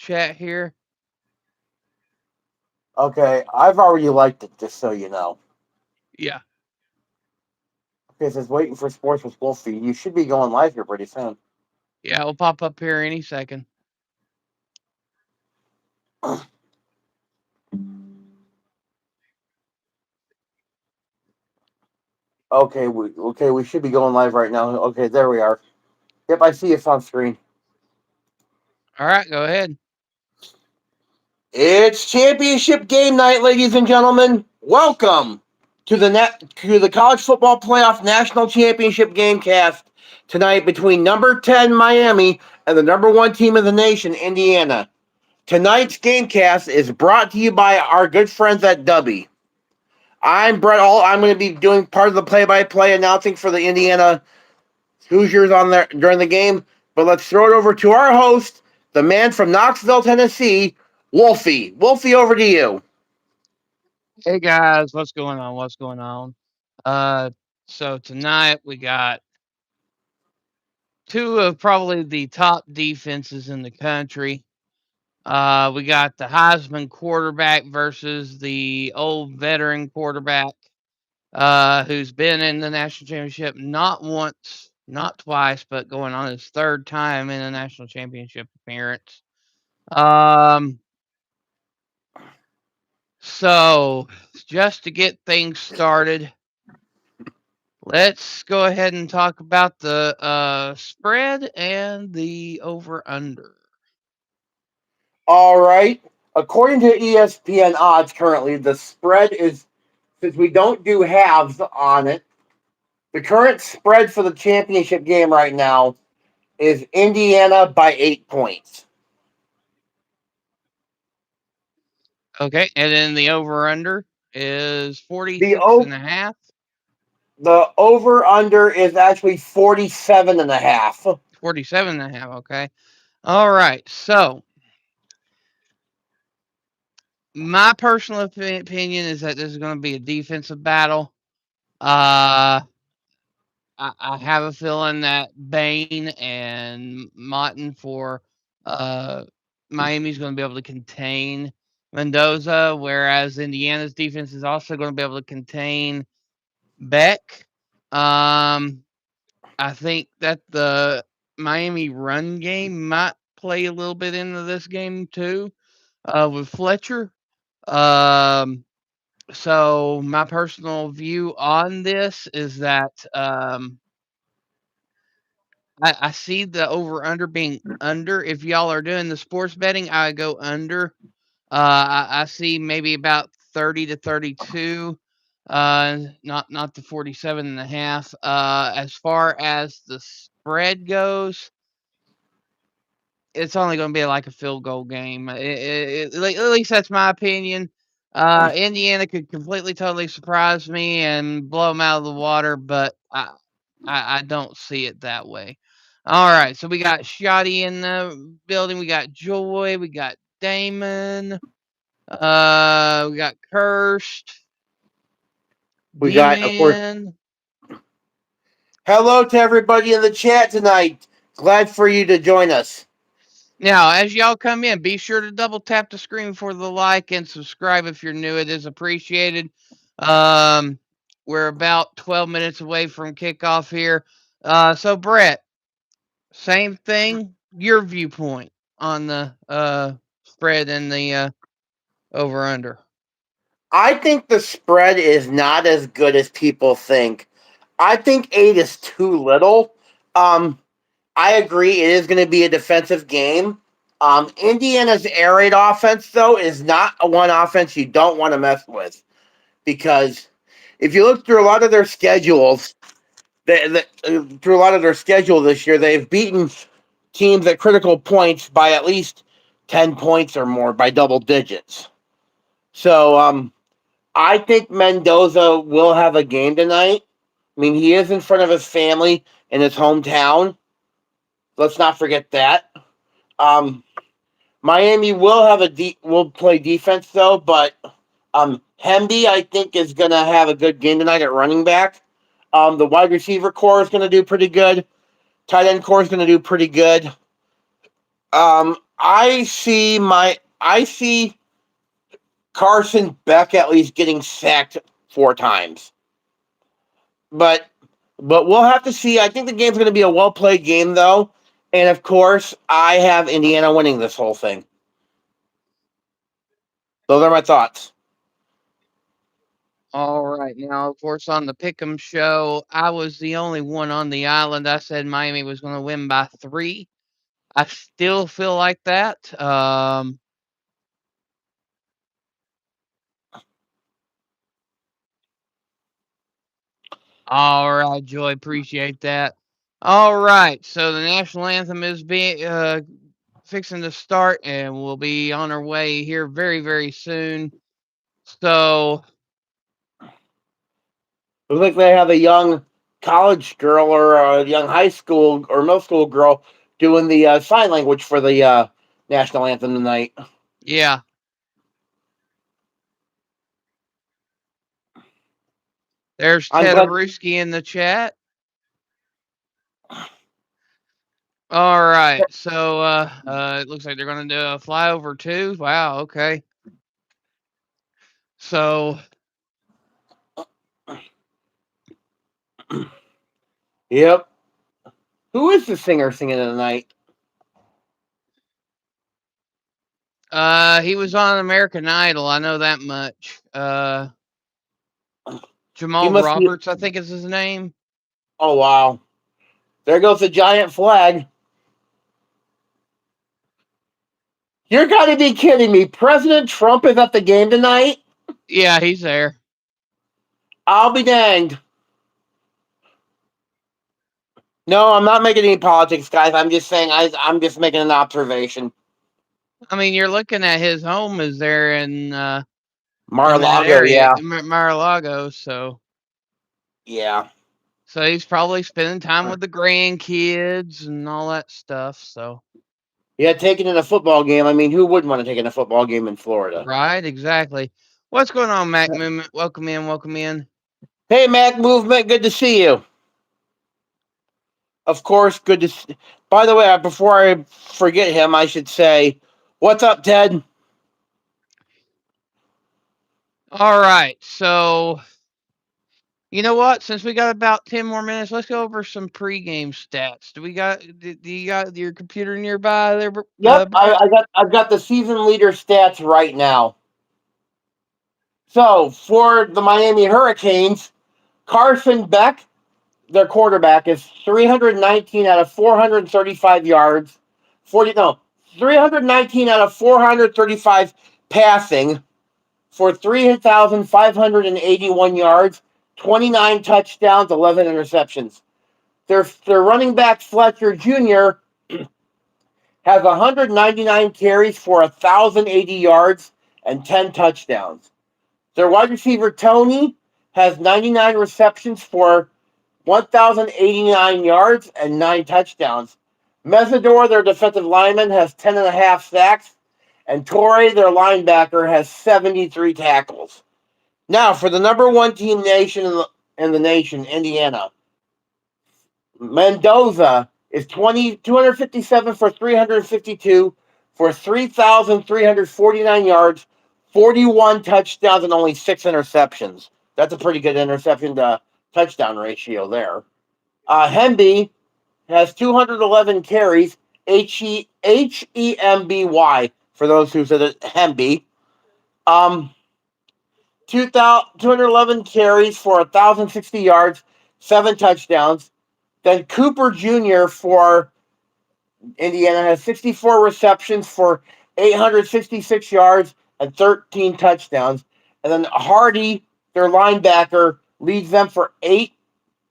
chat here. Okay, I've already liked it, just so you know. Yeah. Okay, it says waiting for sports with Wolfie. You should be going live here pretty soon. Yeah, it'll pop up here any second. Okay, we should be going live right now. Okay, there we are. Yep, I see it's on screen. All right, go ahead. It's championship game night, ladies and gentlemen. Welcome to the college football playoff national championship GameCast tonight between number 10 Miami and the number 1 team in the nation, Indiana. Tonight's GameCast is brought to you by our good friends at Dubby. I'm Brett All. I'm going to be doing part of the play-by-play announcing for the Indiana Hoosiers on there during the game. But let's throw it over to our host, the man from Knoxville, Tennessee, Wolfie. Wolfie, over to you. Hey guys, what's going on? What's going on? Uh, so tonight we got two of probably the top defenses in the country. We got the Heisman quarterback versus the old veteran quarterback, who's been in the national championship not once, not twice, but going on his third time in a national championship appearance. Um, so just to get things started, let's go ahead and talk about the spread and the over under. All right. According to ESPN odds currently, the spread is, since we don't do halves on it, the current spread for the championship game right now is Indiana by 8 points. Okay, and then the over under is The 46 and o- a half. the over under is actually 47 and a half. 47 and a half. Okay. All right. So my personal opinion is that this is going to be a defensive battle. Uh, I have a feeling that Bain and Motton for uh, Miami's going to be able to contain Mendoza, whereas Indiana's defense is also going to be able to contain Beck. Um, I think that the Miami run game might play a little bit into this game too, with Fletcher. Um, so my personal view on this is that I see the over under being under. If y'all are doing the sports betting, I go under. I see maybe about 30 to 32. Not the 47 and a half. As far as the spread goes, it's only going to be like a field goal game. Like, at least that's my opinion. Indiana could completely, totally surprise me and blow them out of the water, but I don't see it that way. All right, so we got Shoddy in the building. We got Joy. We got Damon. We got Cursed. We got, of course, D-Man. hello to everybody in the chat tonight. Glad for you to join us. Now, as y'all come in, be sure to double tap the screen for the like and subscribe if you're new. It is appreciated. Um, we're about 12 minutes away from kickoff here. So, Brett, same thing. Your viewpoint on the spread and the over under. I think the spread is not as good as people think. I think 8 is too little. Um, I agree it is going to be a defensive game. Indiana's air raid offense, though, is not a one offense you don't want to mess with, because if you look through a lot of their schedules, through a lot of their schedule this year, they've beaten teams at critical points by at least 10 points or more, by double digits. So I think Mendoza will have a game tonight. I mean, he is in front of his family in his hometown. Let's not forget that. Um, Miami will will play defense though, but Hemby I think is going to have a good game tonight at running back. The wide receiver core is going to do pretty good. Tight end core is going to do pretty good. I see Carson Beck at least getting sacked 4 times. But we'll have to see. I think the game's going to be a well played game though, and of course I have Indiana winning this whole thing. Those are my thoughts. All right. Now, of course, on the Pick'em show, I was the only one on the island. I said Miami was going to win by 3. I still feel like that. All right, Joy. Appreciate that. All right. So the national anthem is being fixing to start, and we'll be on our way here very, very soon. So Looks like they have a young college girl or a young high school or middle school girl doing the sign language for the national anthem tonight. yeah, there's I'm Ted glad. Ruski in the chat. All right. So it looks like they're going to do a flyover too. Wow. Okay. So Yep. Who is the singer singing tonight? he was on American Idol. I know that much. He Jamal must be. Roberts, I think is his name. Oh wow! There goes the giant flag. You're got to be kidding me! President Trump is at the game tonight. Yeah, he's there. I'll be danged. No, I'm not making any politics, guys. I'm just saying. I'm just making an observation. I mean, you're looking at his home is there in that Mar-a-Lago, area, yeah, Mar-a-Lago. yeah, So he's probably spending time with the grandkids and all that stuff. So yeah. Taking in a football game. I mean, who wouldn't want to take in a football game in Florida? right, exactly. What's going on, Mac Movement? Welcome in, welcome in. Hey, Mac Movement, good to see you. Of course, good to. By the way, before I forget him, I should say, what's up, Ted? All right, so you know what? Since we got about 10 more minutes, let's go over some pregame stats. Do you got your computer nearby there, Yep, Brett? I've got the season leader stats right now. So for the Miami Hurricanes, Carson Beck, their quarterback, is 319 out of 435 yards. 319 out of 435 passing for 3,581 yards, 29 touchdowns, 11 interceptions. Their running back Fletcher Jr. has 199 carries for 1,080 yards and 10 touchdowns. Their wide receiver Tony has 99 receptions for 1,089 yards and 9 touchdowns. Mesidor, their defensive lineman, has 10 and a half sacks, and Torrey, their linebacker, has 73 tackles. Now, for the number one team nation in the nation, Indiana, Mendoza is 257 for 352 for 3,349 yards, 41 touchdowns, and only 6 interceptions. That's a pretty good interception to touchdown ratio there. Hemby has 211 carries, Hemby, for those who said it, Hemby. 211 carries for 1,060 yards, 7 touchdowns. Then Cooper Jr. for Indiana has 64 receptions for 866 yards and 13 touchdowns. And then Hardy, their linebacker, leads them for 8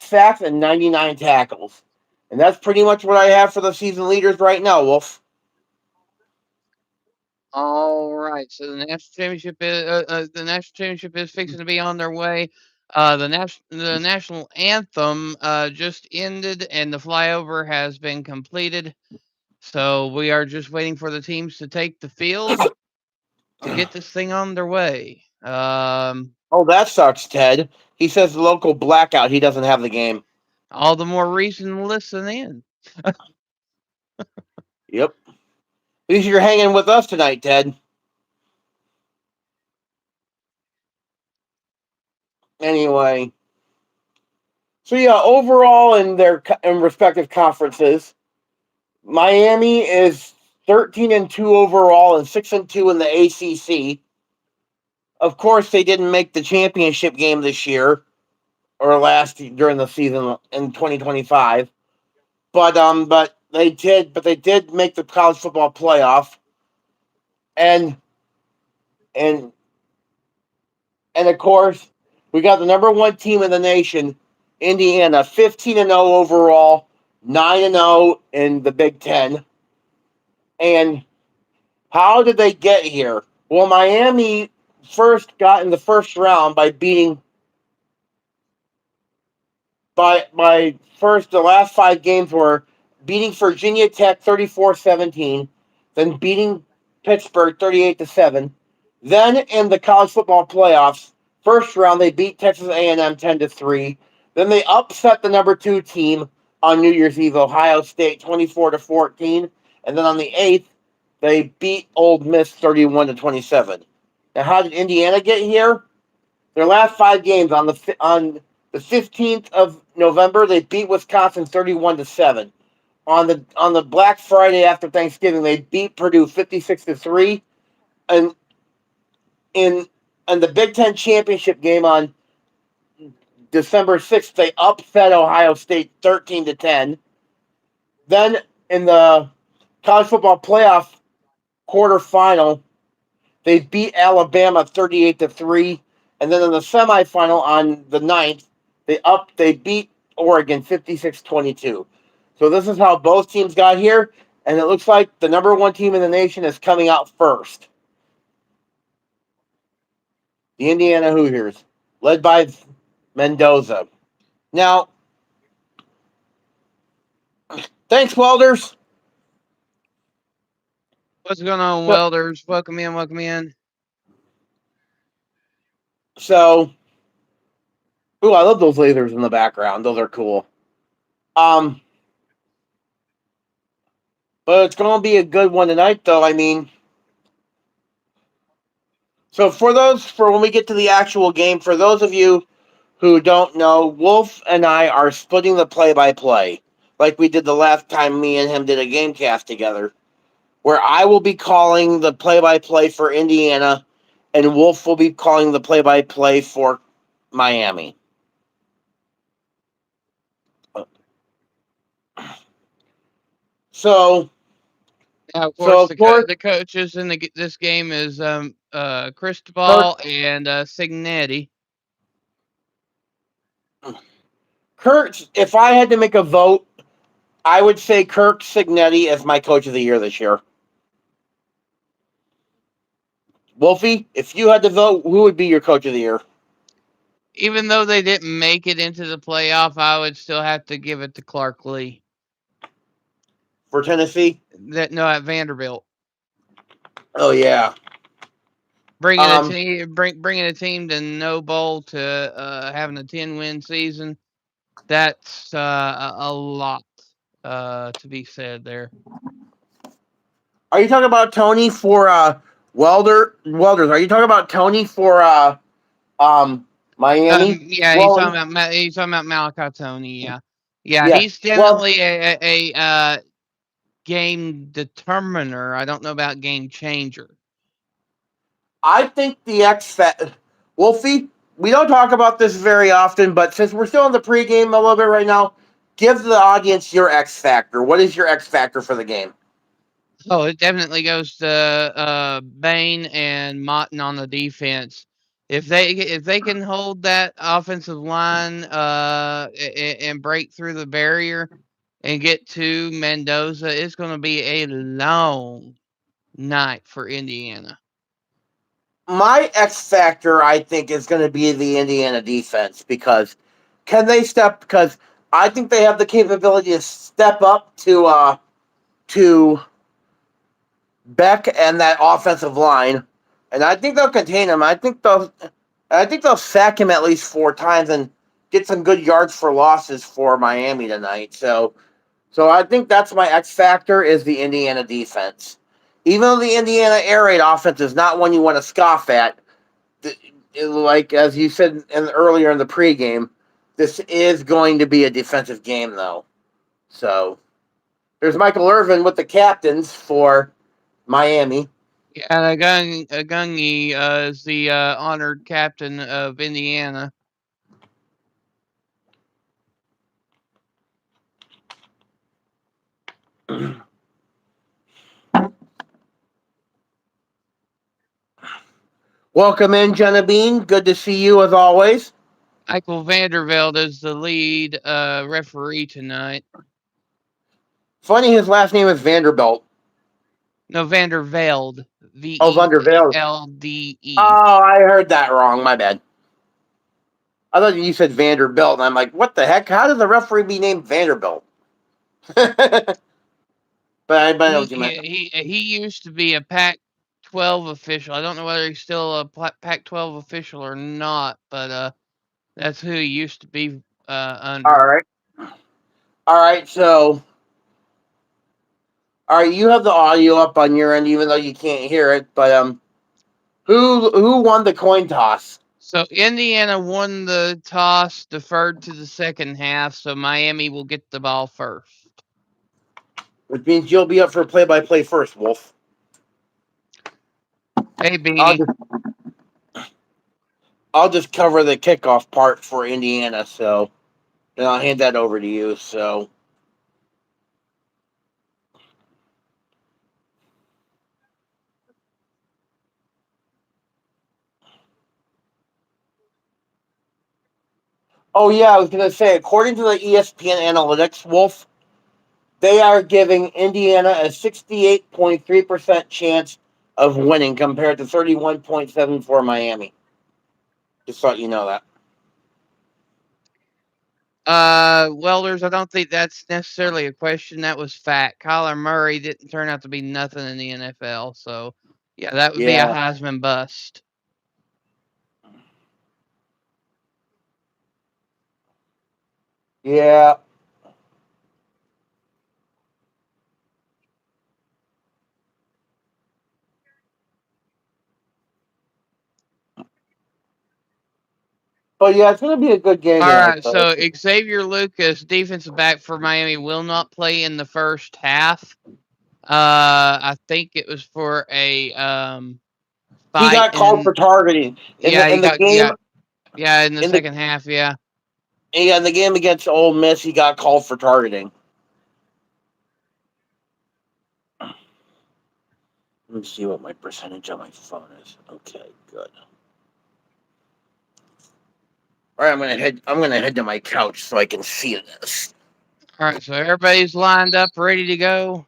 sacks and 99 tackles. And that's pretty much what I have for the season leaders right now, Wolf. All right, so the national championship is fixing to be on their way. The national anthem just ended, and the flyover has been completed. So we are just waiting for the teams to take the field to get this thing on their way. Oh, that sucks, Ted. He says the local blackout. He doesn't have the game. All the more reason to listen in. Yep. At least you're hanging with us tonight, Ted. Anyway, so yeah, overall in their respective conferences, Miami is 13-2 overall and 6-2 in the ACC. Of course, they didn't make the championship game this year or last during the season in 2025, but they did make the college football playoff, and and and of course, we got the number one team in the nation, Indiana, 15-0 overall, 9-0 in the Big Ten. And how did they get here? Well, Miami first got in the first round by beating by first the last five games were beating Virginia Tech 34-17, then beating Pittsburgh 38-7. Then in the college football playoffs, first round they beat Texas A&M 10-3. Then they upset the number 2 team on New Year's Eve, Ohio State 24-14, and then on the 8th they beat Ole Miss 31-27. Now how did Indiana get here? Their last five games on the 15th of November, they beat Wisconsin 31-7. On the Black Friday after Thanksgiving, they beat Purdue 56-3. And in the Big Ten championship game on December 6th, they upset Ohio State 13-10. Then in the college football playoff quarterfinal, they beat Alabama 38-3. And then in the semifinal on the 9th, they beat Oregon 56-22. So this is how both teams got here, and it looks like the number one team in the nation is coming out first. The Indiana Hoosiers, led by Mendoza. Now, thanks, Welders. What's going on, So, Welders? Welcome in, welcome in. so ooh, I love those lasers in the background. Those are cool. Um, but it's going to be a good one tonight, though. I mean, so for when we get to the actual game, for those of you who don't know, Wolf and I are splitting the play-by-play, like we did the last time me and him did a GameCast together, where I will be calling the play-by-play for Indiana, and Wolf will be calling the play-by-play for Miami. So, Now, of so course, of course, the coaches in this game is Kirk, Cristobal and Signetti. Kirk. If I had to make a vote, I would say Kirk Signetti as my coach of the year this year. Wolfie, if you had to vote, who would be your coach of the year Even though they didn't make it into the playoff, I would still have to give it to Clark Lee. for Tennessee? That no, at Vanderbilt, Oh yeah. Um, bringing a team to no bowl to having a 10-win season. That's a lot to be said there. are you talking about Tony for Welders? Are you talking about Tony for Miami? Yeah, Well, He's talking about Malachi Tony. Yeah, yeah, yeah. he's Well, definitely a game determiner. I don't know about game changer. I think the X Factor. Wolfie, we don't talk about this very often, but since we're still in the pregame a little bit right now, give the audience your X Factor. What is your X Factor for the game? Oh, it definitely goes to Bain and Motton on the defense. If they can hold that offensive line and break through the barrier and get to Mendoza, it's going to be a long night for Indiana. My X Factor, I think, is going to be the Indiana defense because can they step? Because I think they have the capability to step up to Beck and that offensive line, and I think they'll contain him. I think they'll sack him at least 4 times and get some good yards for losses for Miami tonight. So I think that's my X factor is the Indiana defense. Even though the Indiana air raid offense is not one you want to scoff at, like as you said earlier in the pregame, this is going to be a defensive game, though. So there's Michael Irvin with the captains for Miami. Yeah, Agungi is the honored captain of Indiana. Welcome in, Jenna Bean. Good to see you as always. Michael Vandervelde is the lead referee tonight. Funny, his last name is Vanderbilt. No, Vandervelde. Oh, Vanderbilt. VELDE. Oh, I heard that wrong. My bad. I thought you said Vanderbilt, and I'm like, what the heck? How does the referee be named Vanderbilt? But I know what you meant. He used to be a Pac-12 official. I don't know whether he's still a Pac-12 official or not, but that's who he used to be All under. right. All right. So, all right, you have the audio up on your end, even though you can't hear it. But who won the coin toss? So Indiana won the toss, deferred to the second half, so Miami will get the ball first. Which means you'll be up for play-by-play first, Wolf. Hey, Beanie. I'll just cover the kickoff part for Indiana, so then I'll hand that over to you. So, oh yeah, I was gonna say, according to the ESPN analytics, Wolf, they are giving Indiana a 68.3% chance of winning compared to 31.7 for Miami. Just thought you know that. Welders, I don't think that's necessarily a question. That was fact. Kyler Murray didn't turn out to be nothing in the NFL, so yeah, that would be a Yeah, Heisman bust. yeah. But yeah, it's gonna be a good game All tonight, right, though. so Xavier Lucas, defensive back for Miami, will not play in the first half. I think it was for a He fight got called for targeting in yeah, he the got game yeah in the in the second half, yeah. in the game against Ole Miss. He got called for targeting. Let me see what my percentage on my phone is. Okay, good. All right, I'm gonna head to my couch so I can see this. All right, so everybody's lined up, ready to go.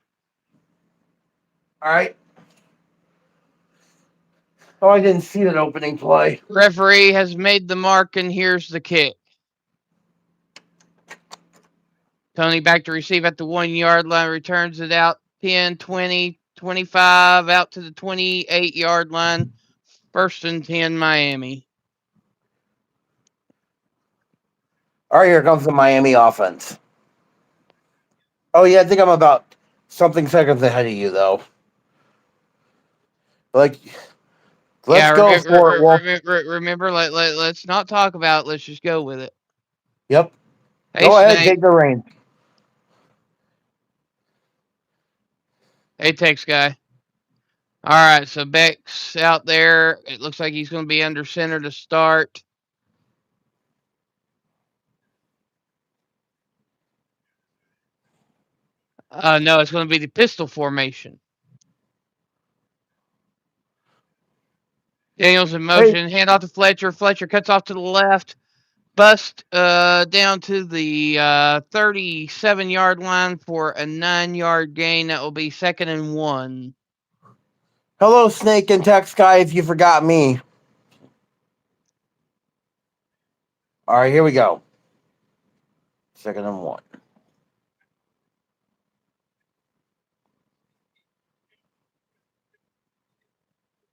All right. Oh, I didn't see that opening play. Referee has made the mark, and here's the kick. Tony back to receive at the 1 yard line, returns it out 10, 20, 25, out to the 28 yard line. First and 10, Miami. All right, here comes the Miami offense. Oh yeah, I think I'm about something seconds ahead of you though. Like, let's Yeah, go for it, Wolf. remember let's not talk about it. Let's just go with it. Yep. Hey, Go ahead, Snake. take the reins. Hey, text guy. All right, so Beck's out there. It looks like he's going to be under center to start. No, it's going to be the pistol formation. Daniels in Hey, motion. Hand off to Fletcher. Fletcher cuts off to the left. Bust down to the 37-yard line for a 9-yard gain. That will be 2nd and 1. hello, Snake and Text Guy. If you forgot me. All right, here we go. 2nd and 1.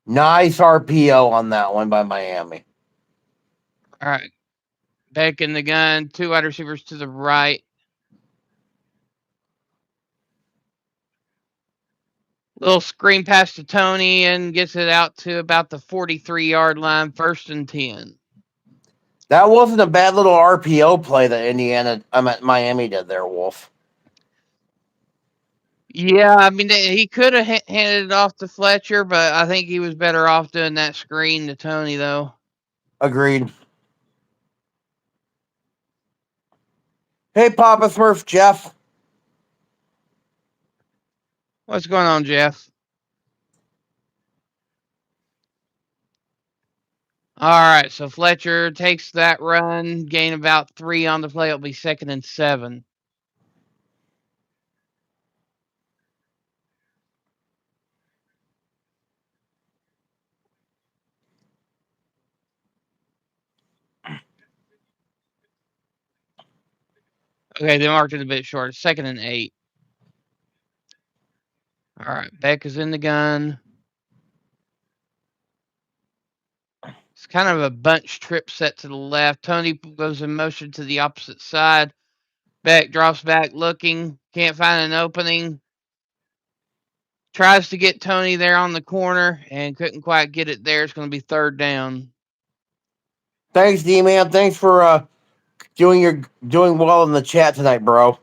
Nice RPO on that one by Miami. All right. Beck in the gun. 2 wide receivers to the right. Little screen pass to Tony and gets it out to about the 43-yard line, 1st and 10. That wasn't a bad little RPO play that Miami did there, Wolf. Yeah, I mean, he could have handed it off to Fletcher, but I think he was better off doing that screen to Tony, though. Agreed. Hey, Papa Smurf, Jeff. What's going on, Jeff? All right, so Fletcher takes that run, gain about 3 on the play. It'll be 2nd and 7. Okay, they marked it a bit short. 2nd and 8. All right, Beck is in the gun. It's kind of a bunch trip set to the left. Tony goes in motion to the opposite side. Beck drops back looking, can't find an opening. Tries to get Tony there on the corner and couldn't quite get it there. It's going to be 3rd down. Thanks, D-Man. Thanks for doing well in the chat tonight, bro.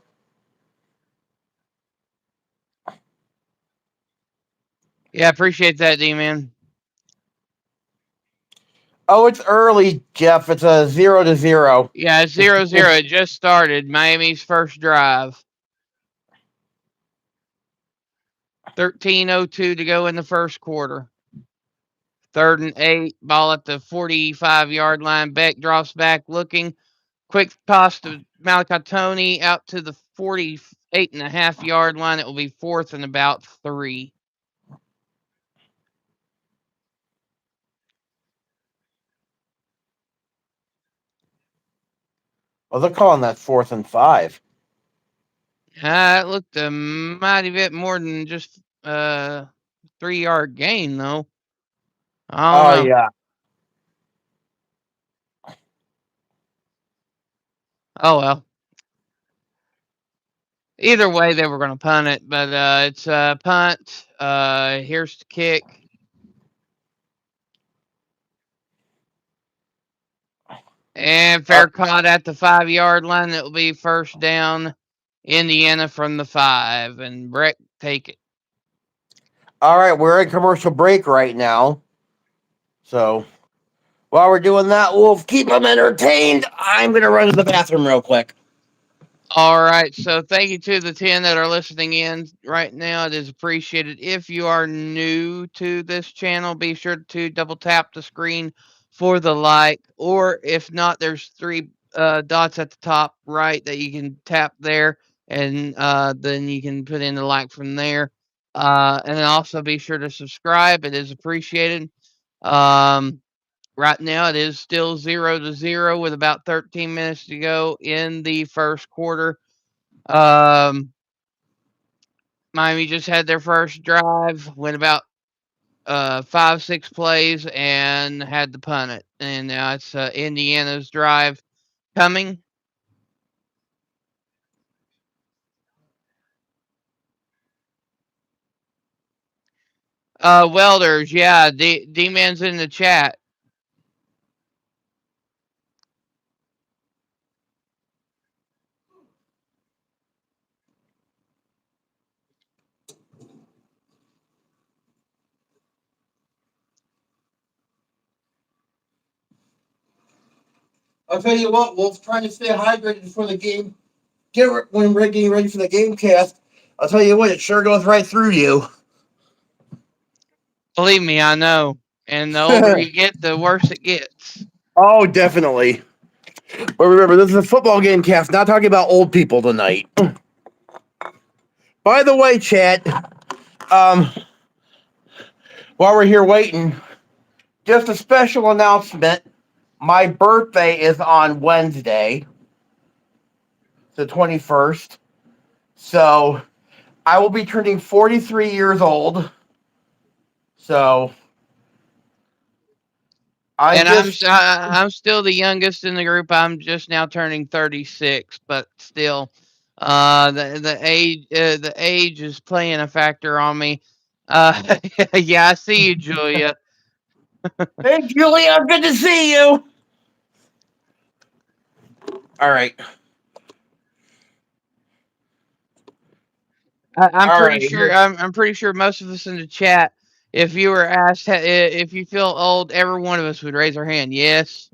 Yeah, appreciate that, D-Man. Oh, it's early, Jeff. It's a 0-0. Yeah, it's 0-0. It just started. Miami's first drive. 13:02 to go in the first quarter. 3rd and 8. Ball at the 45-yard line. Beck drops back looking. Quick toss to Malachi Tony out to the 48.5-yard line. It will be 4th and about 3. Well, they're calling that 4th and 5. It looked a mighty bit more than just 3-yard gain, though. I don't know. Yeah. Oh, well. Either way, they were going to punt it, but it's a punt. Here's the kick. And fair caught at the 5-yard line. It will be 1st down. Indiana from the 5. And Brett, take it. All right, we're in commercial break right now. So while we're doing that, Wolf, keep them entertained. I'm going to run to the bathroom real quick. All right. So thank you to the 10 that are listening in right now. It is appreciated. If you are new to this channel, be sure to double tap the screen for the like. Or if not, there's 3 dots at the top right that you can tap there. And then you can put in the like from there. And then also be sure to subscribe. It is appreciated. Right now, it is still 0-0 with about 13 minutes to go in the first quarter. Miami just had their first drive, went about 5-6 plays, and had to punt it. And now it's Indiana's drive coming. Welders, yeah, D-Man's in the chat. I'll tell you what, Wolf, trying to stay hydrated for the game. When we're getting ready for the GameCast, I'll tell you what, it sure goes right through you. Believe me, I know. And the older you get, the worse it gets. Oh, definitely. But remember, this is a football GameCast, not talking about old people tonight. By the way, chat, while we're here waiting, just a special announcement. My birthday is on Wednesday, the 21st. So I will be turning 43 years old. So I'm still the youngest in the group. I'm just now turning 36, but still, the age is playing a factor on me. Yeah, I see you, Julia. Hey, Julia, good to see you. All right. I'm All pretty right. sure. I'm pretty sure most of us in the chat, if you were asked if you feel old, every one of us would raise our hand. Yes.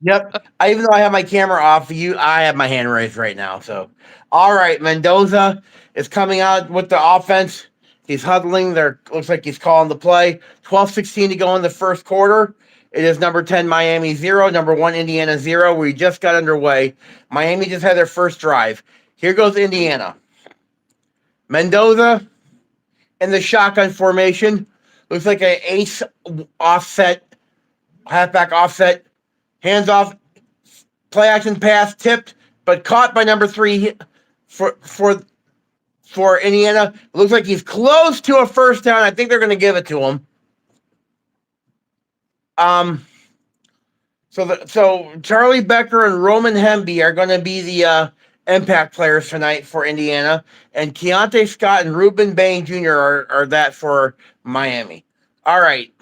Yep. Even though I have my camera off, I have my hand raised right now. So, all right, Mendoza is coming out with the offense. He's huddling. There looks like he's calling the play. 12:16 to go in the first quarter. It is number 10 Miami 0, number 1 Indiana 0. We just got underway. Miami just had their first drive. Here goes Indiana. Mendoza in the shotgun formation. Looks like an ace offset, halfback offset. Hands off, play action pass tipped, but caught by number 3 for Indiana. It looks like he's close to a first down. I think they're going to give it to him. Um, so Charlie Becker and Roman Hemby are going to be the impact players tonight for Indiana, and Keontae Scott and Ruben Bain Jr. are that for Miami. All right.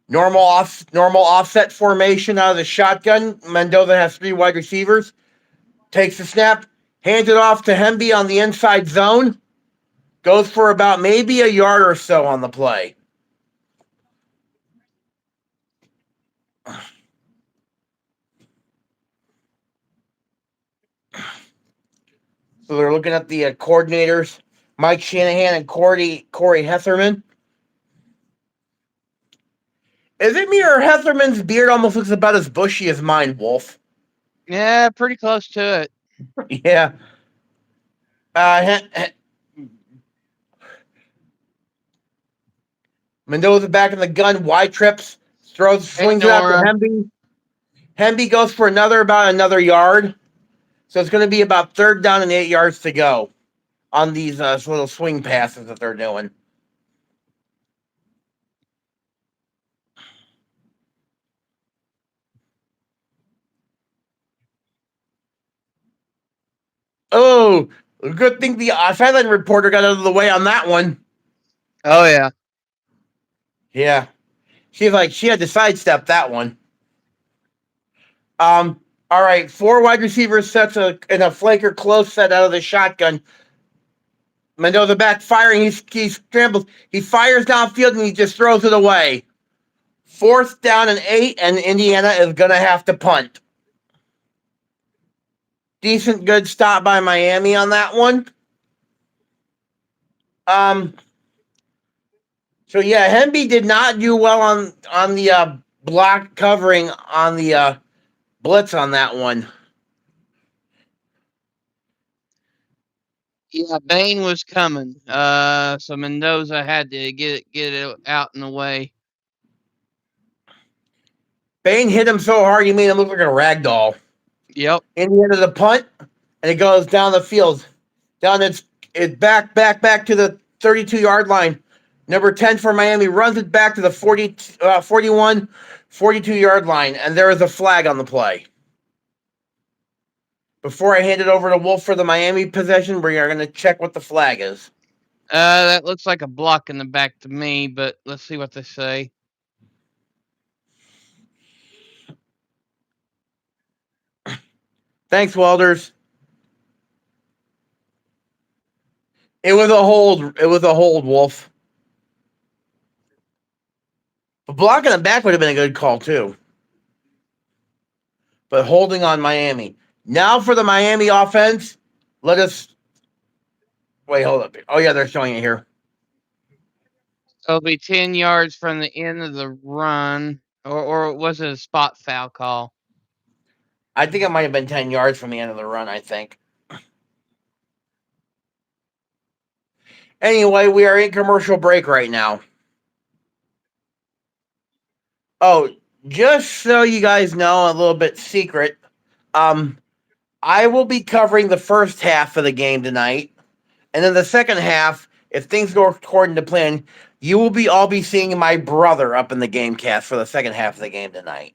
Normal offset formation out of the shotgun. Mendoza has 3 wide receivers. Takes the snap, hands it off to Hemby on the inside zone. Goes for about maybe a yard or so on the play. So they're looking at the coordinators, Mike Shanahan and Corey Hesserman. Is it me or Hesserman's beard almost looks about as bushy as mine, Wolf? Yeah, pretty close to it. Yeah. Uh, Mendoza back in the gun, wide trips, Hey, swings it out to Nora. Hemby. Hemby goes for about another yard. So it's going to be about 3rd down and 8 yards to go on these little swing passes that they're doing. Oh, good thing the sideline reporter got out of the way on that one. Oh yeah. Yeah, she had to sidestep that one. Um, all right, 4 wide receivers sets in a flanker close set out of the shotgun. Mendoza back firing. He scrambles. He fires downfield and he just throws it away. 4th down and 8, and Indiana is gonna have to punt. Decent, good stop by Miami on that one. Um, so yeah, Hemby did not do well on the block covering on the blitz on that one. Yeah, Bain was coming. So Mendoza had to get it out in the way. Bain hit him so hard he made him look like a rag doll. Yep. Indiana the punt, and it goes down the field. Down it's back to the 32-yard line. Number 10 for Miami runs it back to the 41, 42-yard line, and there is a flag on the play. Before I hand it over to Wolf for the Miami possession, we are going to check what the flag is. That looks like a block in the back to me, but let's see what they say. Thanks, Welders. It was a hold. It was a hold, Wolf. But blocking the back would have been a good call, too. But holding on Miami. Now for the Miami offense, let us. Wait, hold up. Oh, yeah, they're showing it here. It'll be 10 yards from the end of the run, or was it a spot foul call? I think it might have been 10 yards from the end of the run, I think. Anyway, we are in commercial break right now. Oh, just so you guys know, a little bit secret, um, I will be covering the first half of the game tonight. And then the second half, if things go according to plan, you will all be seeing my brother up in the GameCast for the second half of the game tonight.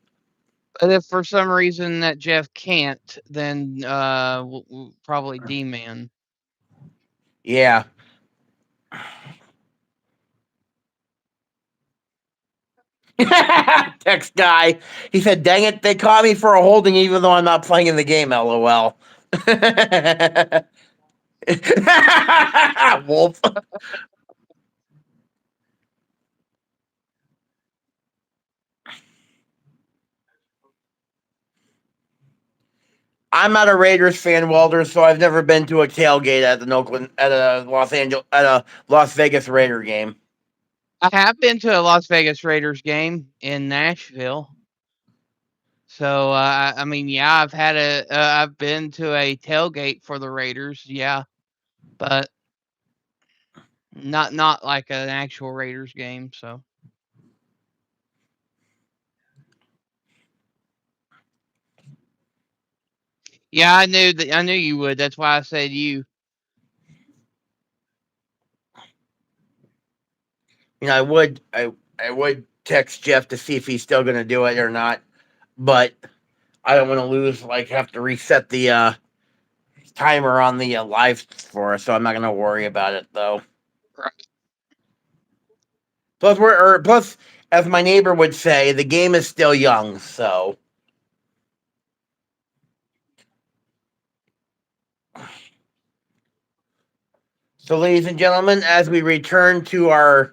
But if for some reason that Jeff can't, then probably D-Man. Yeah. Text guy. He said, "Dang it, they caught me for a holding, even though I'm not playing in the game." LOL. Wolf. I'm not a Raiders fan, Walter, so I've never been to a tailgate at an Oakland at a Las Vegas Raider game. I have been to a Las Vegas Raiders game in Nashville. So I mean, yeah, I've been to a tailgate for the Raiders, yeah, but not like an actual Raiders game. So yeah, I knew you would. That's why I said you. I would text Jeff to see if he's still going to do it or not, but I don't want to lose. Like have to reset the timer on the live for us, so I'm not going to worry about it though. Right. Plus, as my neighbor would say, the game is still young. So, ladies and gentlemen, as we return to our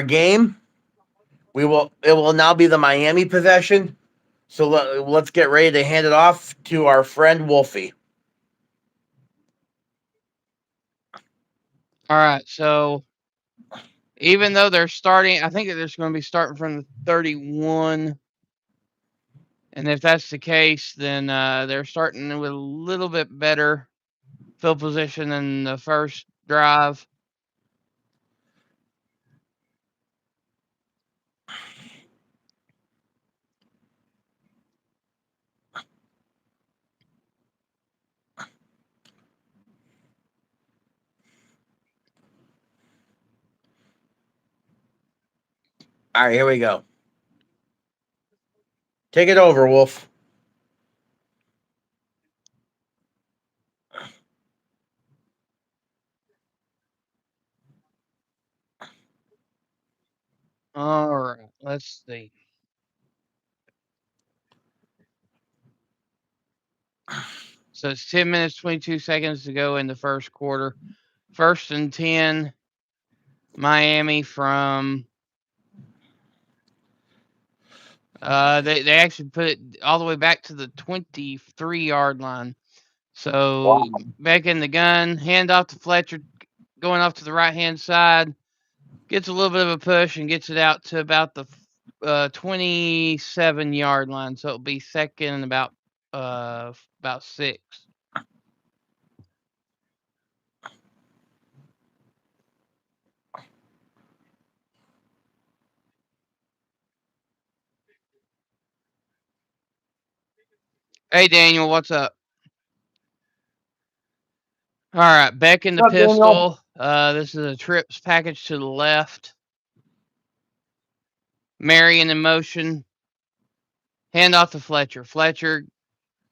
game, it will now be the Miami possession. So let's get ready to hand it off to our friend Wolfie. All right. So even though they're starting, I think that they're going to be starting from the 31. And if that's the case, then they're starting with a little bit better field position than the first drive. All right, here we go. Take it over, Wolf. All right. Let's see. So it's 10 minutes, 22 seconds to go in the first quarter. First and 10, Miami from. They actually put it all the way back to the 23-yard line. So Wow. back in the gun, hand off to Fletcher, going off to the right hand side, gets a little bit of a push and gets it out to about the 27-yard line. So it'll be second and about 6. Hey Daniel, what's up? All right, back in the What's up, Daniel? pistol. This is a trips package to the left. Marion in motion. Hand off to Fletcher. Fletcher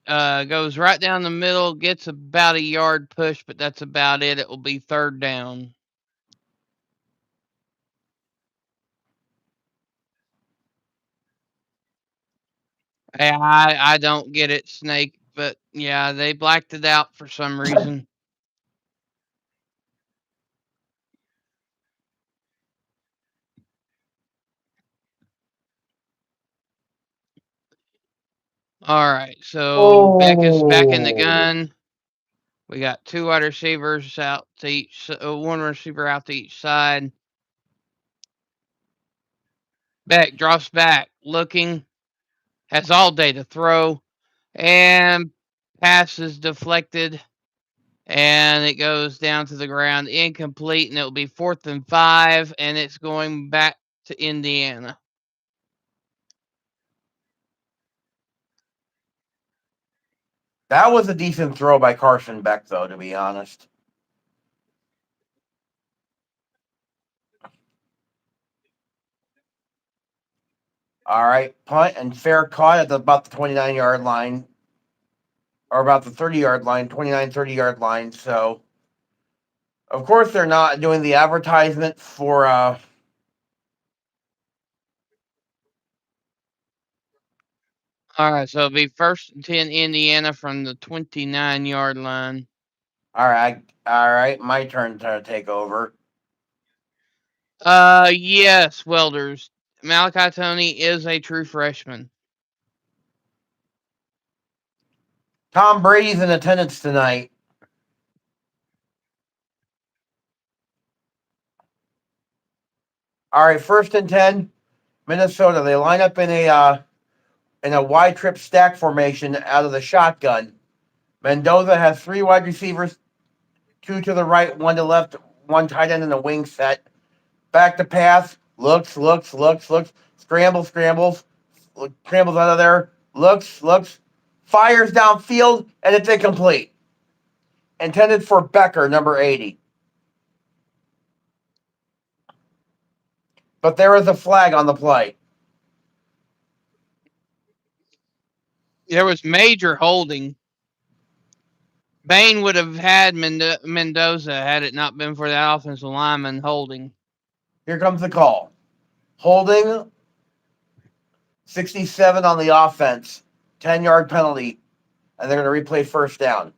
goes right down the middle, gets about a yard push, but that's about it. It will be third down. I don't get it, Snake, but yeah, they blacked it out for some reason. All right, so Beck is back in the Oh. gun. We got two wide receivers out to each, one receiver out to each side. Beck drops back, looking, has all day to throw, and pass is deflected, and it goes down to the ground, incomplete, and it'll be 4th and 5, and it's going back to Indiana. That was a decent throw by Carson Beck, though, to be honest. All right, punt and fair caught at about the 29-yard line, or about the 30-yard line, 29, 30-yard line. So, of course, they're not doing the advertisement for All right, so it'll be first and 10 Indiana from the 29-yard line. All right, my turn to take over. Yes, Welders. Malachi Tony is a true freshman. Tom Brady's in attendance tonight. All right, first and 10, Minnesota. They line up in a wide trip stack formation out of the shotgun. Mendoza has three wide receivers, two to the right, one to left, one tight end in the wing set. Back to pass, looks, scrambles, scrambles out of there, looks, fires downfield, and it's incomplete. Intended for Becker, number 80. But there is a flag on the play. There was major holding. Bain would have had Mendoza had it not been for that offensive lineman holding. Here comes the call. Holding 67 on the offense, 10-yard penalty, and they're going to replay first down.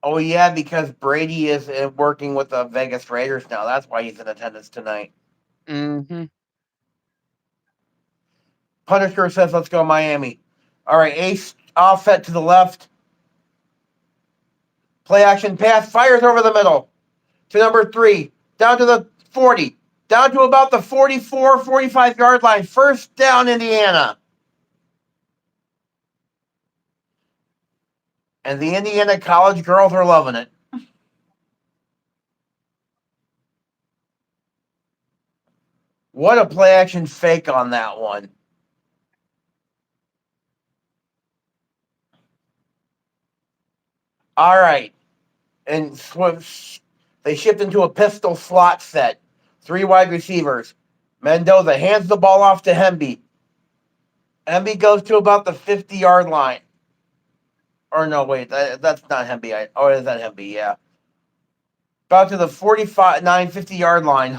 Oh, yeah, because Brady is working with the Vegas Raiders now. That's why he's in attendance tonight. Mm-hmm. Punisher says, let's go Miami. All right, Ace offset to the left. Play action pass, fires over the middle to number 3, down to the 40, down to about the 44, 45-yard line. First down, Indiana. And the Indiana college girls are loving it. What a play action fake on that one. All right. And they shift into a pistol slot set. 3 wide receivers. Mendoza hands the ball off to Hemby. Hemby goes to about the 50-yard line. Or no, wait, that's not Hemby. Oh, is that Hemby? Yeah. About to the 49, 50-yard line.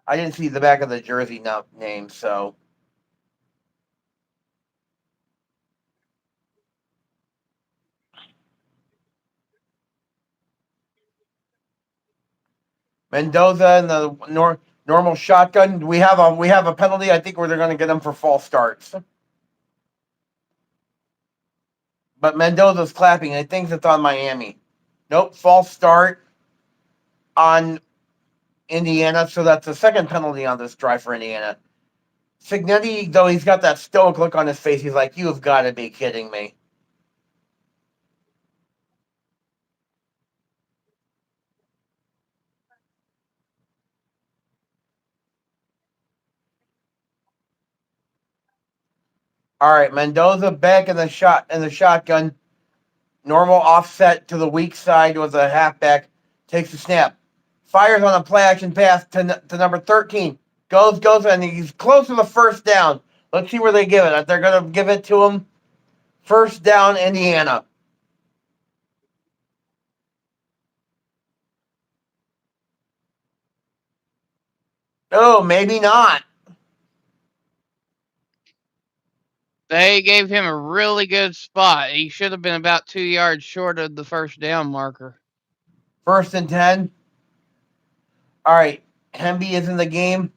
I didn't see the back of the jersey name, so. Mendoza in the normal shotgun. We have a penalty. I think where they're going to get them for false starts. But Mendoza's clapping. I think it's on Miami. Nope, false start on Indiana. So that's the second penalty on this drive for Indiana. Signetti, though, he's got that stoic look on his face. He's like, "You've got to be kidding me." All right, Mendoza back in the shotgun. Normal offset to the weak side with a halfback. Takes the snap. Fires on a play action pass to number 13. Goes, and he's close to the first down. Let's see where they give it. They're going to give it to him. First down, Indiana. Oh, maybe not. They gave him a really good spot. He should have been about 2 yards short of the first down marker. First and 10. All right, Hemby is in the game.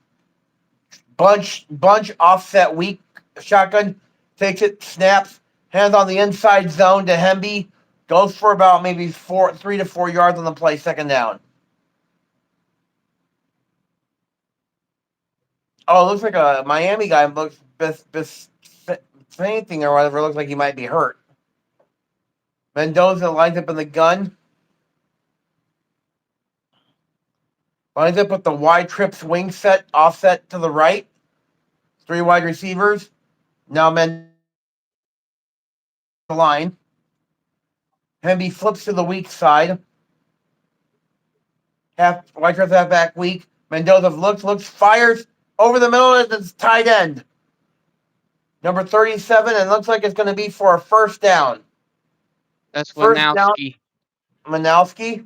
Bunch offset weak shotgun. Takes it, snaps, hands on the inside zone to Hemby. Goes for about maybe 3 to 4 yards on the play, second down. Oh, it looks like a Miami guy looks fainting or whatever. It looks like he might be hurt. Mendoza lines up in the gun. Lines up with the wide trip swing set, offset to the right. 3 wide receivers. Now Mendoza line. Hemby flips to the weak side. Wide trip halfback weak. Mendoza looks, fires over the middle. It's tight end. Number 37, and looks like it's going to be for a first down. That's First down, Winowski. Manowski.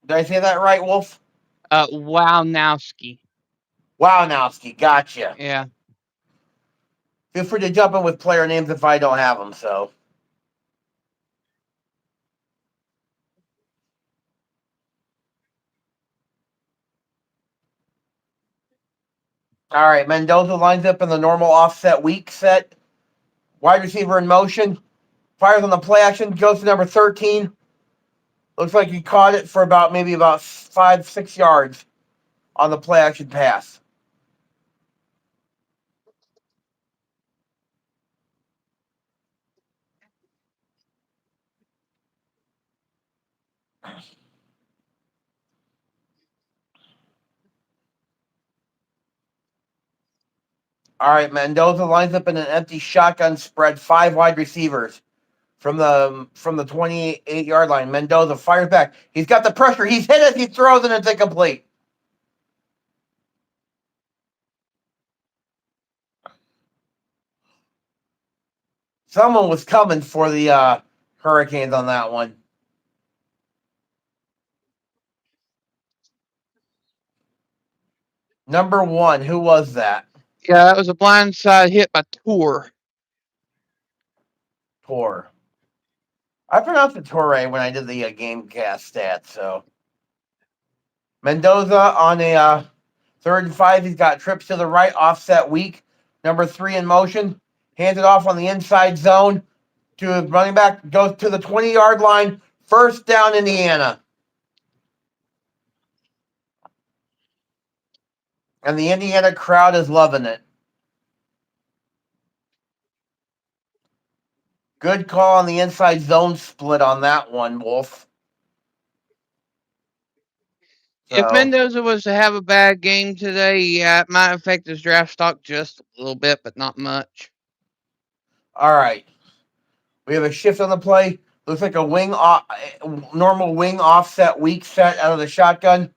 Did I say that right, Wolf? Wownowski. Wownowski. Gotcha. Yeah. Feel free to jump in with player names if I don't have them. So, all right. Mendoza lines up in the normal offset weak set. Wide receiver in motion. Fires on the play action. Goes to number 13. Looks like he caught it for maybe about 5-6 yards on the play action pass. All right, Mendoza lines up in an empty shotgun spread, 5 wide receivers from the 28-yard line. Mendoza fires back. He's got the pressure. He's hit it. He throws it. It's incomplete. Someone was coming for the Hurricanes on that one. Number 1, who was that? Yeah, that was a blindside hit by Tour. Tor. I pronounced it Torre when I did the GameCast stats. So Mendoza on a 3rd and 5. He's got trips to the right, offset weak. Number 3 in motion. Hands it off on the inside zone to running back. Goes to the 20-yard line. First down, Indiana. And the Indiana crowd is loving it. Good call on the inside zone split on that one, Wolf. If So, Mendoza was to have a bad game today, yeah, it might affect his draft stock just a little bit, but not much. all right. We have a shift on the play. Looks like a normal wing offset weak set out of the shotgun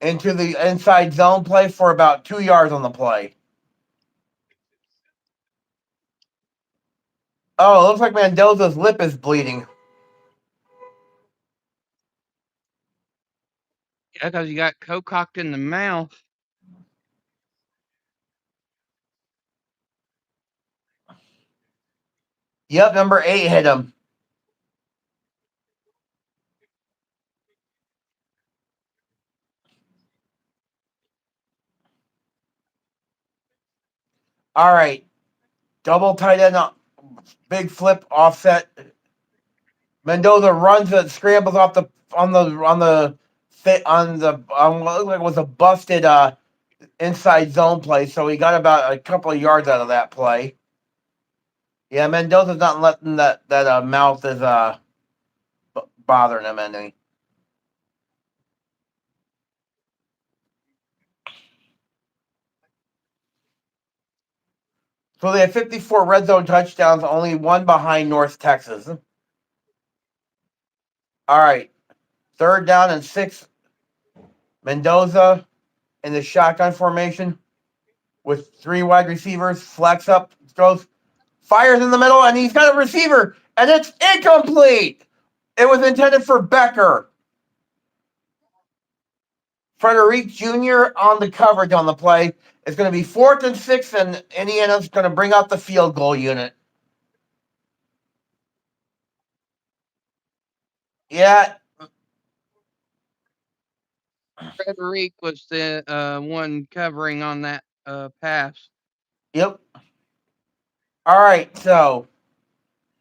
into the inside zone play for about 2 yards on the play. Oh, it looks like Mendoza's lip is bleeding. Yeah, because you got cocked in the mouth. Yep, number 8 hit him. All right. Double tight end, big flip offset. Mendoza runs it, scrambles off the on what looked like was a busted inside zone play. So he got about a couple of yards out of that play. Yeah, Mendoza's not letting that mouth is bothering him any. So they have 54 red zone touchdowns, only one behind North Texas. All right, 3rd down and 6. Mendoza in the shotgun formation with 3 wide receivers. Flex up, throws, fires in the middle, and he's got a receiver, and it's incomplete. It was intended for Becker. Frederic Jr. on the coverage on the play. It's going to be 4th and 6, and Indiana's going to bring out the field goal unit. Yeah, Frederic was the one covering on that pass. yep. All right, so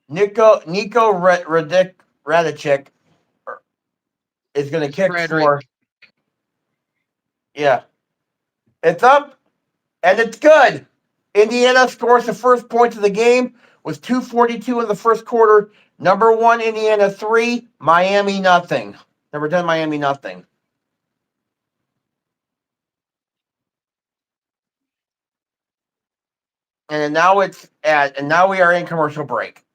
Nico Radicic is going to It's kick for. Frederick. Yeah, it's up and it's good. Indiana scores the first points of the game with 2:42 in the first quarter. Number 1 Indiana 3, Miami nothing. Number 10 Miami nothing. And now we are in commercial break.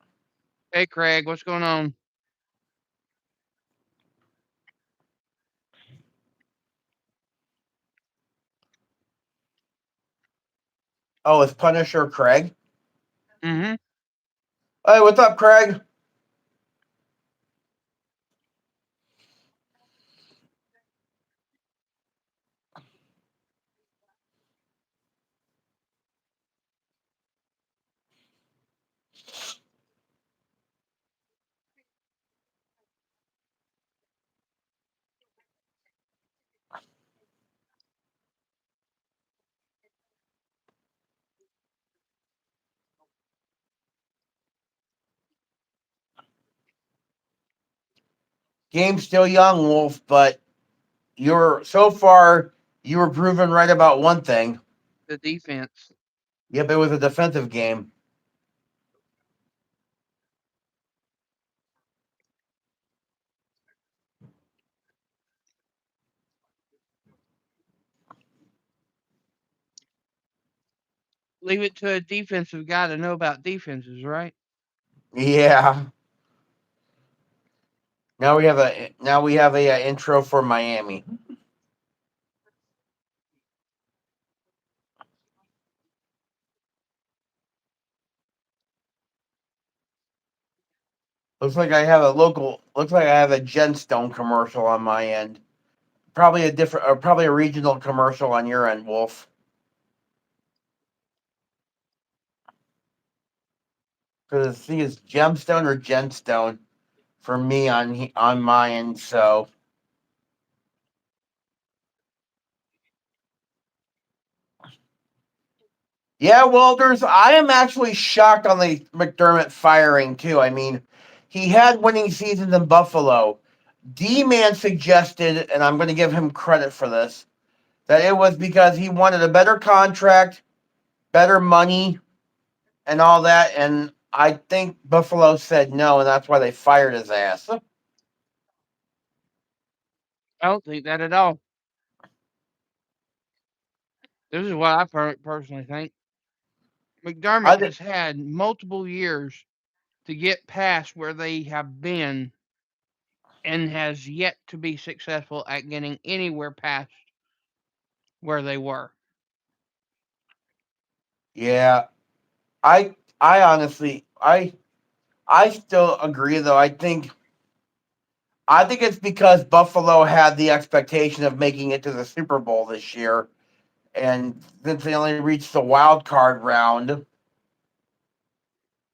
Hey, Craig, what's going on? Oh, it's Punisher Craig. Mm-hmm. Hey, what's up, Craig? Game's still young, Wolf, but you're so far you were proven right about one thing. The defense. Yep, it was a defensive game. Leave it to a defensive guy to know about defenses, right? Yeah. Now we have a intro for Miami. Looks like I have a Genstone commercial on my end. Probably a regional commercial on your end, Wolf. Because see, it's Gemstone or Genstone for me on my end. So yeah, Walters, I am actually shocked on the McDermott firing too. I mean, he had winning seasons in Buffalo. D Man suggested, and I'm going to give him credit for this, that it was because he wanted a better contract, better money, and all that. And I think Buffalo said no, and that's why they fired his ass. I don't think that at all. This is what I personally think. I McDermott th- has had multiple years to get past where they have been and has yet to be successful at getting anywhere past where they were. yeah, I honestly I still agree though. I think it's because Buffalo had the expectation of making it to the Super Bowl this year, and since they only reached the wild card round,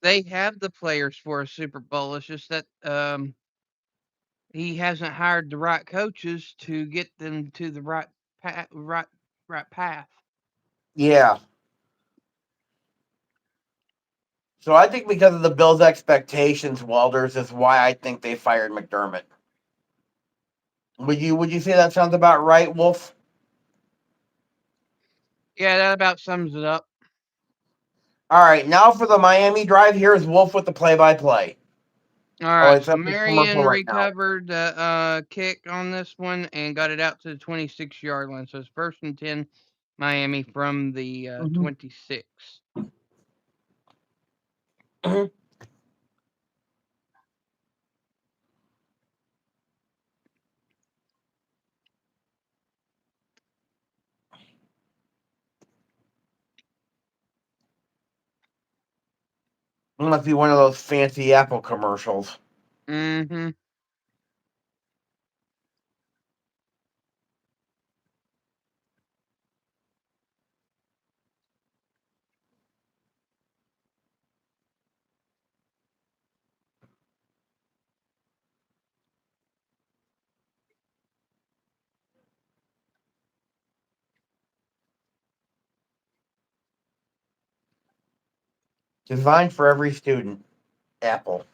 They have the players for a Super Bowl. It's just that he hasn't hired the right coaches to get them to the right path. yeah. So I think because of the Bills' expectations, Walters is why I think they fired McDermott. Would you say that sounds about right, Wolf? Yeah, that about sums it up. All right, now for the Miami drive. Here's Wolf with the play-by-play. All Oh, right, it's so up the commercial Marion right now. recovered the kick on this one and got it out to the 26-yard line. So it's first and 10, Miami from the Mhm. 26. It must be one of those fancy Apple commercials. Mm-hmm. Designed for every student. Apple.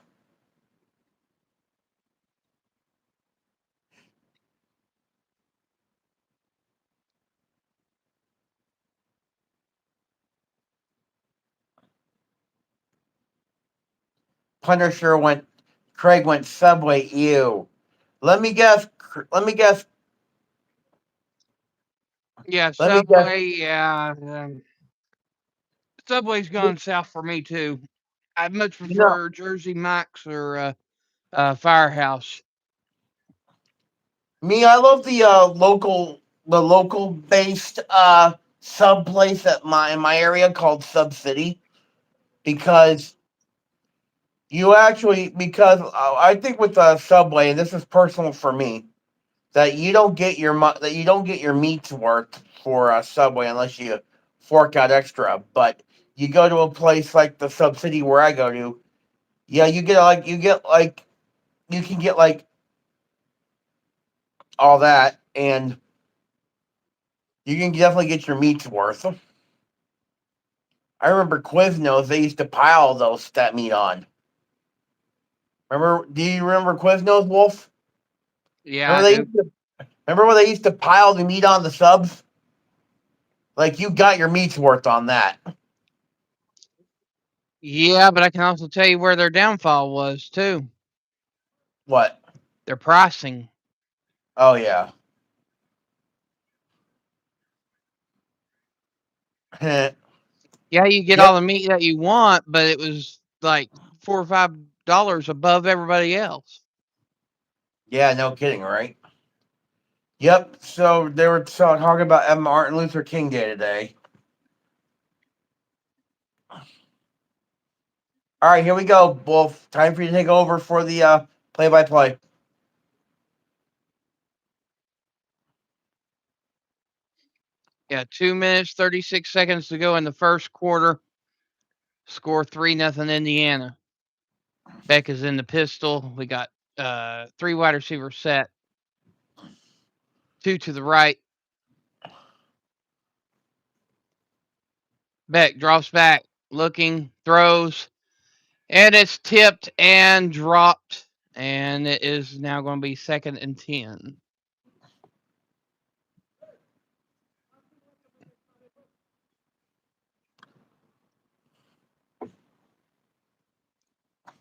Punisher went. Craig went Subway. Ew. Let me guess. Let me guess. Yeah, Let me guess. Subway. Yeah, Subway's gone south for me too. I much You know, prefer Jersey Mike's or Firehouse. me. I love the local based sub place at my in my area called Sub City because You actually, because I think with the Subway, and this is personal for me, that you don't get your meat's worth for a Subway unless you fork out extra. But you go to a place like the Sub City where I go to, yeah, you can get like all that, and you can definitely get your meat's worth. I remember Quiznos; they used to pile those that meat on. Remember? Do you remember Quiznos, Wolf? Yeah, Remember I they do. used to, remember when they used to pile the meat on the subs? Like you got your meat's worth on that. Yeah, but I can also tell you where their downfall was too. What? Their pricing. Oh yeah. Yeah, you get all Yep. the meat that you want, but it was like $4 or $5 above everybody else. Yeah, no kidding, right? Yep. So they were talking about Martin Luther King Day today. All right, here we go, Wolf. Time for you to take over for the play-by-play. Yeah, 2 minutes 36 seconds to go in the first quarter. Score 3-0 Indiana. Beck is in the pistol. We got three wide receivers set. Two to the right. Beck drops back, looking, throws, and it's tipped and dropped. And it is now going to be 2nd and 10.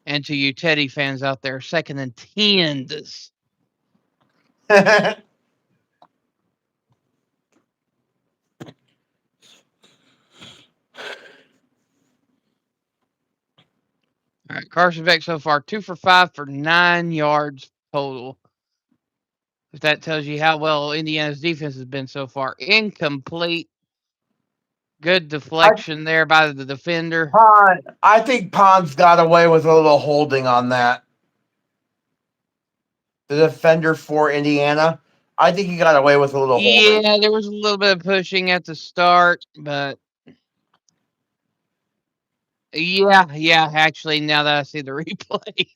And to you Teddy fans out there, 2nd and 10. All right, Carson Beck so far 2 for 5 for 9 yards total. If that tells you how well Indiana's defense has been so far, incomplete. Good I, deflection there by the defender. I think Pons got away with a little holding on that. The defender for Indiana. I think he got away with a little holding. Yeah, there was a little bit of pushing at the start, but yeah. Actually, now that I see the replay,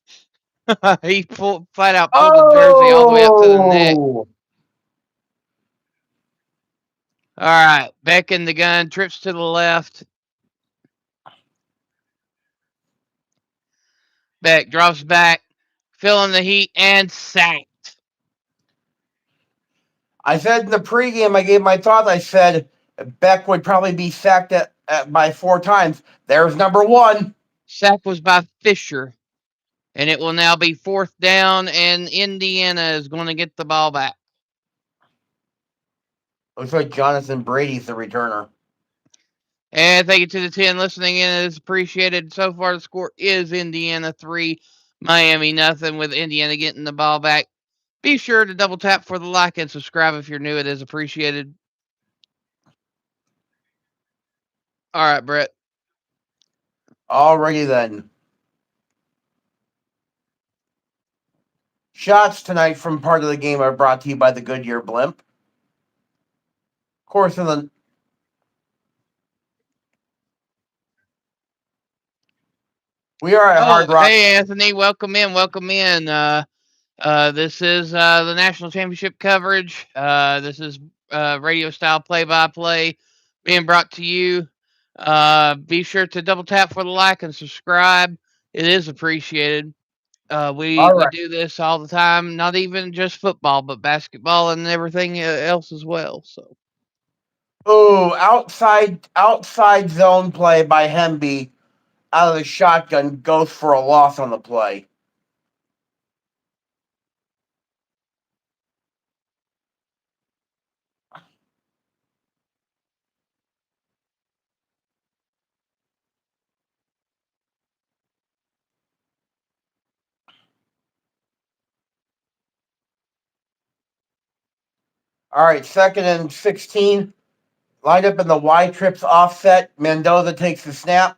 he flat out pulled the jersey all the way up to the neck. Oh, All right, Beck in the gun, trips to the left. Beck drops back, feeling the heat, and sacked. I said in the pregame, I gave my thoughts. I said Beck would probably be sacked by 4 times. There's number one. Sack was by Fisher, and it will now be 4th down, and Indiana is going to get the ball back. Looks like Jonathan Brady's the returner. And thank you to the 10 listening in. It is appreciated. So far, the score is Indiana 3, Miami nothing, with Indiana getting the ball back. Be sure to double tap for the like and subscribe if you're new. It is appreciated. All right, Brett. Alrighty then. Shots tonight from part of the game are brought to you by the Goodyear Blimp. Of course, we are at Oh, Hard Rock. hey, Anthony. Welcome in. Welcome in. This is the national championship coverage. This is radio style play by play being brought to you. Be sure to double tap for the like and subscribe. It is appreciated. We All we right. do this all the time, not even just football, but basketball and everything else as well. So Ooh, outside zone play by Hemby out of the shotgun goes for a loss on the play. All right, 2nd and 16. Lined up in the Y trips offset. Mendoza takes the snap.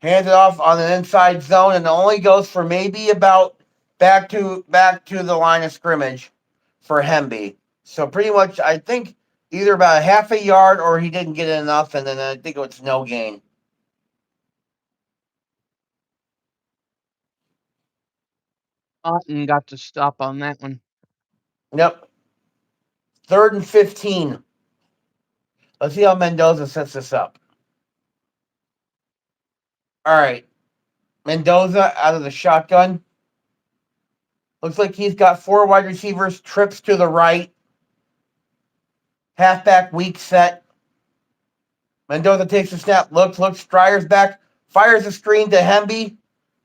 Hands it off on an inside zone, and it only goes for maybe about back to the line of scrimmage for Hemby. So pretty much, I think either about a half a yard or he didn't get enough, and then I think it was no gain. Otten got to stop on that one. Yep. 3rd and 15. Let's see how Mendoza sets this up. All right. Mendoza out of the shotgun. Looks like he's got 4 wide receivers, trips to the right. Halfback weak set. Mendoza takes the snap, looks, Stryer's back, fires a screen to Hemby.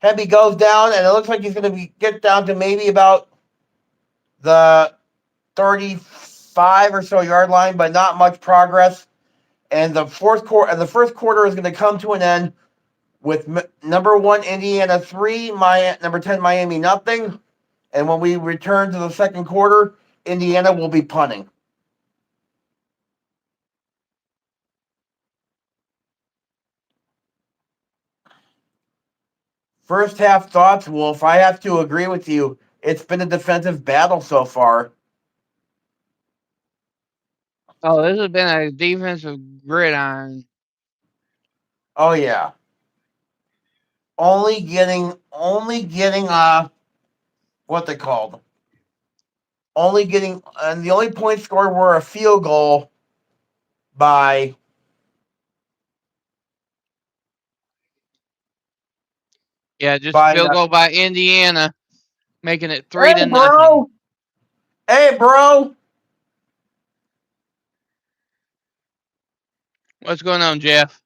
Hemby goes down, and it looks like he's going to get down to maybe about the 35 or so yard line, but not much progress. And the first quarter is going to come to an end with number 1 Indiana 3, number 10 Miami nothing. And when we return to the second quarter, Indiana will be punting. First half thoughts, Wolf. I have to agree with you. It's been a defensive battle so far. Oh, this has been a defensive gridiron. Oh yeah. Only getting what they called. Only getting and the only points scored were a field goal by Yeah, just a by field goal by Indiana, making it Hey 3-0. bro. Hey bro. What's going on, Jeff?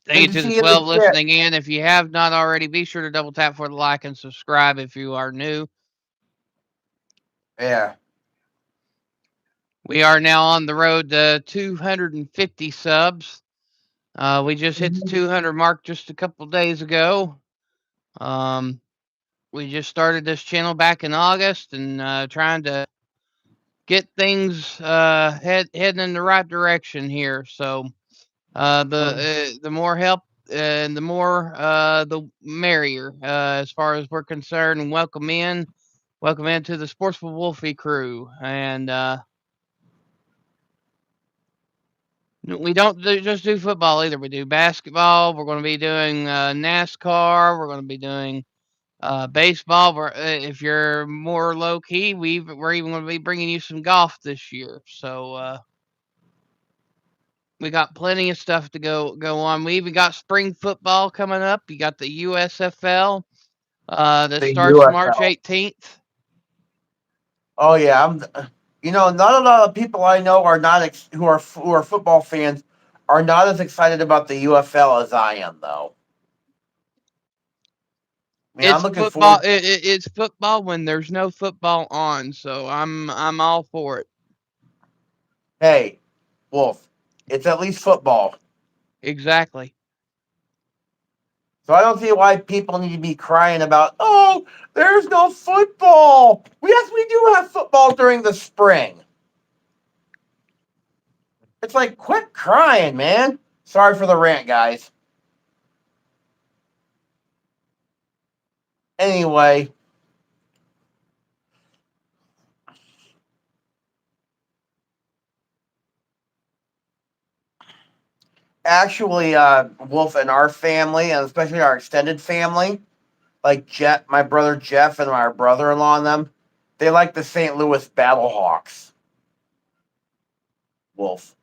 Thank Good you to to the see you in the 12 chat. listening in. If you have not already, be sure to double tap for the like and subscribe if you are new. Yeah. We are now on the road to 250 subs. We just hit the 200 mark just a couple days ago. Um, we just started this channel back in August and trying to get things heading in the right direction here. So the more help and the more the merrier as far as we're concerned. And welcome into the Sportsful Wolfie crew. And we don't just do football either. We do basketball. We're going to be doing NASCAR. We're going to be doing baseball. If you're more low key, we're even going to be bringing you some golf this year. So we got plenty of stuff to go on. We even got spring football coming up. You got the USFL that The starts March UFL. 18th. Oh yeah, not a lot of people I know are not who are football fans are not as excited about the UFL as I am though. I mean, I'm It's looking football. forward. It's football when there's no football on. So I'm all for it. Hey, Wolf, it's at least football. Exactly. So I don't see why people need to be crying about, oh, there's no football. Yes, we do have football during the spring. It's like, quit crying, man. Sorry for the rant, guys. Anyway, actually, Wolf and our family, and especially our extended family, like Jeff, my brother Jeff, and my brother-in-law and them, they like the St. Louis Battlehawks. Wolf.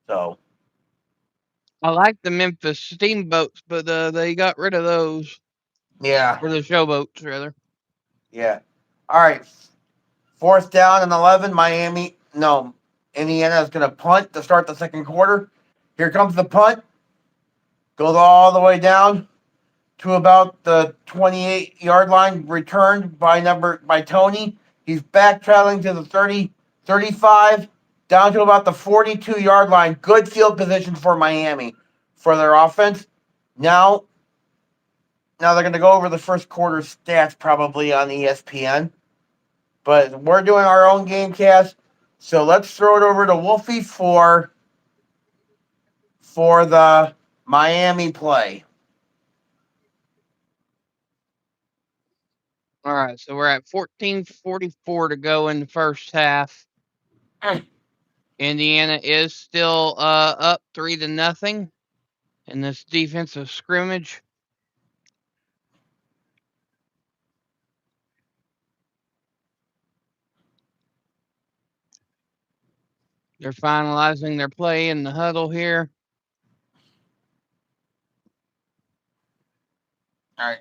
So I like the Memphis Steamboats, but they got rid of those, yeah, or the showboats rather. yeah. All right, 4th down and 11. Indiana is going to punt to start the second quarter. Here comes the punt. Goes all the way down to about the 28-yard line. Returned by Tony. He's back traveling to the 30, 35, down to about the 42-yard line. Good field position for Miami for their offense. Now they're going to go over the first quarter stats probably on ESPN. But we're doing our own GameCast. So let's throw it over to Wolfie for the Miami play. All right, so we're at 14:44 to go in the first half. Indiana is still up 3-0 in this defensive scrimmage. They're finalizing their play in the huddle here. All right.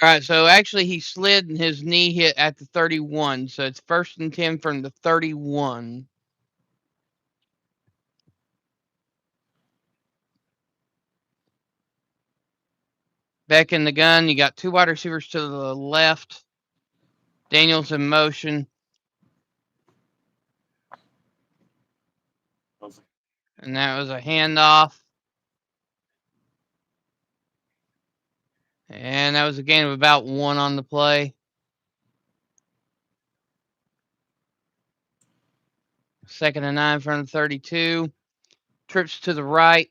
All right, so actually he slid and his knee hit at the 31, so it's 1st and 10 from the 31. Back in the gun, you got two wide receivers to the left. Daniels in motion. And that was a handoff. And that was a gain of about 1 on the play. 2nd and 9 from the 32. Trips to the right.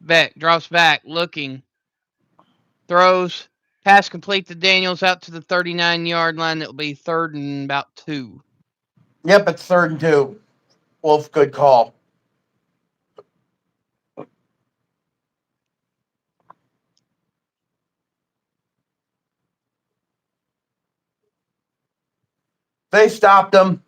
Beck drops back, looking. Throws. Pass complete to Daniels out to the 39-yard line. It'll be 3rd and about 2. Yep, it's 3rd and 2. Wolf, good call. They stopped him.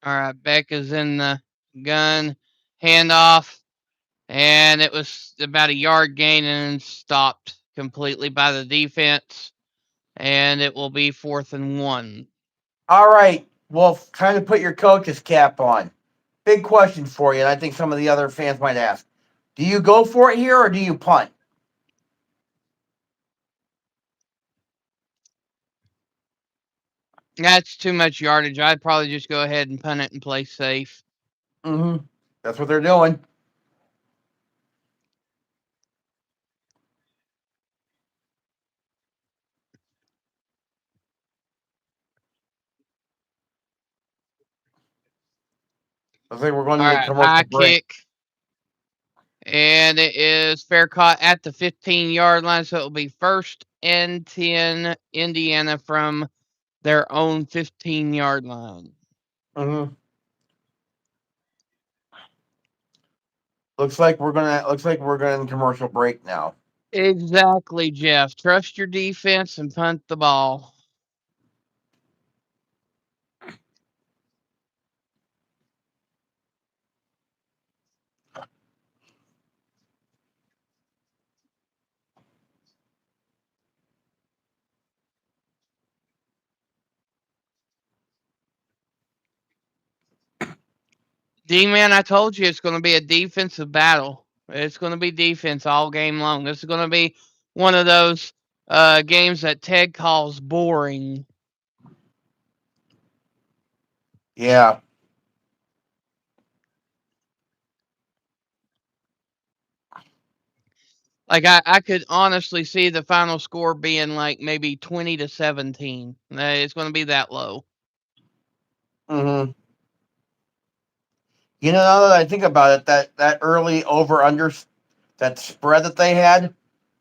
All right, Beck is in the gun. Handoff. And it was about a yard gain and stopped completely by the defense. And it will be 4th and 1. All right, Wolf, trying to put your coach's cap on. Big question for you, and I think some of the other fans might ask. Do you go for it here or do you punt? That's too much yardage. I'd probably just go ahead and punt it and play safe. Mm-hmm. That's what they're doing. I think we're going All to the right, high commercial break. kick. And it is fair caught at the 15-yard line. So it'll be 1st and 10 Indiana from their own 15-yard line. Mm-hmm. Looks like we're going to commercial break now. Exactly, Jeff. Trust your defense and punt the ball. D-Man, I told you it's going to be a defensive battle. It's going to be defense all game long. This is going to be one of those games that Ted calls boring. Yeah. Like I could honestly see the final score being like maybe 20-17. It's going to be that low. Mm-hmm. You know, now that I think about it, that early over under, that spread that they had.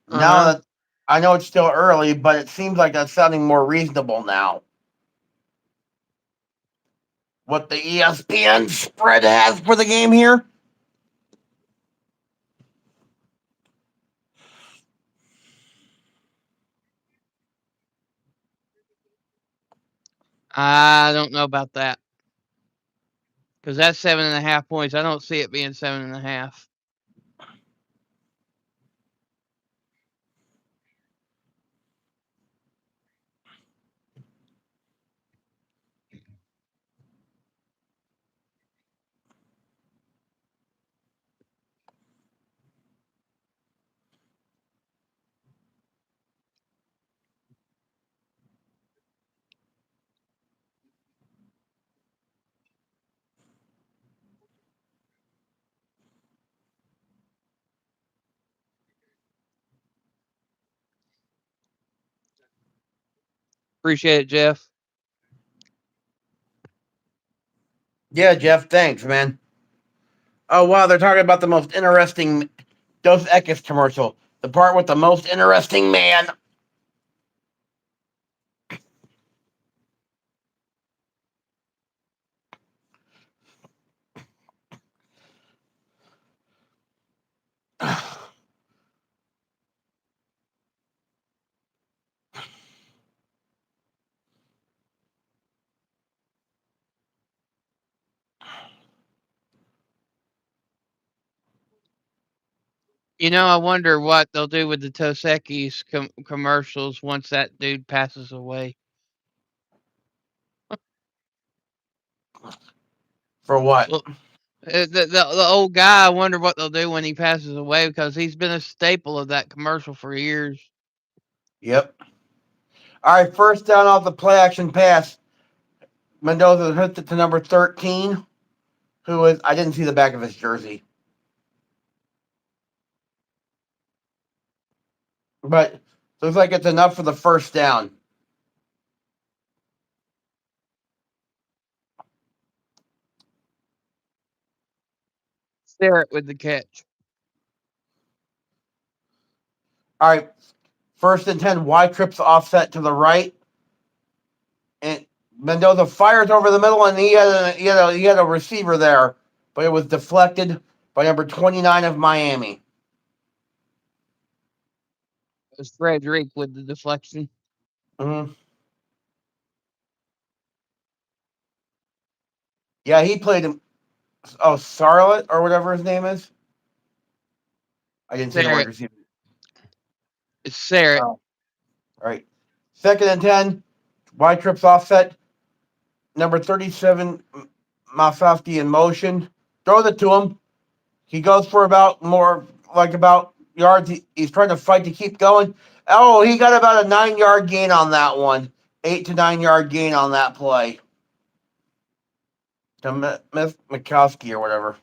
Now Uh-huh. that I know it's still early, but it seems like that's sounding more reasonable now. What the ESPN spread has for the game here? I don't know about that. Because that's 7.5 points. I don't see it being 7.5. Appreciate it, Jeff. Yeah, Jeff, thanks, man. Oh, wow, they're talking about the most interesting Dos Equis commercial. The part with the most interesting man. I wonder what they'll do with the Toseki's commercials once that dude passes away. For what? Well, the old guy, I wonder what they'll do when he passes away because he's been a staple of that commercial for years. Yep. All right, first down off the play action pass. Mendoza hits it to number 13, who is, I didn't see the back of his jersey. But looks like it's enough for the first down. Stare it with the catch. All right, first and 10, Y trips offset to the right. And Mendoza fires over the middle, and he had a receiver there, but it was deflected by number 29 of Miami. It was Frederick with the deflection. Mm-hmm. Yeah, he played him. Oh, Charlotte or whatever his name is. I didn't see the Stare wide it. receiver. It's stare Oh, it. all right. Second and 10, Y trips offset. Number 37, Masofsky in motion. Throws it to him. He goes for about yards. He's trying to fight to keep going. Oh, he got about a 9 yard gain on that one. 8 to 9 yard gain on that play. To Miss Mikowski or whatever.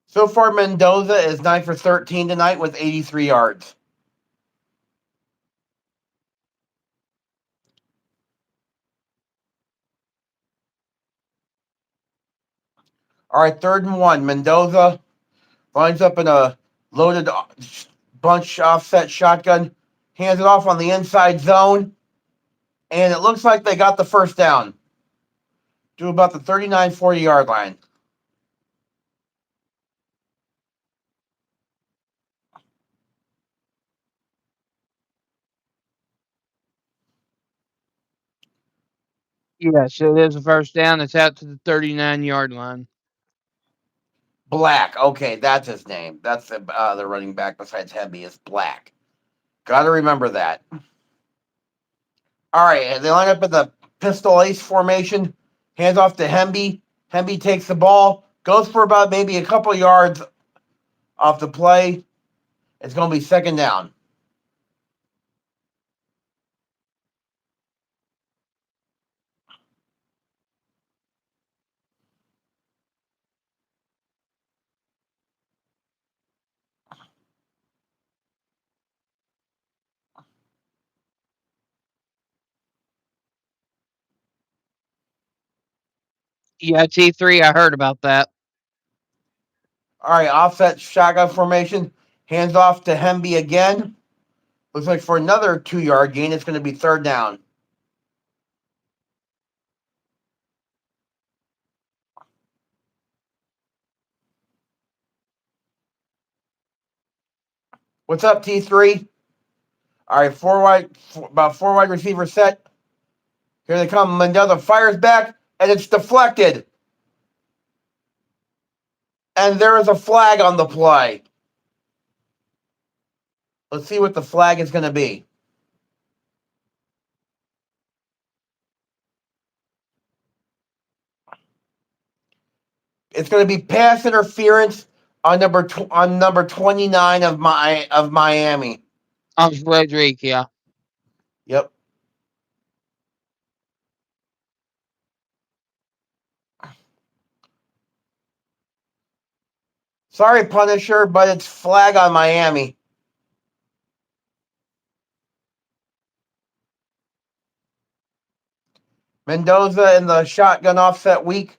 So far, Mendoza is 9 for 13 tonight with 83 yards. All right, 3rd and 1. Mendoza lines up in a loaded bunch offset shotgun, hands it off on the inside zone, and it looks like they got the first down to about the 39-40 yard line. Yes, it is a first down. It's out to the 39-yard line. Black. Okay, that's his name. That's the running back besides Hemby is Black. Got to remember that. All right, they line up in the pistol ace formation. Hands off to Hemby. Hemby takes the ball, goes for about maybe a couple yards off the play. It's going to be second down. Yeah, T3, I heard about that. All right, offset shotgun formation. Hands off to Hemby again. Looks like for another 2 yard gain, it's going to be third down. What's up, T3? All right, about four wide receiver set. Here they come. Mendoza fires back, and it's deflected. And there is a flag on the play. Let's see what the flag is going to be. It's going to be pass interference on number 29 of Miami. I'm Frederick, yeah. Yep. Sorry, Punisher, but it's flag on Miami. Mendoza in the shotgun offset weak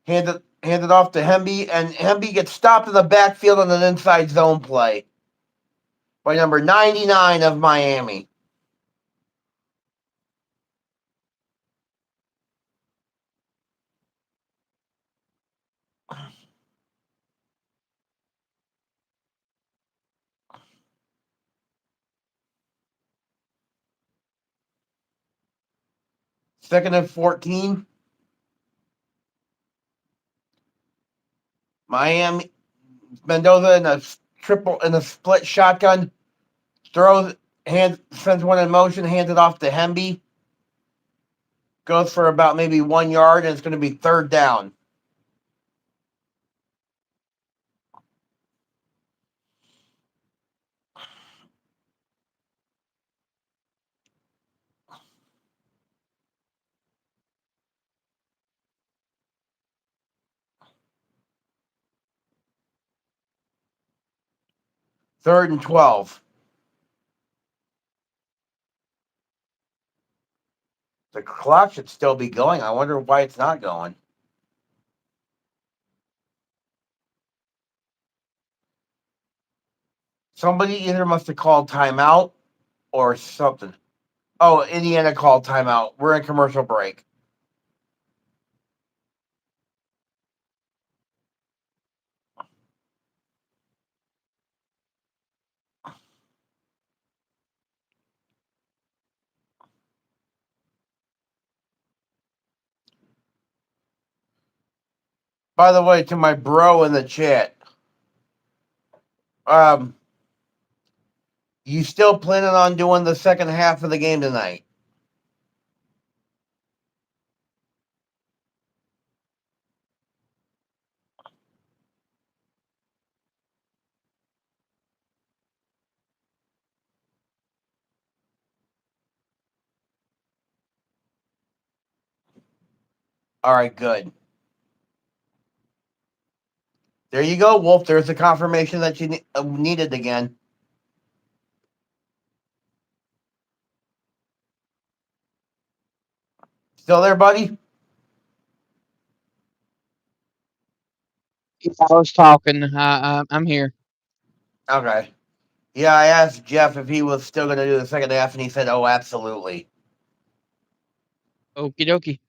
handed off to Hemby, and Hemby gets stopped in the backfield on an inside zone play by number 99 of Miami. Second and 14. Miami Mendoza in a triple in a split shotgun throws sends one in motion, hands it off to Hemby. Goes for about maybe 1 yard, and it's going to be third down. Third and 12. The clock should still be going. I wonder why it's not going. Somebody either must have called timeout or something. Oh, Indiana called timeout. We're in commercial break. By the way, to my bro in the chat, um, you still planning on doing the second half of the game tonight? All right, good. There you go, Wolf. There's the confirmation that you needed again. Still there, buddy? Yeah, I was talking. I'm here. Okay. Yeah, I asked Jeff if he was still going to do the second half, and he said, "Oh, absolutely." Okie dokie.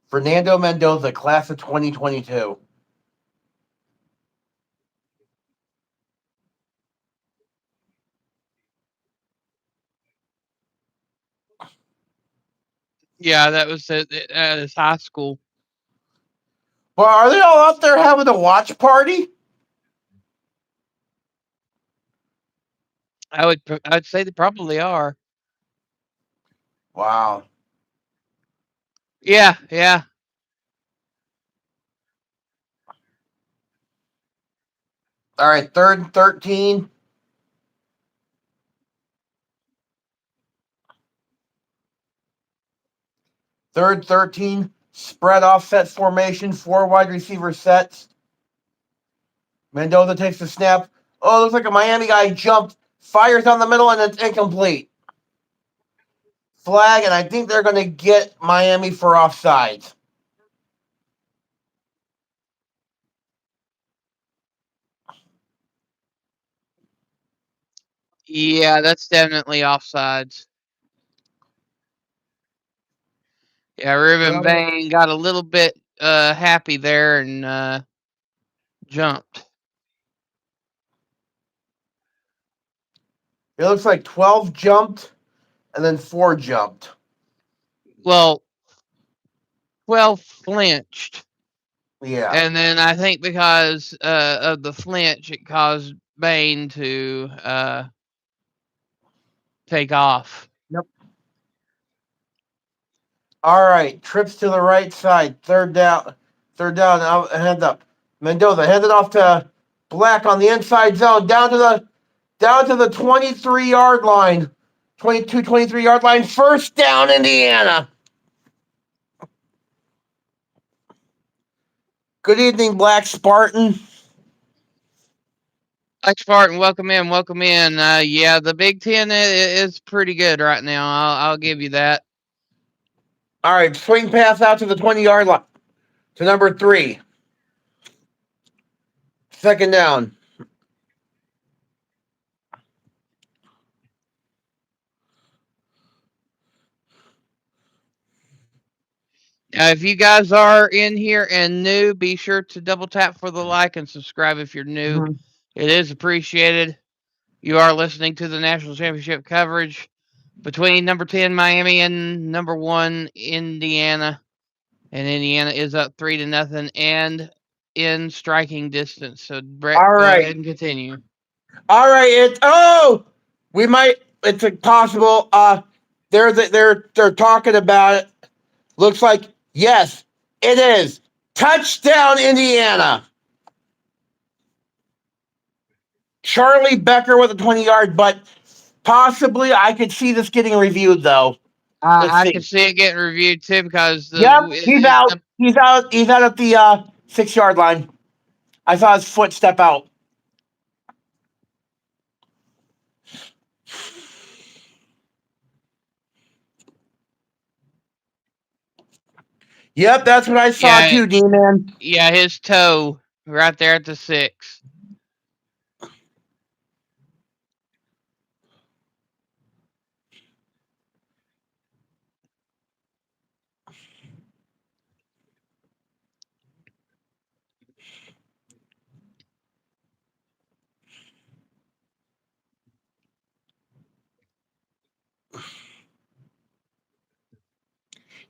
Fernando Mendoza, class of 2022. Yeah, that was at his high school. Well, are they all out there having a watch party? I'd say they probably are. Wow. Yeah, yeah. All right, third and 13. Third 13. Spread offset formation. Four wide receiver sets. Mendoza takes the snap. Oh, looks like a Miami guy jumped, fires down the middle, and it's incomplete. Flag, and I think they're going to get Miami for offsides. Yeah, that's definitely offsides. Yeah, Reuben Well, Bain got a little bit happy there and jumped. it looks like 12 jumped and then 4 jumped. Well, 12 flinched. Yeah. And then I think because of the flinch, it caused Bain to take off. Yep. All right. Trips to the right side. Third down. Third down. Head up. Mendoza headed off to Black on the inside zone. Down to the 23-yard line. 23-yard line. First down, Indiana. Good evening, Black Spartan. Thanks, Spartan. Welcome in. Welcome in. Yeah, the Big Ten is pretty good right now. I'll give you that. All right, swing pass out to the 20-yard line to number 3. Second down. If you guys are in here and new, be sure to double tap for the like and subscribe if you're new. Mm-hmm. It is appreciated. You are listening to the national championship coverage between number 10 Miami and number 1 Indiana. And Indiana is up 3-0 and in striking distance. So Brett, All go right. ahead and continue. All right. We might. It's possible. They're talking about it. Looks like yes, it is touchdown Indiana. Charlie Becker with a 20-yard, but possibly I could see this getting reviewed though. Let's I can see. see it getting reviewed too because Yep, he's out. He's out. He's out at the 6-yard line. I saw his foot step out. Yep, that's what I saw yeah, too, D-Man. yeah, his toe right there at the 6.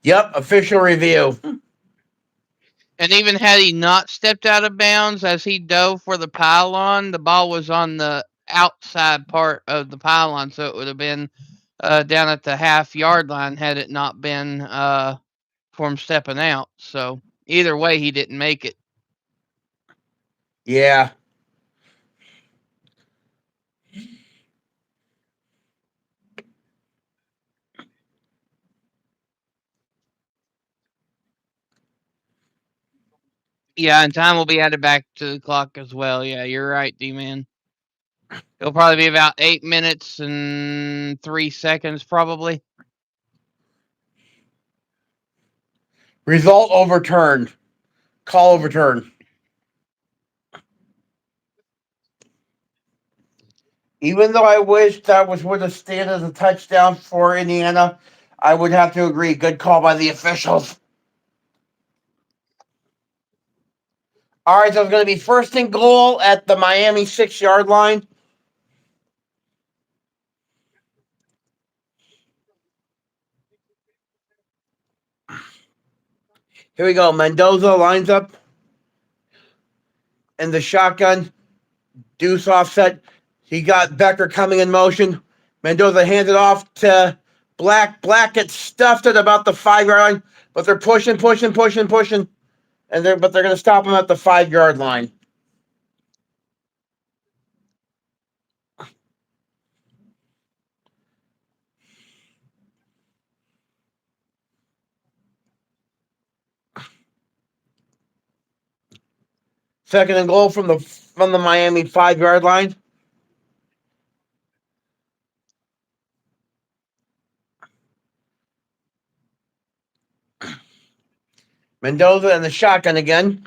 Yep, official review. And even had he not stepped out of bounds as he dove for the pylon, the ball was on the outside part of the pylon, so it would have been down at the half-yard line had it not been for him stepping out. So either way, he didn't make it. Yeah. Yeah, and time will be added back to the clock as well. Yeah, you're right, D-Man. It'll probably be about 8 minutes and 3 seconds, probably. Result overturned. Call overturned. Even though I wish that would have stayed as a touchdown for Indiana, I would have to agree. Good call by the officials. All right, so it's going to be first and goal at the Miami 6-yard line. Here we go. Mendoza lines up in the shotgun. Deuce offset. He got Becker coming in motion. Mendoza hands it off to Black. Black gets stuffed at about the 5-yard line, but they're pushing. And they're going to stop him at the 5-yard line. Second and goal from the Miami 5-yard line. Mendoza and the shotgun again.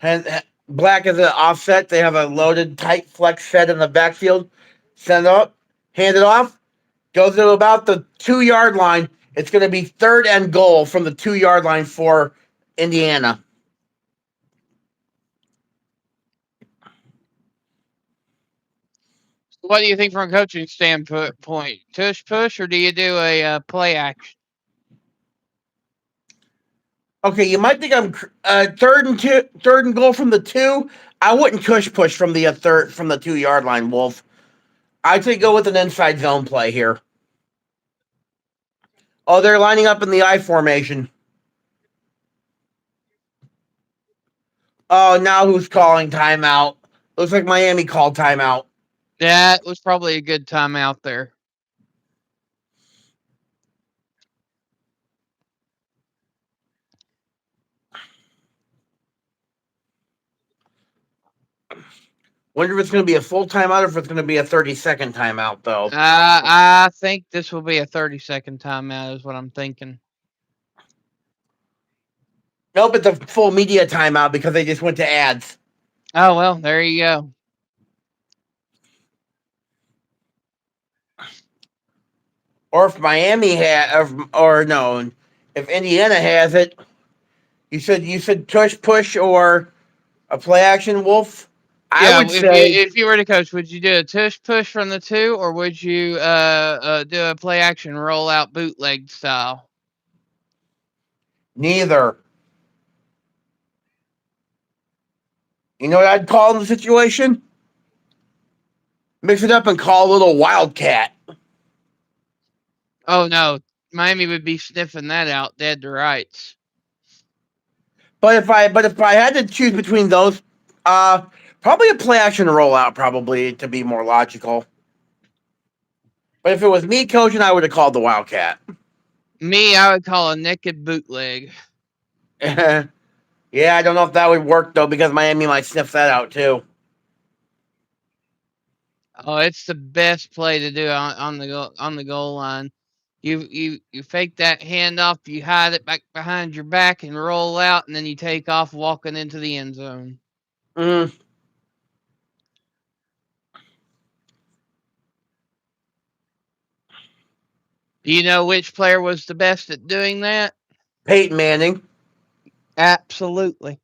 And Black is an offset. They have a loaded tight flex set in the backfield. Send up, hand it off. Goes to about the 2-yard line. It's going to be third and goal from the 2 yard line for Indiana. What do you think from a coaching standpoint? Tush push, or do you do a play action? Okay, you might think I'm third and goal from the 2. I wouldn't push from the third from the 2 yard line, Wolf. I'd say go with an inside zone play here. Oh, they're lining up in the I formation. Oh, now who's calling timeout? Looks like Miami called timeout. That was probably a good time out there. Wonder if it's going to be a full timeout or if it's going to be a 30-second timeout, though. I think this will be a 30-second timeout, is what I'm thinking. Nope, it's a full media timeout because they just went to ads. Oh, well, there you go. Or if Miami or no, if Indiana has it, you said push or a play action, Wolf. I Yeah, would say if you were the coach, would you do a tush push from the 2, or would you do a play action roll out bootleg style? neither. You know what I'd call in the situation? Mix it up and call a little wildcat. Oh no, Miami would be sniffing that out dead to rights. But if I had to choose between those, uh, probably a play action rollout, probably to be more logical. But if it was me coaching, I would have called the wildcat. Me, I would call a naked bootleg. Yeah, I don't know if that would work though because Miami might sniff that out too. Oh, it's the best play to do on the goal line. You fake that handoff, you hide it back behind your back and roll out, and then you take off walking into the end zone. Mm, Do you know which player was the best at doing that? Peyton Manning. Absolutely.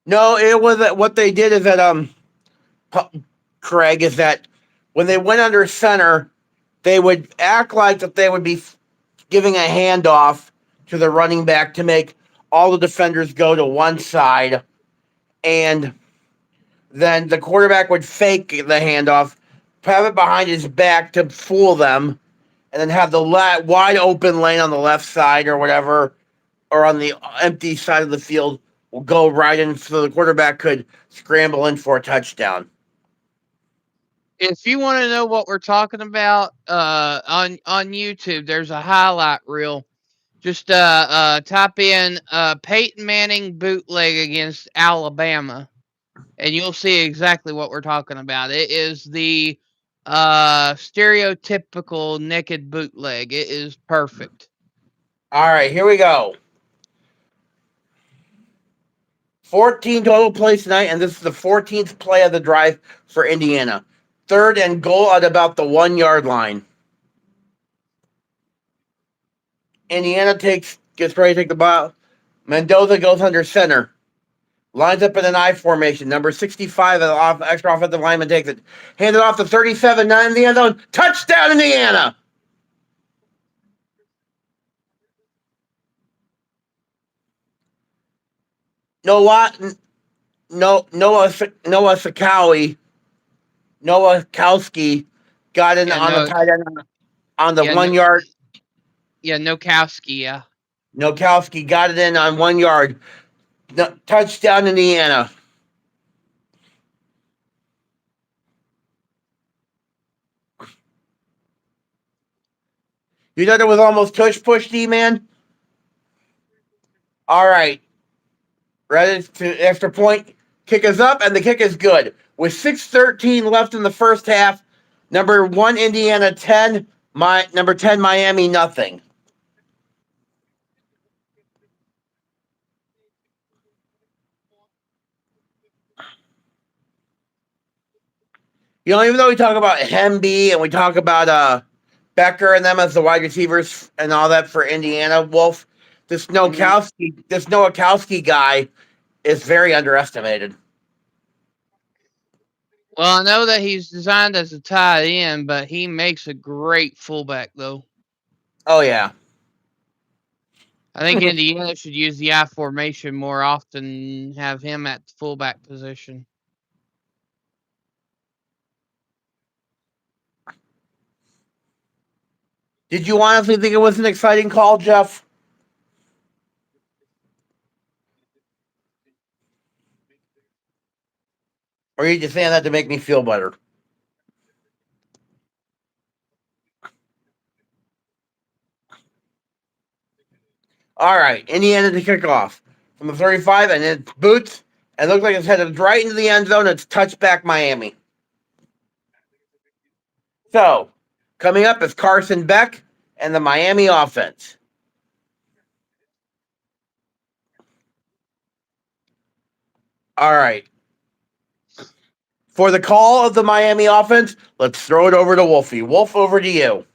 No, it was what they did is that Craig is that when they went under center, they would act like that they would be giving a handoff to the running back to make all the defenders go to one side, and then the quarterback would fake the handoff, have it behind his back to fool them, and then have the wide open lane on the left side or whatever, or on the empty side of the field will go right in so the quarterback could scramble in for a touchdown. If you want to know what we're talking about, on YouTube, there's a highlight reel. Just type in Peyton Manning bootleg against Alabama, and you'll see exactly what we're talking about. It is the stereotypical naked bootleg. It is perfect. All right, here we go. 14 total plays tonight, and this is the 14th play of the drive for Indiana. Third and goal at about the 1 yard line. Indiana gets ready to take the ball. Mendoza goes under center. Lines up in an I formation. Number 65, the extra offensive lineman takes it. Handed off to 37, 9 in the end zone. Touchdown, Indiana! No what? No Noah Sakawi. Noah Kowski got in Yeah, on the no, tight end on the yeah, no, 1 yard. yeah, Nokowski. Yeah, Nokowski got it in on 1 yard. No, touchdown, Indiana. You thought it was almost tush push, D man? All right. Ready to extra point. Kick is up, and the kick is good. With 6:13 left in the first half, number 1 Indiana 10, number 10 Miami nothing. Even though we talk about Hemby and we talk about Becker and them as the wide receivers and all that for Indiana Wolf, Mhm. This Nowakowski guy is very underestimated. Well, I know that he's designed as a tight end, but he makes a great fullback, though. Oh yeah. I think Indiana should use the I formation more often, have him at the fullback position. Did you honestly think it was an exciting call, Jeff? Or are you just saying that to make me feel better? All right, Indiana to kick off from the 35, and it's boots, and looks like it's headed right into the end zone. It's touchback Miami. So, coming up is Carson Beck and the Miami offense. All right. For the call of the Miami offense, let's throw it over to Wolfie. Wolf, over to you.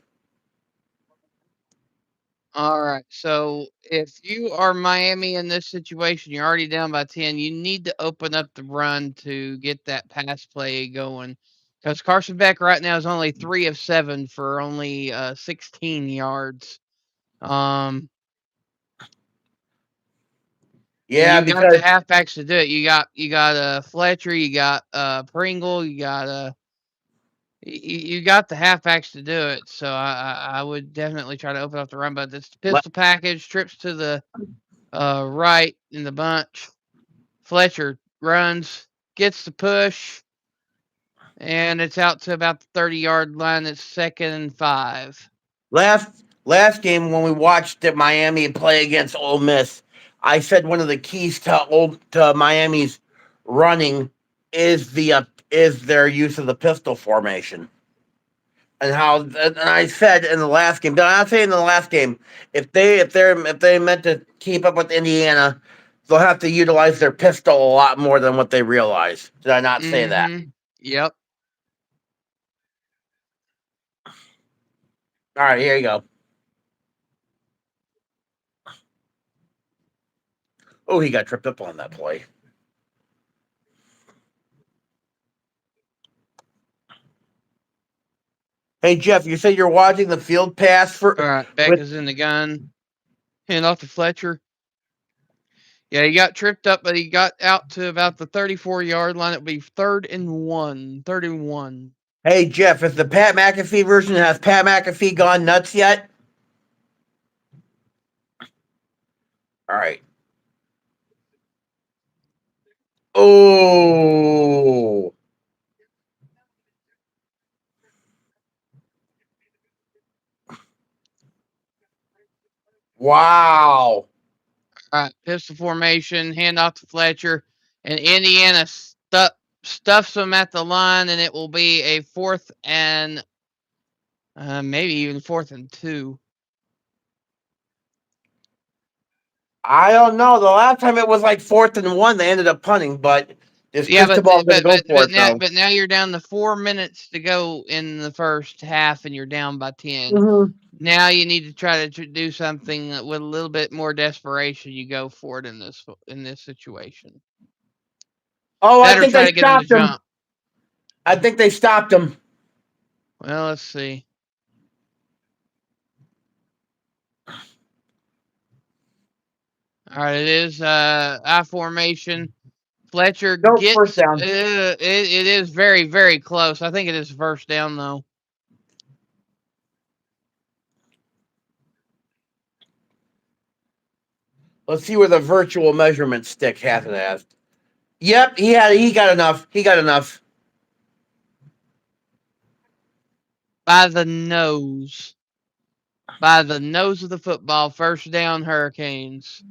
All right. So if you are Miami in this situation, you're already down by 10. You need to open up the run to get that pass play going. Because Carson Beck right now is only 3 of 7 for only 16 yards. Um, and Yeah, you got because the halfbacks to do it. You got Fletcher, you got Pringle, you got the halfbacks to do it. So I would definitely try to open up the run. But this pistol package trips to the right in the bunch. Fletcher runs, gets the push, and it's out to about the 30-yard line. It's 2nd and 5. last game when we watched Miami play against Ole Miss, I said one of the keys to Miami's running is their use of the pistol formation. And how and I said in the last game, did I not say in the last game, if they meant to keep up with Indiana, they'll have to utilize their pistol a lot more than what they realize. Did I not say that? Mm-hmm. Yep. All right, here you go. Oh, he got tripped up on that play. Hey Jeff, you said you're watching the field pass All for right. Beck with. is in the gun. Hand off to Fletcher. Yeah, he got tripped up, but he got out to about the 34-yard line. It would be 3rd and 1. 31. Hey Jeff, is the Pat McAfee version, has Pat McAfee gone nuts yet? All right. Oh, wow. All right. Pistol formation. Hand off to Fletcher. And Indiana stuffs them at the line, and it will be a fourth and maybe even 4th and 2. I don't know. The last time it was like 4th and 1, they ended up punting, but this Yeah, Cristobal is going to go for it though. but now you're down to 4 minutes to go in the first half, and you're down by 10. Mm-hmm. Now you need to try to do something with a little bit more desperation. You go for it in this situation. Oh, I That or think try they to get them to stopped him. jump. I think they stopped him. Well, let's see. All right, it is I formation. Fletcher No, first gets down. it is very very close. I think it is first down though. Let's see where the virtual measurement stick has it as. Yep, he got enough. He got enough. By the nose. By the nose of the football, first down Hurricanes.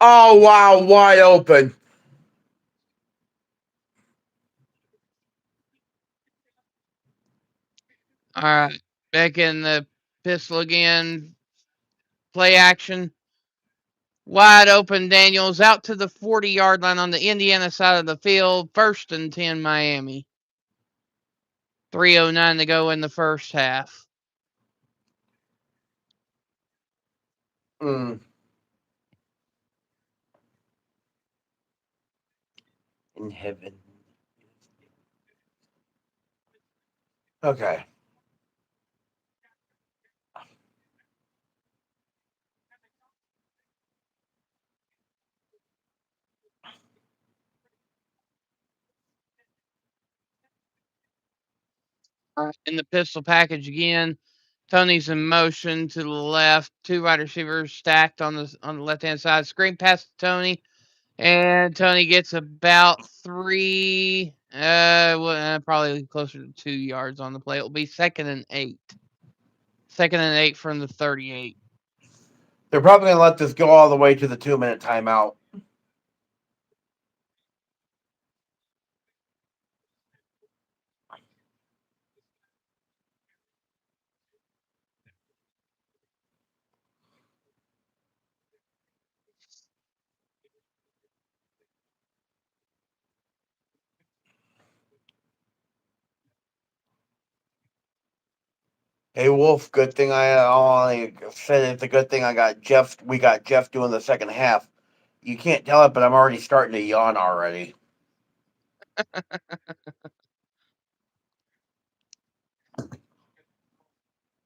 Oh wow, wide open. All right, back in the pistol again. Play action. Wide open Daniels out to the 40-yard line on the Indiana side of the field. 1st and 10 Miami. 3:09 to go in the first half. Mm. In heaven. Okay. In the pistol package again. Tony's in motion to the left. Two wide receivers stacked on the left hand side. Screen pass to Tony, and Tony gets about three. Probably closer to 2 yards on the play. It will be 2nd and 8. 2nd and 8 from the 38. They're probably going to let this go all the way to the 2-minute timeout. Hey Wolf, good thing I only said it's a good thing I got Jeff. We got Jeff doing the second half. You can't tell it, but I'm already starting to yawn already.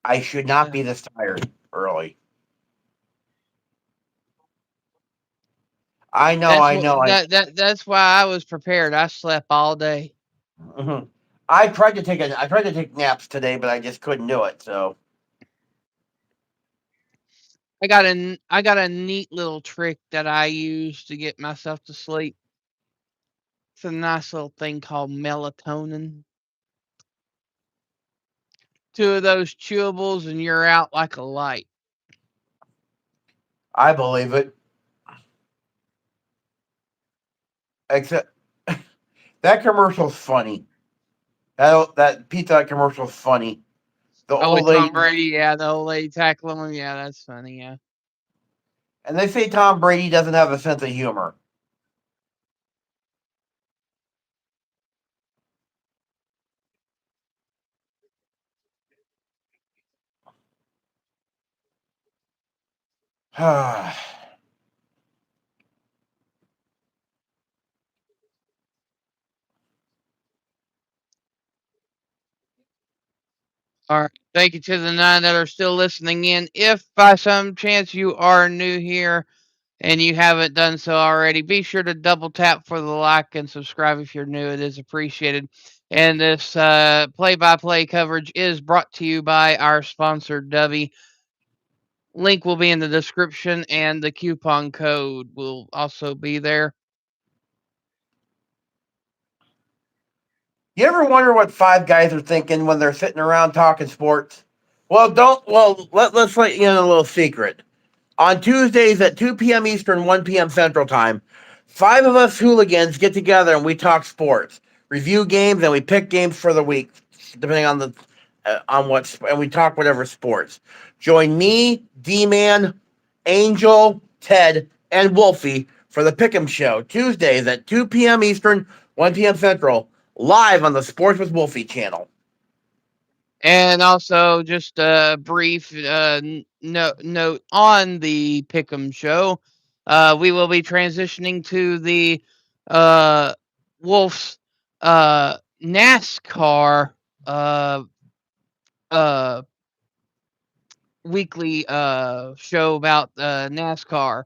I should not be this tired early. I know, That's I what know. that's why I was prepared. I slept all day. Mhm. I tried to take naps today, but I just couldn't do it. So I got a neat little trick that I use to get myself to sleep. It's a nice little thing called melatonin. Two of those chewables and you're out like a light. I believe it. Except that commercial's funny. That Pizza Hut commercial's funny. The Oh, old with Tom lady, Brady, yeah, the old lady tackling him, yeah, that's funny, yeah. and they say Tom Brady doesn't have a sense of humor. All right. Thank you to the 9 that are still listening in. If by some chance you are new here and you haven't done so already, be sure to double tap for the like and subscribe if you're new. It is appreciated. And this play by play coverage is brought to you by our sponsor, Dovey. Link will be in the description, and the coupon code will also be there. You ever wonder what five guys are thinking when they're sitting around talking sports? Well, don't. Well, let's let you in a little secret. On Tuesdays at 2 p.m. Eastern, 1 p.m. Central Time, five of us hooligans get together and we talk sports, review games, and we pick games for the week, depending on the on what, and we talk whatever sports. Join me, D-Man, Angel, Ted, and Wolfie for the Pick'em Show Tuesdays at 2 p.m. Eastern, 1 p.m. Central, live on the Sports with Wolfie channel. And also, just a brief note on the Pick'em show. We will be transitioning to the uh, Wolf's NASCAR uh, uh, weekly show about NASCAR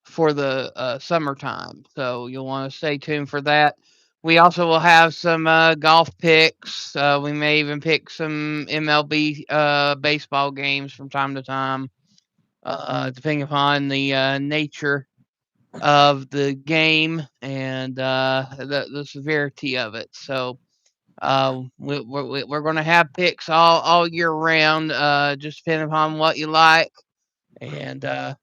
for the summertime. So you'll want to stay tuned for that. We also will have some golf picks. We may even pick some MLB baseball games from time to time, depending upon the nature of the game and the severity of it. So we're going to have picks all year round, just depending upon what you like. And yeah,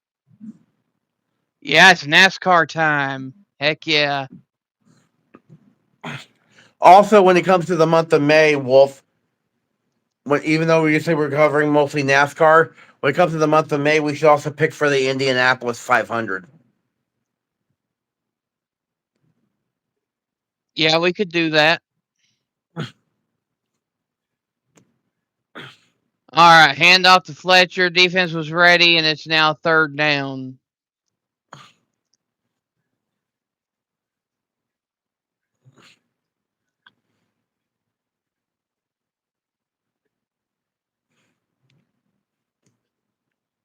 it's NASCAR time. Heck yeah. Also, when it comes to the month of May, Wolf, even though we say we're covering mostly NASCAR, when it comes to the month of May, we should also pick for the Indianapolis 500. Yeah, we could do that. All right, hand off to Fletcher. Defense was ready, and it's now third down.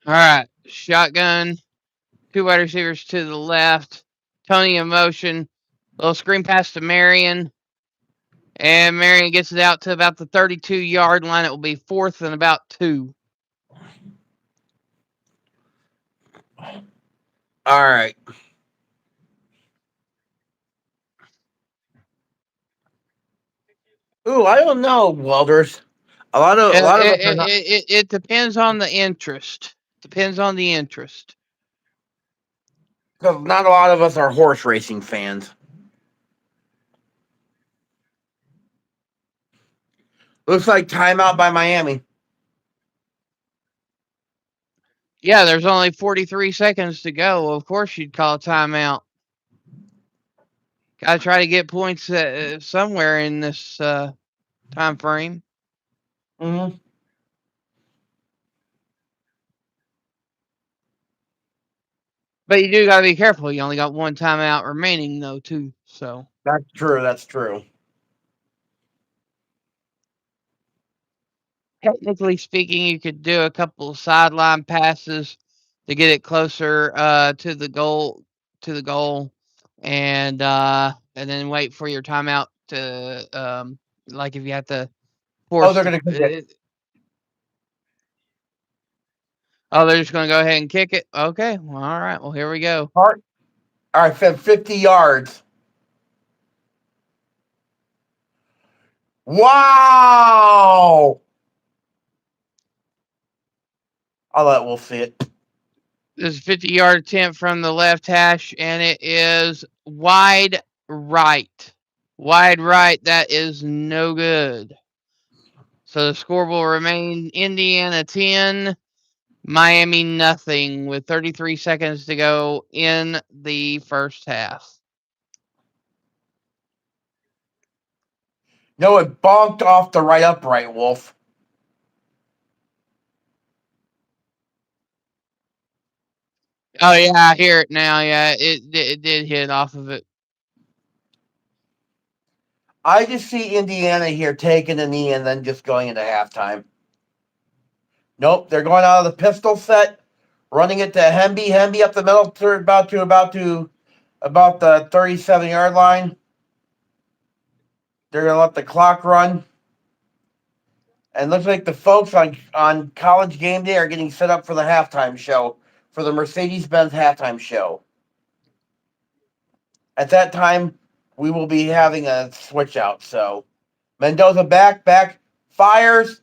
All right, shotgun. Two wide receivers to the left. Tony in motion. Little screen pass to Marion. And Marion gets it out to about the 32-yard line. It will be fourth and about 2. All right. Ooh, I don't know, Welders. A It, lot of us are it, not, it, it depends on the interest. Depends on the interest. because not a lot of us are horse racing fans. Looks like timeout by Miami. Yeah, there's only 43 seconds to go. Of course, you'd call a timeout. Got to try to get points somewhere in this time frame. Mm-hmm. But you do got to be careful. You only got one timeout remaining, though, too. So That's true. That's true. technically speaking, you could do a couple of sideline passes to get it closer to the goal, and then wait for your timeout to like if you have to Oh, force they're the. going to kick it. Oh, they're just going to go ahead and kick it. Okay, well, all right. Well, here we go. All right, 50 yards. Wow! I'll let Wolf see it. This is a 50-yard attempt from the left hash, and it is wide right. Wide right. That is no good. So the score will remain Indiana 10, Miami nothing, with 33 seconds to go in the first half. No, it bonked off the right upright, Wolf. Oh, yeah, I hear it now. Yeah, it did hit off of it. I just see Indiana here taking a knee and then just going into halftime. Nope, they're going out of the pistol set, running it to Hemby. Hemby up the middle, about the 37-yard line. They're gonna let the clock run. And looks like the folks on College Game Day are getting set up for the halftime show, for the Mercedes-Benz halftime show. At that time, we will be having a switch out. So Mendoza back, fires.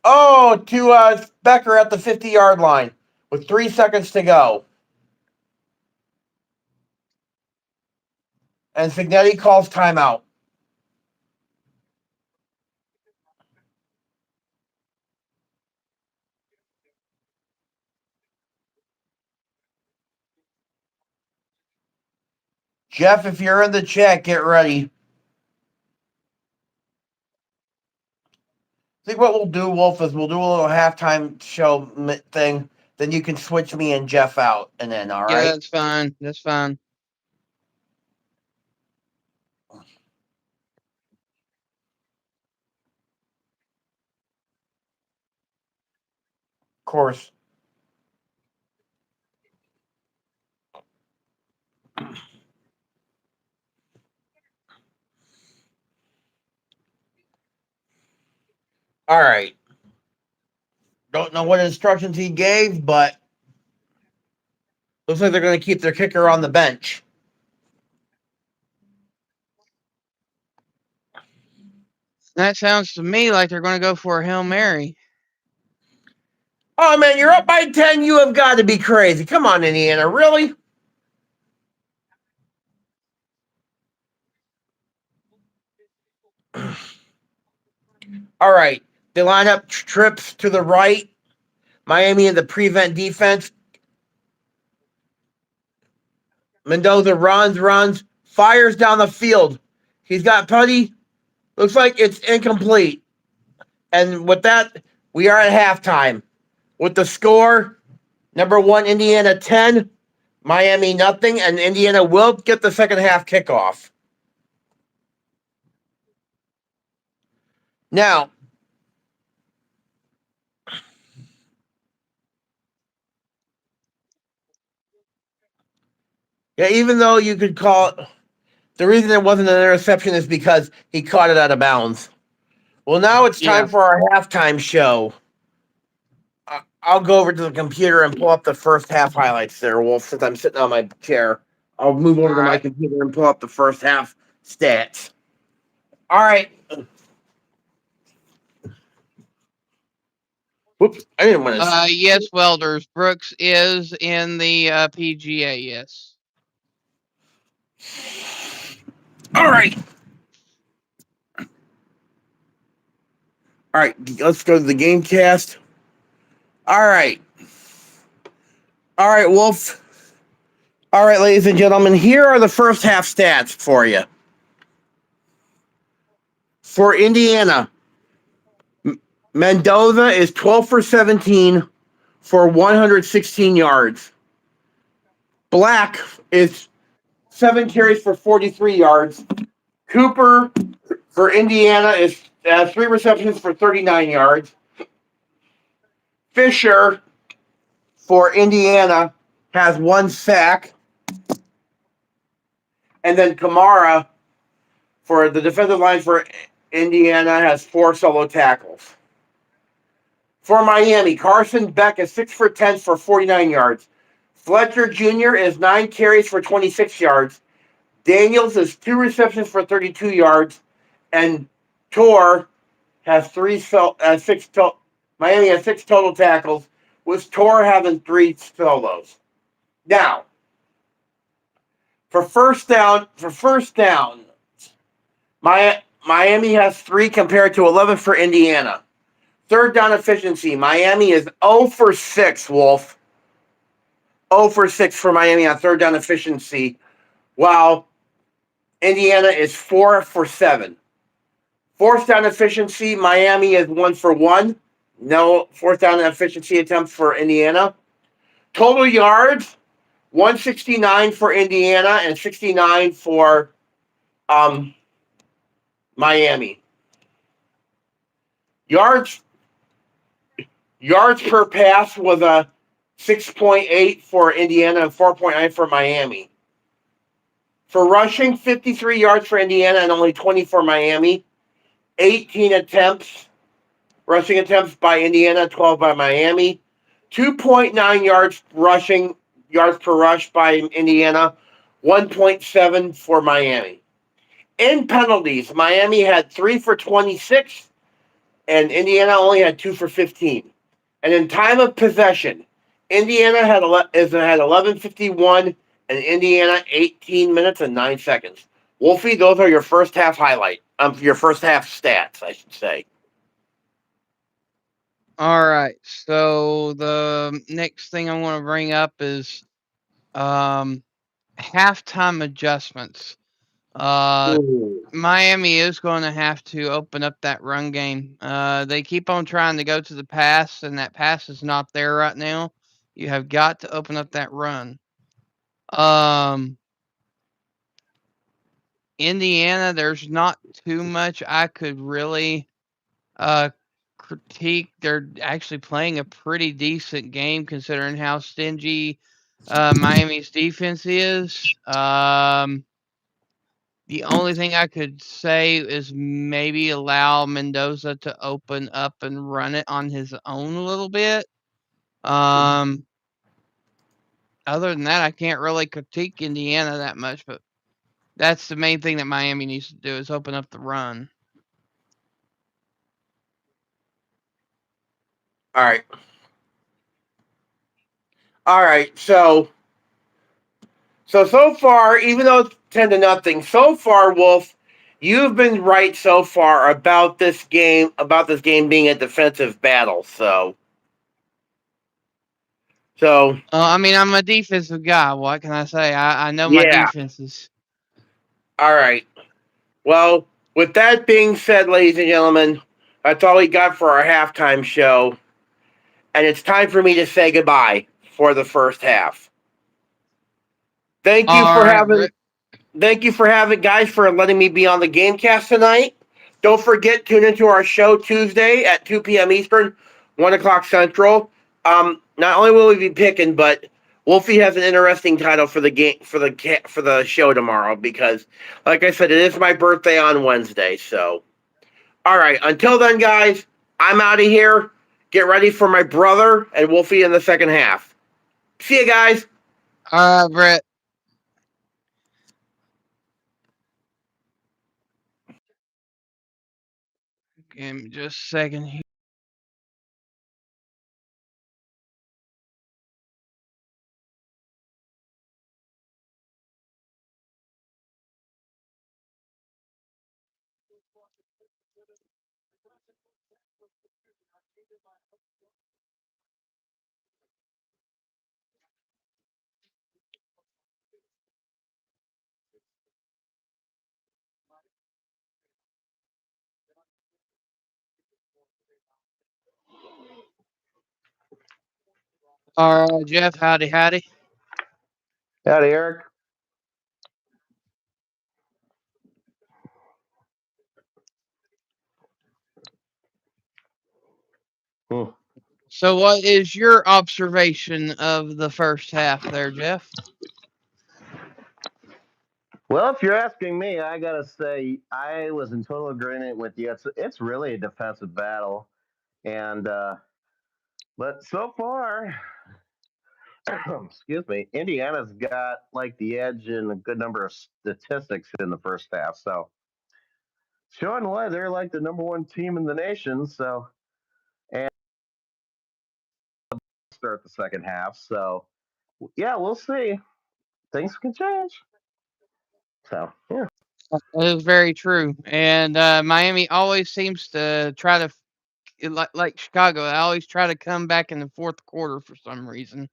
Oh, to Becker at the 50-yard line with 3 seconds to go. And Signetti calls timeout. Jeff, if you're in the chat, get ready. I think what we'll do, Wolf, is we'll do a little halftime show thing. Then you can switch me and Jeff out, and then all Yeah, right. that's fine. That's fine. Of course. All right. Don't know what instructions he gave, but looks like they're going to keep their kicker on the bench. That sounds to me like they're going to go for a Hail Mary. Oh, man, you're up by 10. You have got to be crazy. Come on, Indiana. Really? All right. They line up trips to the right. Miami in the prevent defense. Mendoza runs, fires down the field. He's got Putty. Looks like it's incomplete. And with that, we are at halftime. With the score, number one, Indiana 10, Miami nothing, and Indiana will get the second half kickoff. Now, yeah, even though you could call it, the reason it wasn't an interception is because he caught it out of bounds. Well, now it's time Yeah. for our halftime show. I'll go over to the computer and pull up the first half highlights there, Wolf, since I'm sitting on my chair. I'll move over All to my right. computer and pull up the first half stats. All right. Whoops. I didn't want to. Yes, Welders. Brooks is in the PGA. Yes. All right. All right. Let's go to the GameCast. All right. All right, Wolf. All right, ladies and gentlemen, here are the first half stats for you. For Indiana, Mendoza is 12 for 17 for 116 yards. Black is 7 carries for 43 yards. Cooper for Indiana is 3 receptions for 39 yards. Fisher for Indiana has 1 sack. And then Kamara for the defensive line for Indiana has 4 solo tackles. For Miami, Carson Beck is 6 for 10 for 49 yards. Fletcher Jr. is 9 carries for 26 yards. Daniels is 2 receptions for 32 yards. And Tor has 6 Miami has 6 total tackles, with Tor having 3 solos. Now, for first down, Miami has 3 compared to 11 for Indiana. Third down efficiency, Miami is 0 for 6, Wolf. 0 for 6 for Miami on third down efficiency, while Indiana is 4 for 7. Fourth down efficiency, Miami is 1 for 1. No fourth down efficiency attempts for Indiana. Total yards, 169 for Indiana and 69 for Miami. Yards per pass was a 6.8 for Indiana and 4.9 for Miami. For rushing, 53 yards for Indiana and only 20 for Miami. 18 rushing attempts by Indiana, 12 by Miami. 2.9 yards per rush by Indiana, 1.7 for Miami. In penalties, Miami had 3 for 26, and Indiana only had 2 for 15. And in time of possession, Indiana had 11:51, and Indiana 18 minutes and 9 seconds. Wolfie, those are your first half your first half stats, I should say. All right. So the next thing I want to bring up is halftime adjustments. Miami is going to have to open up that run game. They keep on trying to go to the pass, and that pass is not there right now. You have got to open up that run. Indiana, there's not too much I could really critique. They're actually playing a pretty decent game considering how stingy Miami's defense is. The only thing I could say is maybe allow Mendoza to open up and run it on his own a little bit. Other than that, I can't really critique Indiana that much, but that's the main thing that Miami needs to do is open up the run. All right. All right. So far, even though it's 10-0, so far, Wolf, you've been right so far about this game being a defensive battle. I mean, I'm a defensive guy. What can I say? I know my yeah. defenses. All right. Well, with that being said, ladies and gentlemen, that's all we got for our halftime show. And it's time for me to say goodbye for the first half. Thank you All for right, having Brett. Thank you for having guys for letting me be on the GameCast tonight. Don't forget, tune into our show Tuesday at 2 p.m. Eastern, 1 o'clock Central. Not only will we be picking, but Wolfie has an interesting title for the game for the show tomorrow because, like I said, it is my birthday on Wednesday. So, all right. Until then, guys, I'm out of here. Get ready for my brother and Wolfie in the second half. See you guys. All right, Brett. Give me just a second here. All right, Jeff. Howdy, howdy. Howdy, Eric. Hmm. So, what is your observation of the first half there, Jeff? Well, if you're asking me, I gotta say I was in total agreement with you. It's really a defensive battle, and but so far, excuse me, Indiana's got like the edge in a good number of statistics in the first half. So showing why they're like the number one team in the nation. So and start the second half. So yeah, we'll see. Things can change. So yeah. That is very true. And Miami always seems to try to, like Chicago, they always try to come back in the fourth quarter for some reason.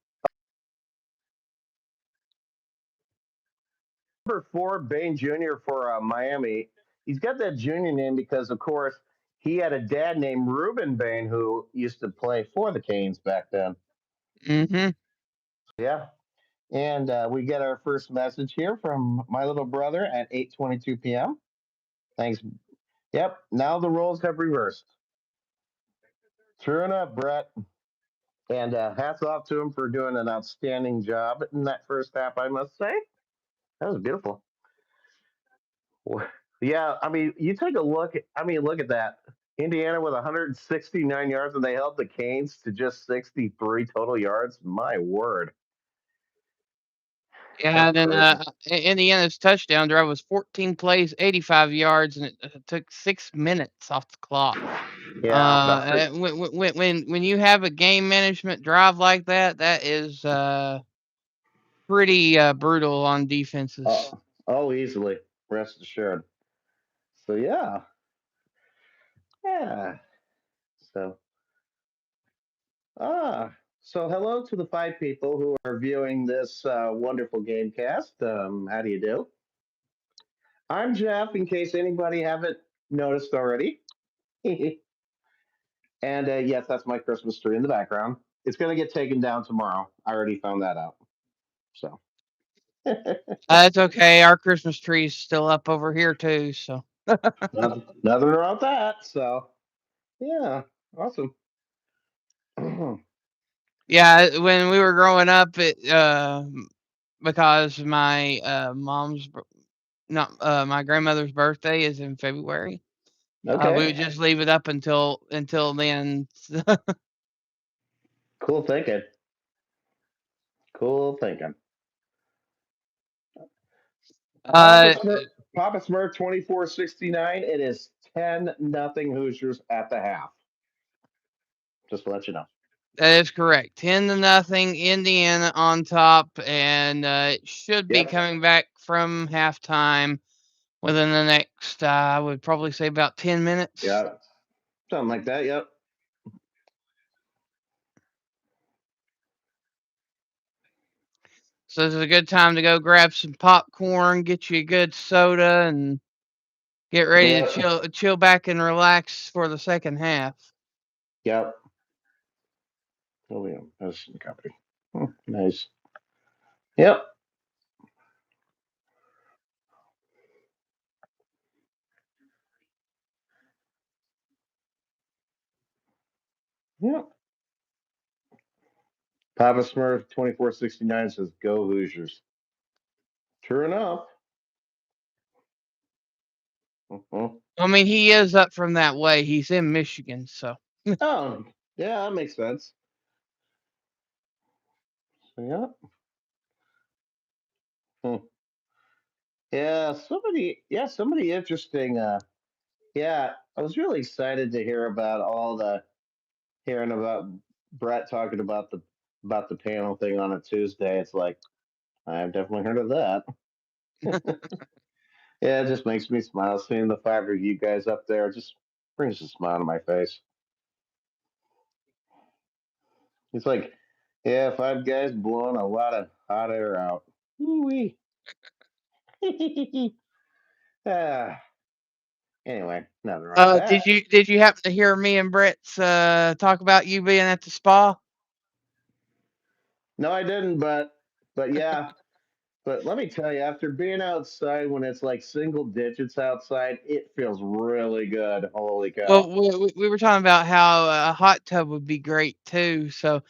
Number four, Bain Jr. for Miami. He's got that junior name because, of course, he had a dad named Reuben Bain who used to play for the Canes back then. Mm-hmm. Yeah. And we get our first message here from my little brother at 8:22 p.m. Thanks. Yep. Now the roles have reversed. True enough, Brett. And hats off to him for doing an outstanding job in that first half, I must say. That was beautiful. Yeah, I mean, you take a look. I mean, look at that. Indiana with 169 yards, and they held the Canes to just 63 total yards. My word, Yeah, that's and then crazy. Indiana's touchdown drive was 14 plays, 85 yards, and it took 6 minutes off the clock. Yeah, about six. When you have a game management drive like that, that is pretty brutal on defenses. Oh, easily. Rest assured. So yeah. So ah, so hello to the five people who are viewing this wonderful game cast. How do you do? I'm Jeff. In case anybody haven't noticed already. And yes, that's my Christmas tree in the background. It's going to get taken down tomorrow. I already found that out. So It's okay. Our Christmas tree is still up over here too. So nothing wrong with that. So yeah, awesome. yeah, when we were growing up, it because my not my grandmother's birthday is in February. We Okay, would just leave it up until then. cool thinking. Cool thinking. Papa uh, Smurf, Papa Smurf 2469. It is 10-0 Hoosiers at the half. Just to let you know. that is correct. 10-0, Indiana on top, and it should be Yep. coming back from halftime within the next, I would probably say about 10 minutes. Yeah. Something like that. Yep. So this is a good time to go grab some popcorn, get you a good soda, and Get ready to Yep. chill back and relax for the second half. Yep. Oh yeah, that's the company. Nice. Yep. Yep. Papa Smurf 2469 says, "Go Hoosiers." True enough. Mhm. I mean, he is up from that way. He's in Michigan, so. Oh, yeah, that makes sense. So, yeah. Hmm. Yeah, somebody interesting. Yeah, I was really excited to hear about hearing about Brett talking about the panel thing on a Tuesday. It's like I've definitely heard of that. Yeah, it just makes me smile seeing the five of you guys up there. Just brings a smile to my face. It's like, yeah, five guys blowing a lot of hot air out. Woo-wee. Ah, anyway, nothing wrong with that. Did you happen to hear me and Brett's talk about you being at the spa? No, I didn't, but yeah. But let me tell you, after being outside when it's like single digits outside, it feels really good. Holy Well, cow! we were talking about how a hot tub would be great too. So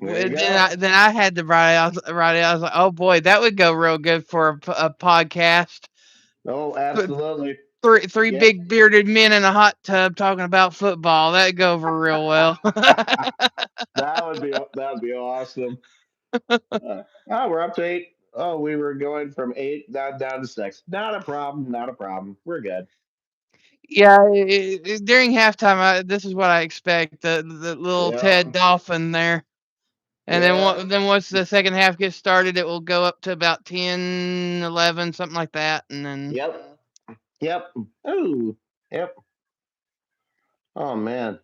There you then go. I had to write it. I was like, oh boy, that would go real good for a podcast. Oh, Th- absolutely. three Yep. big bearded men in a hot tub talking about football. That'd go over real well. That would be awesome. We're up to 8. Oh, we were going from 8 down to 6. Not a problem. Not a problem. We're good. Yeah, during halftime, this is what I expect. The little Yep. Ted Dolphin there. And then Yep. then once the second half gets started, it will go up to about 10, 11, something like that. And then, Yep. Yep. Oh. Yep. Oh man,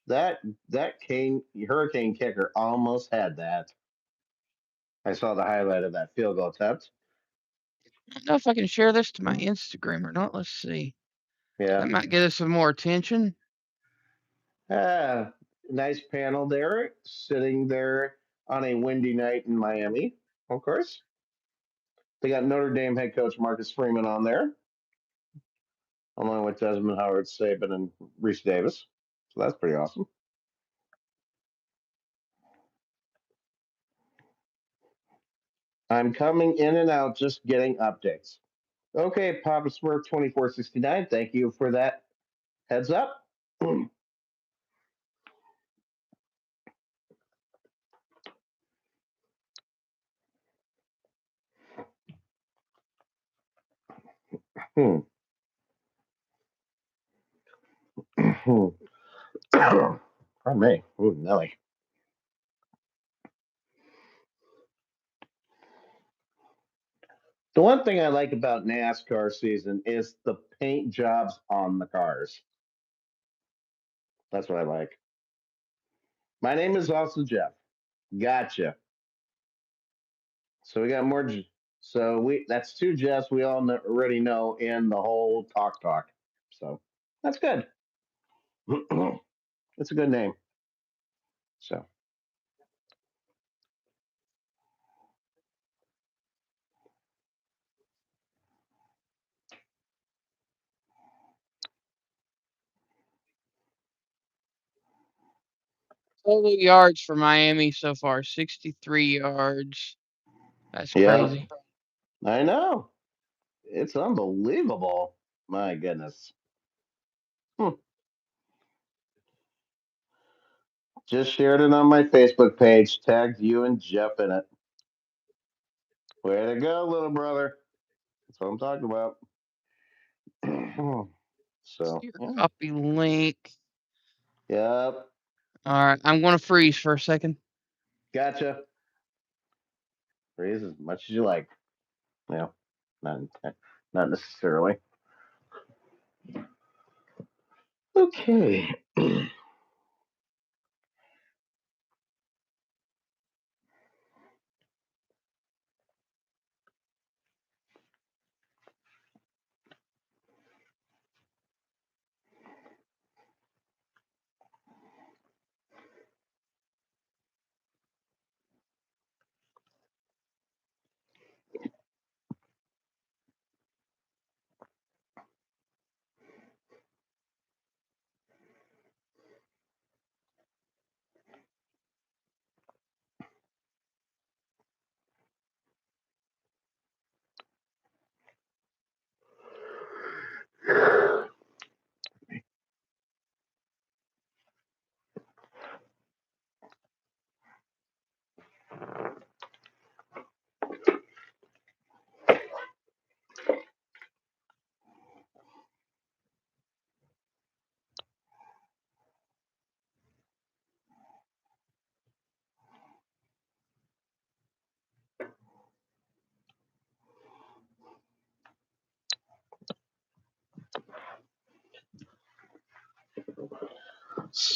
that that Kane Hurricane kicker almost had that. I saw the highlight of that field goal attempt. I don't know if I can share this to my Instagram or not. Let's see. Yeah. That might get us some more attention. Ah, nice panel there, sitting there on a windy night in Miami. Of course, they got Notre Dame head coach Marcus Freeman on there, along with Desmond Howard, Saban, and Reese Davis. So that's pretty awesome. I'm coming in and out, just getting updates. Okay, Papa Smurf 2469. Thank you for that heads up. Pardon me. Ooh, Nelly. The one thing I like about NASCAR season is the paint jobs on the cars. That's what I like. My name is also Jeff. Gotcha. So we got more. So we that's two Jeffs we all already know in the whole talk. So that's good. It's a good name. So Total yards for Miami so far, 63 yards. That's yeah, crazy. I know. It's unbelievable. My goodness. Hmm. Just shared it on my Facebook page. Tagged you and Jeff in it. Way to go, little brother. That's what I'm talking about. So, Here, yeah. copy link. Yep. All right, I'm going to freeze for a second. Gotcha. Raise as much as you like. Well, not not necessarily. Okay.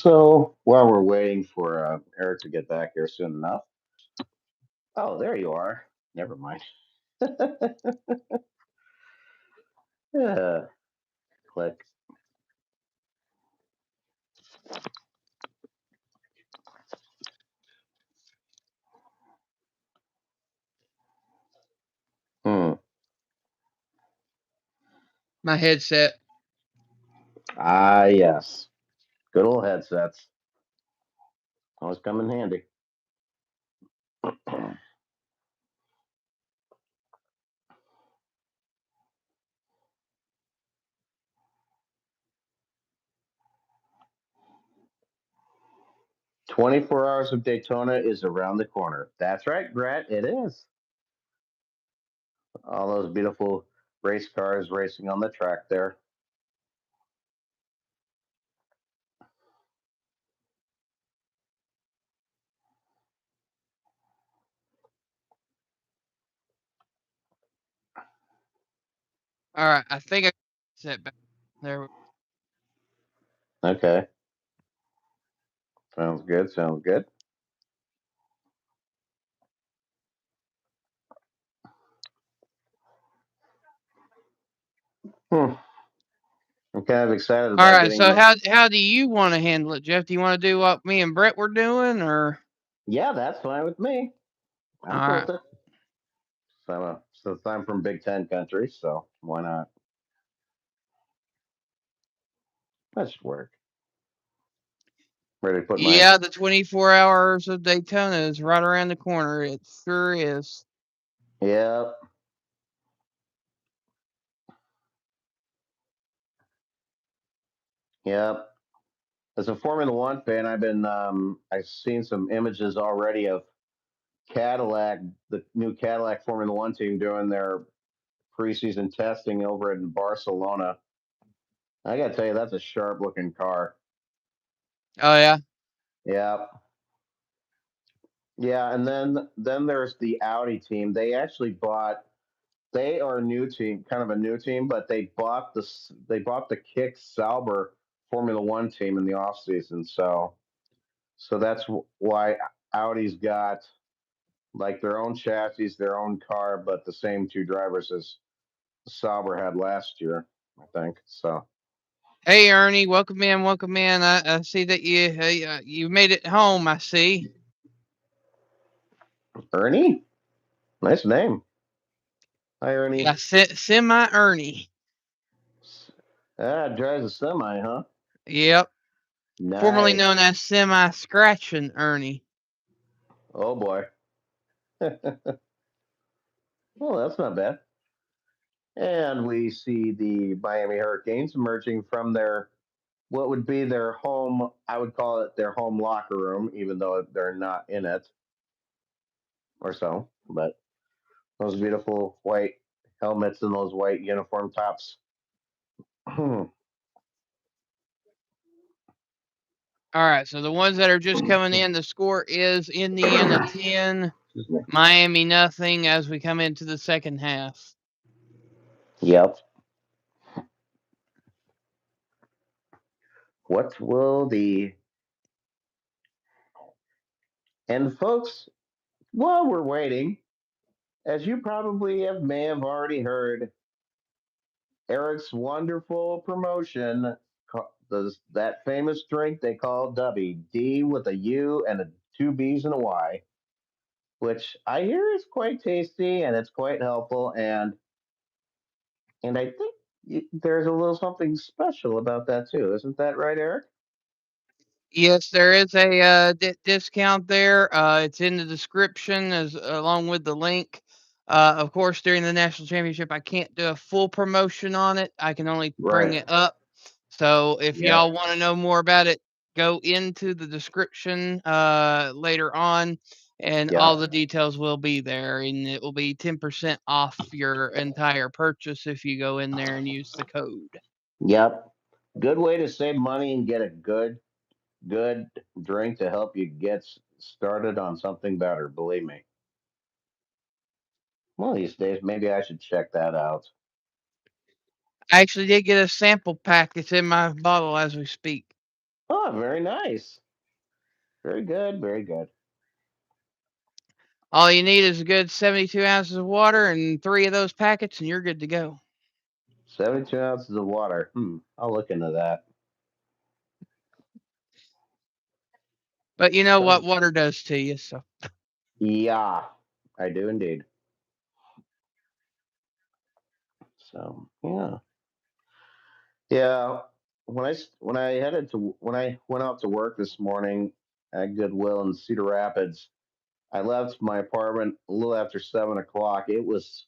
So while we're waiting for Eric to get back here soon enough. Oh, there you are. Never mind. Yeah, click. Hmm. My headset. Ah, yes. Good old headsets. Always come in handy. 24 hours of Daytona is around the corner. That's right, Brett. It is. All those beautiful race cars racing on the track there. All right, I think I set back there. Okay. Sounds good. Sounds good. Hmm. I'm kind of excited All about right, getting so the. how do you want to handle it, Jeff? Do you want to do what me and Brett were doing, or Yeah, that's fine with me. all I'm cool right? with it. So I'm from Big Ten country, so why not? That should work. Ready to put my. Yeah, the 24 hours of Daytona is right around the corner. It sure is. Yep. Yep. As a Formula One fan, I've seen some images already of Cadillac, the new Cadillac Formula One team doing their preseason testing over in Barcelona. I got to tell you, that's a sharp looking car. Oh yeah. Yeah, yeah. And then there's the Audi team. They are a new team, kind of a new team, but they bought the Kick Sauber Formula One team in the off season. So that's why Audi's got like their own chassis, their own car, but the same two drivers as Sauber had last year, I think. So Hey Ernie, welcome in, welcome in. I see that you made it home. I see. Ernie, nice name. Hi, Yeah, Ernie. semi Ernie. Ah, drives a semi, huh? Yep, formerly Nice. known as semi scratching Ernie. Oh boy. Well, that's not bad. And we see the Miami Hurricanes emerging from their what would be their home. I would call it their home locker room, even though they're not in it or so. But those beautiful white helmets and those white uniform tops. All right, so the ones that are just coming in, the score is Indiana 10, Miami nothing as we come into the second half. Yep. What will the and folks? While we're waiting, as you probably may have already heard, Eric's wonderful promotion, that famous drink they call Dubby, D with a U and two B's and a Y, which I hear is quite tasty and it's quite helpful, and I think there's a little something special about that too, isn't that right, Eric? Yes, there is a discount there. It's in the description as along with the link. Of course, during the national championship, I can't do a full promotion on it. I can only bring Right. it up. So if Yep. y'all want to know more about it, go into the description later on, and all Yep. the details will be there. And it will be 10% off your entire purchase if you go in there and use the code. Yep. Good way to save money and get a good drink to help you get started on something better. Believe me. One of these days, maybe I should check that out. I actually did get a sample pack. It's in my bottle as we speak. Oh, very nice. Very good. Very good. All you need is a good 72 ounces of water and 3 of those packets, and you're good to go. 72 ounces of water. I'll look into that. But you know what Sounds- water does to you, so. Yeah, I do indeed. So yeah, yeah. When I went out to work this morning at Goodwill in Cedar Rapids, I left my apartment a little after 7 o'clock. It was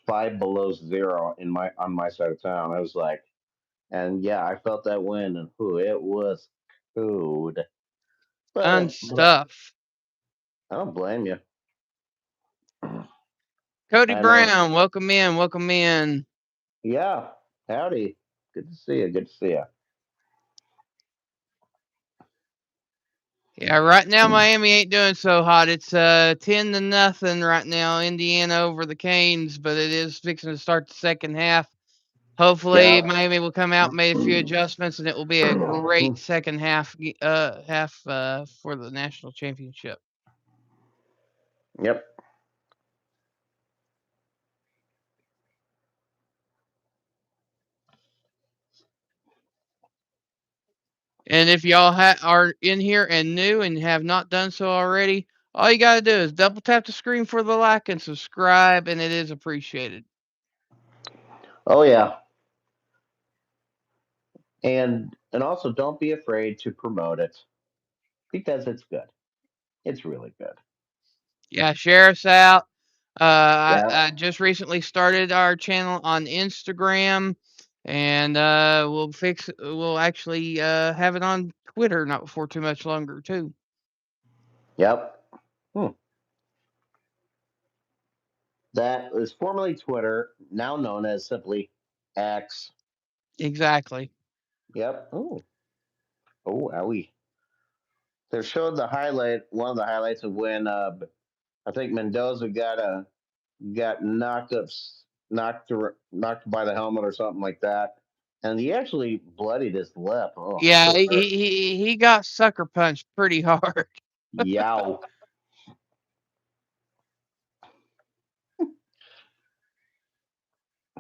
5 below 0 on my side of town. I was like, and yeah, I felt that wind, and it was cold. Fun But stuff. I don't blame you. Cody I know. Brown, welcome in, welcome in. Yeah. Howdy. Good to see you. Good to see Yeah, right now Miami ain't doing so hot. It's 10-0 right now. Indiana over the Canes, but it is fixing to start the second half. Hopefully, you. Miami will come out and make a few adjustments, and it will be a great second half for the national championship. Yep. And if y'all are in here and new and have not done so already, all you got to do is double tap the screen for the like and subscribe, and it is appreciated. Oh yeah. And also don't be afraid to promote it because it's good. It's really good. Yeah, share us out. Yeah. I just recently started our channel on Instagram, and we'll actually have it on Twitter not before too much longer too. Yep. Hmm. That is formerly Twitter, now known as simply X. Exactly. Yep. Oh. Oh, owie. They showed one of the highlights of when I think Mendoza got knocked up, knocked by the helmet or something like that, and he actually bloodied his lip. Oh, Yeah, so he got sucker punched pretty hard. yow.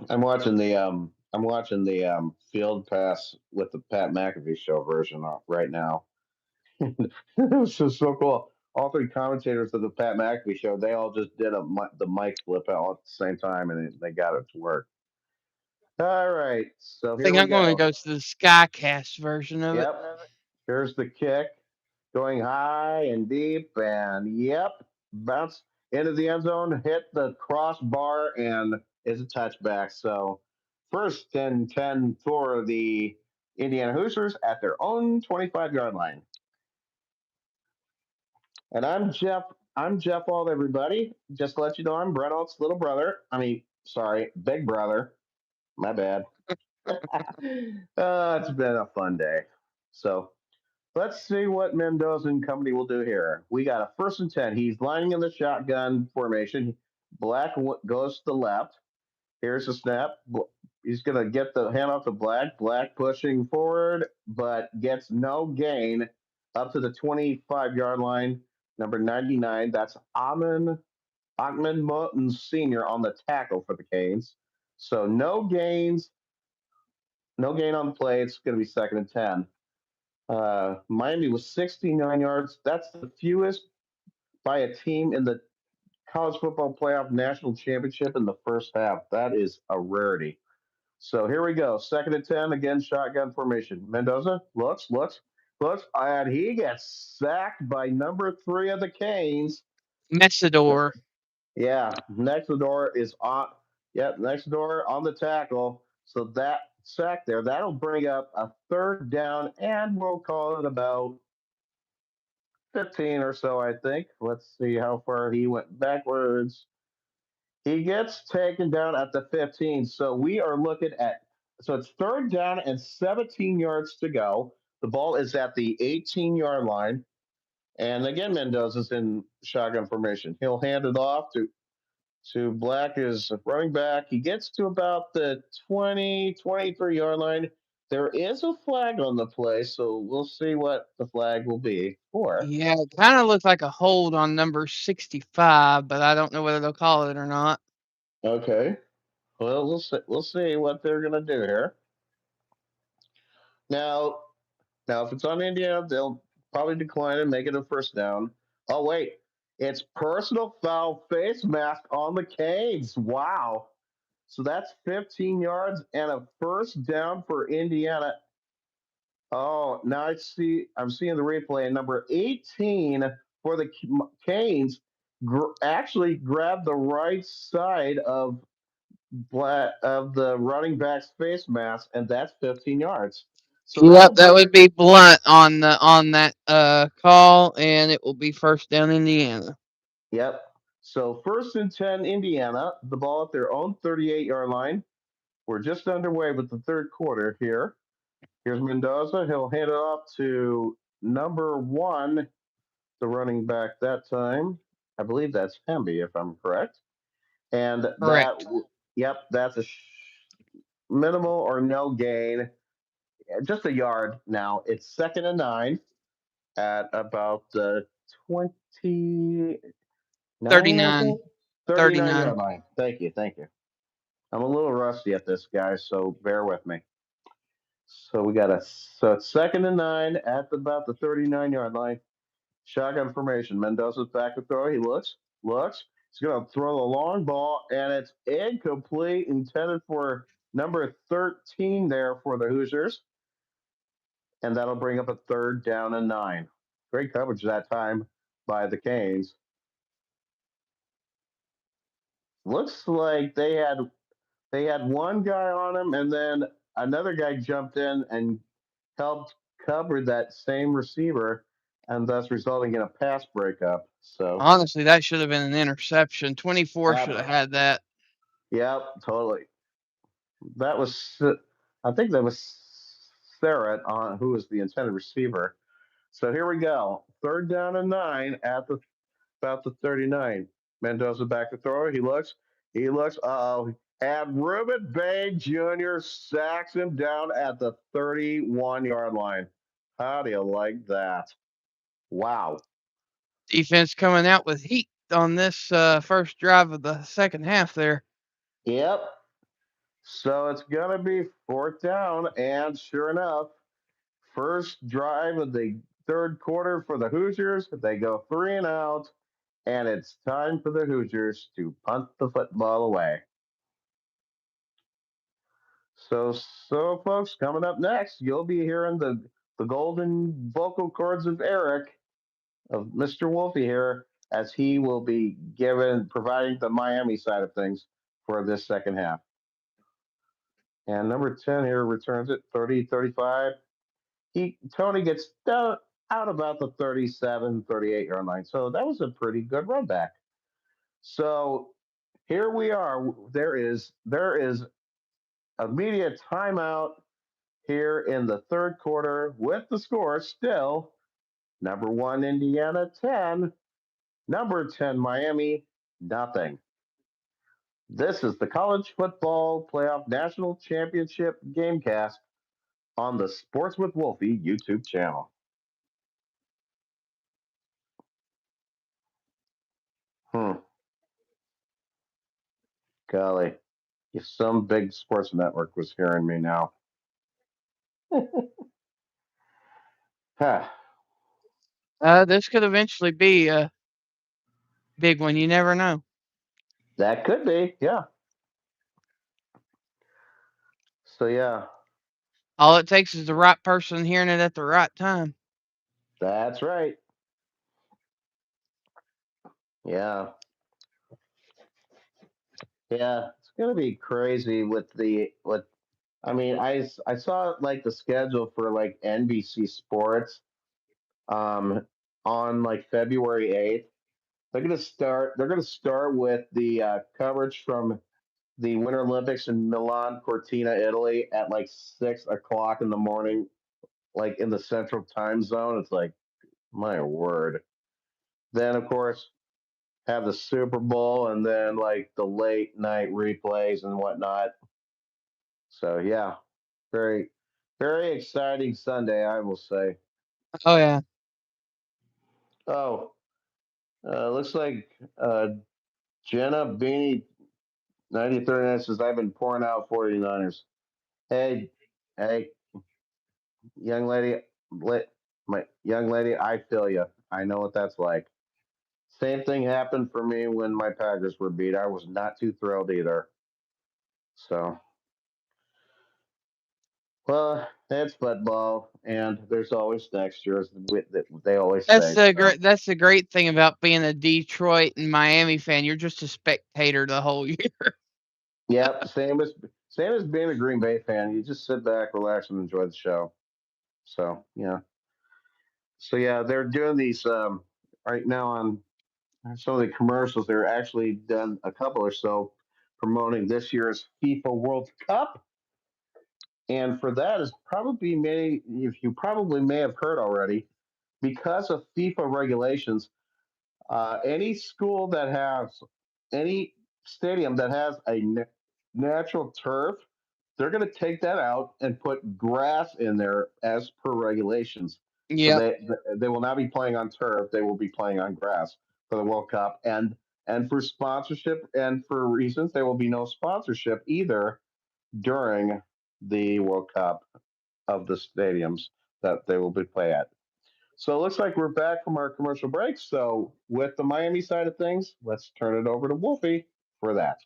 I'm watching the Field Pass with the Pat McAfee show version right now. It was just so cool. All three commentators of the Pat McAfee show, they all just did the mic flip all at the same time, and they got it to work. All right, so I here think we I'm going to go. go to the Skycast version of it. Yep, here's the kick, going high and deep, and yep, bounce into the end zone, hit the crossbar, and is a touchback. So first and 10 for the Indiana Hoosiers at their own 25-yard line. And I'm Jeff. I'm Jeff Alt, everybody. Just to let you know, I'm Brett Alt's little brother. I mean, sorry, big brother. My bad. It's been a fun day. So let's see what Mendoza and company will do here. We got a first and 10. He's lining in the shotgun formation. Black goes to the left. Here's the snap. He's going to get the handoff to Black. Black pushing forward, but gets no gain up to the 25-yard line. Number 99. That's Ahman Moten Sr. on the tackle for the Canes. So no gains, no gain on the play. It's going to be second and 10. Miami was 69 yards. That's the fewest by a team in the college football playoff national championship in the first half. That is a rarity. So here we go. Second and 10, again, shotgun formation. Mendoza looks, and he gets sacked by number 3 of the Canes. Messidor. Yeah, next door is on. Yep, next door on the tackle. So that sack there, that'll bring up a third down, and we'll call it about 15 or so, I think. Let's see how far he went backwards. He gets taken down at the 15. So we are looking at, so it's third down and 17 yards to go. The ball is at the 18-yard line. And again, Mendoza's in shotgun formation. He'll hand it off to Black is running back. He gets to about the 20, 23-yard line, There is a flag on the play, so we'll see what the flag will be for. Yeah, it kind of looks like a hold on number 65, but I don't know whether they'll call it or not. Okay. Well, we'll see what they're gonna do here. Now, if it's on Indiana, they'll probably decline and make it a first down. Oh wait, it's personal foul face mask on the Canes. Wow. So that's 15 yards and a first down for Indiana. Oh, now I'm seeing the replay. And number 18 for the Canes actually grabbed the right side of the running back's face mask, and that's 15 yards. So that'll Yep, that bring would it. be Blunt on that call, and it will be first down Indiana. Yep. So first and 10, Indiana, the ball at their own 38-yard line. We're just underway with the third quarter here. Here's Mendoza. He'll hand it off to number one, the running back that time. I believe that's Hemby, if I'm correct. And Correct. yep, that's a minimal or no gain, just a yard now. It's second and 9 at about the 29, I 39. think. 39 39. yard line. Thank you. Thank you. I'm a little rusty at this, guys, so bear with me. So it's second and 9 at about the 39-yard line. Shotgun formation. Mendoza's back to throw. He looks. He's going to throw the long ball, and it's incomplete, intended for number 13 there for the Hoosiers. And that'll bring up a third down and 9. Great coverage that time by the Canes. Looks like they had one guy on him, and then another guy jumped in and helped cover that same receiver, and thus resulting in a pass breakup. So, Honestly, that should have been an interception. 24 should have yep, had that. yep, totally. That was, I think that was Sarah on who was the intended receiver. So here we go, third down and 9 at the about the 39. Mendoza back to throw. He looks. Oh, and Reuben Bay Jr. sacks him down at the 31-yard line. How do you like that? Wow. Defense coming out with heat on this first drive of the second half there. Yep. So it's gonna be fourth down, and sure enough, first drive of the third quarter for the Hoosiers. They go 3 and out, and it's time for the Hoosiers to punt the football away. So, folks, coming up next, you'll be hearing the golden vocal cords of Eric, of Mr. Wolfie here, as he will be providing the Miami side of things for this second half. And number 10 here returns it 30-35. Tony gets down out about the 37, 38-yard line. So that was a pretty good run back. So here we are. There is immediate timeout here in the third quarter with the score still number 1 Indiana 10, number 10 Miami nothing. This is the College Football Playoff National Championship Gamecast on the Sports with Wolfie YouTube channel. Golly, if some big sports network was hearing me now. This could eventually be a big one. You never know. That could be, yeah. So, yeah, All it takes is the right person hearing it at the right time. that's right. Yeah. Yeah, it's gonna be crazy with. I mean, I saw like the schedule for like NBC Sports, um, on like February 8th. They're gonna start with the coverage from the Winter Olympics in Milan Cortina, Italy, at like 6 o'clock in the morning, like in the Central Time Zone. It's like, my word. Then of course have the Super Bowl, and then like the late night replays and whatnot. So yeah, very, Very exciting Sunday, I will say. Oh yeah. Oh, looks like Jenna Beanie 9039 says I've been pouring out 49ers. Hey, hey, young lady, my young lady, I feel you. I know what that's like. Same thing happened for me when my Packers were beat. I was not too thrilled either. So, well, it's football, and there's always next year, as they always say. So, That's the great thing about being a Detroit and Miami fan. You're just a spectator the whole year. yep, same as being a Green Bay fan. You just sit back, relax, and enjoy the show. So, yeah. So yeah, they're doing these right now on some of the commercials. They're actually done a couple or so promoting this year's FIFA World Cup, and for that is probably if you probably may have heard already, because of FIFA regulations, any school that has any stadium that has a natural turf, they're going to take that out and put grass in there as per regulations. So Yep. they will not be playing on turf; they will be playing on grass for the World Cup, and for sponsorship and for reasons, there will be no sponsorship either during the World Cup of the stadiums that they will be play at. So it looks like we're back from our commercial break. So with the Miami side of things, let's turn it over to Wolfie for that.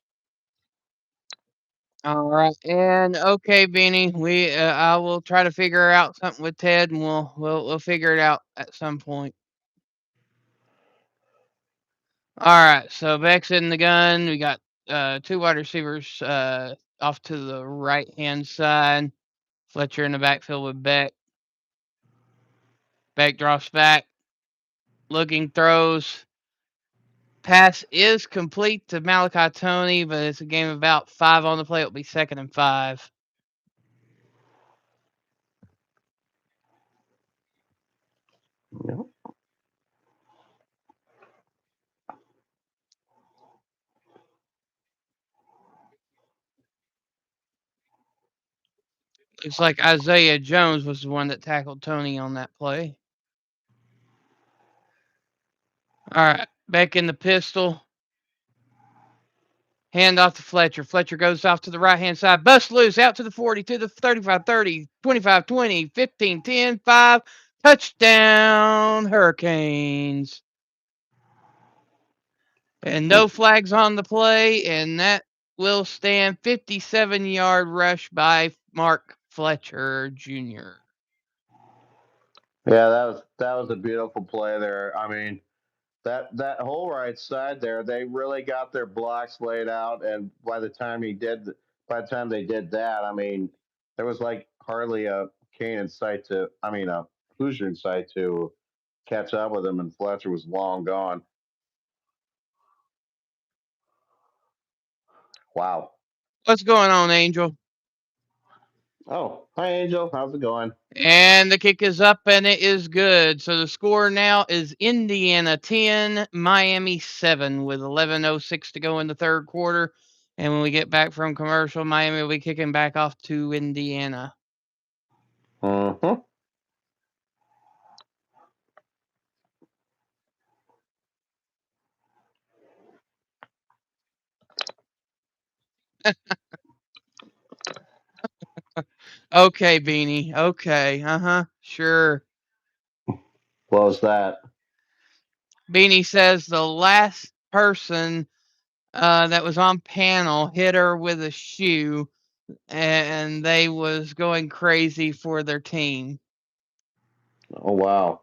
All right. And okay, Beanie, we I will try to figure out something with Ted, and we'll figure it out at some point. All right. So Beck's in the gun. We got two wide receivers off to the right hand side. Fletcher in the backfield with Beck. Beck drops back, looking, throws. Pass is complete to Malachi Tony, but it's a game about 5 on the play. It'll be 2nd and 5. Yep. Looks like Isaiah Jones was the one that tackled Tony on that play. All right, back in the pistol. Hand off to Fletcher. Fletcher goes off to the right hand side. Bust loose out to the 40, to the 35 30, 25 20, 15 10, 5. Touchdown, Hurricanes. And no flags on the play, and that will stand 57-yard rush by Mark Fletcher Jr. Yeah, that was a beautiful play there. I mean, that whole right side there, they really got their blocks laid out, and by the time they did that, I mean, there was like hardly a Kane in sight to, I mean, a Hoosier in sight to catch up with him, and Fletcher was long gone. Wow. What's going on, Angel? Oh, hi Angel, how's it going? And the kick is up and it is good. So the score now is Indiana 10, Miami 7 with 11:06 to go in the third quarter. And when we get back from commercial, Miami will be kicking back off to Indiana. Mm-hmm. Okay, Beanie. Okay. Uh-huh. Sure. What was that? Beanie says the last person that was on panel hit her with a shoe and they was going crazy for their team. Oh wow.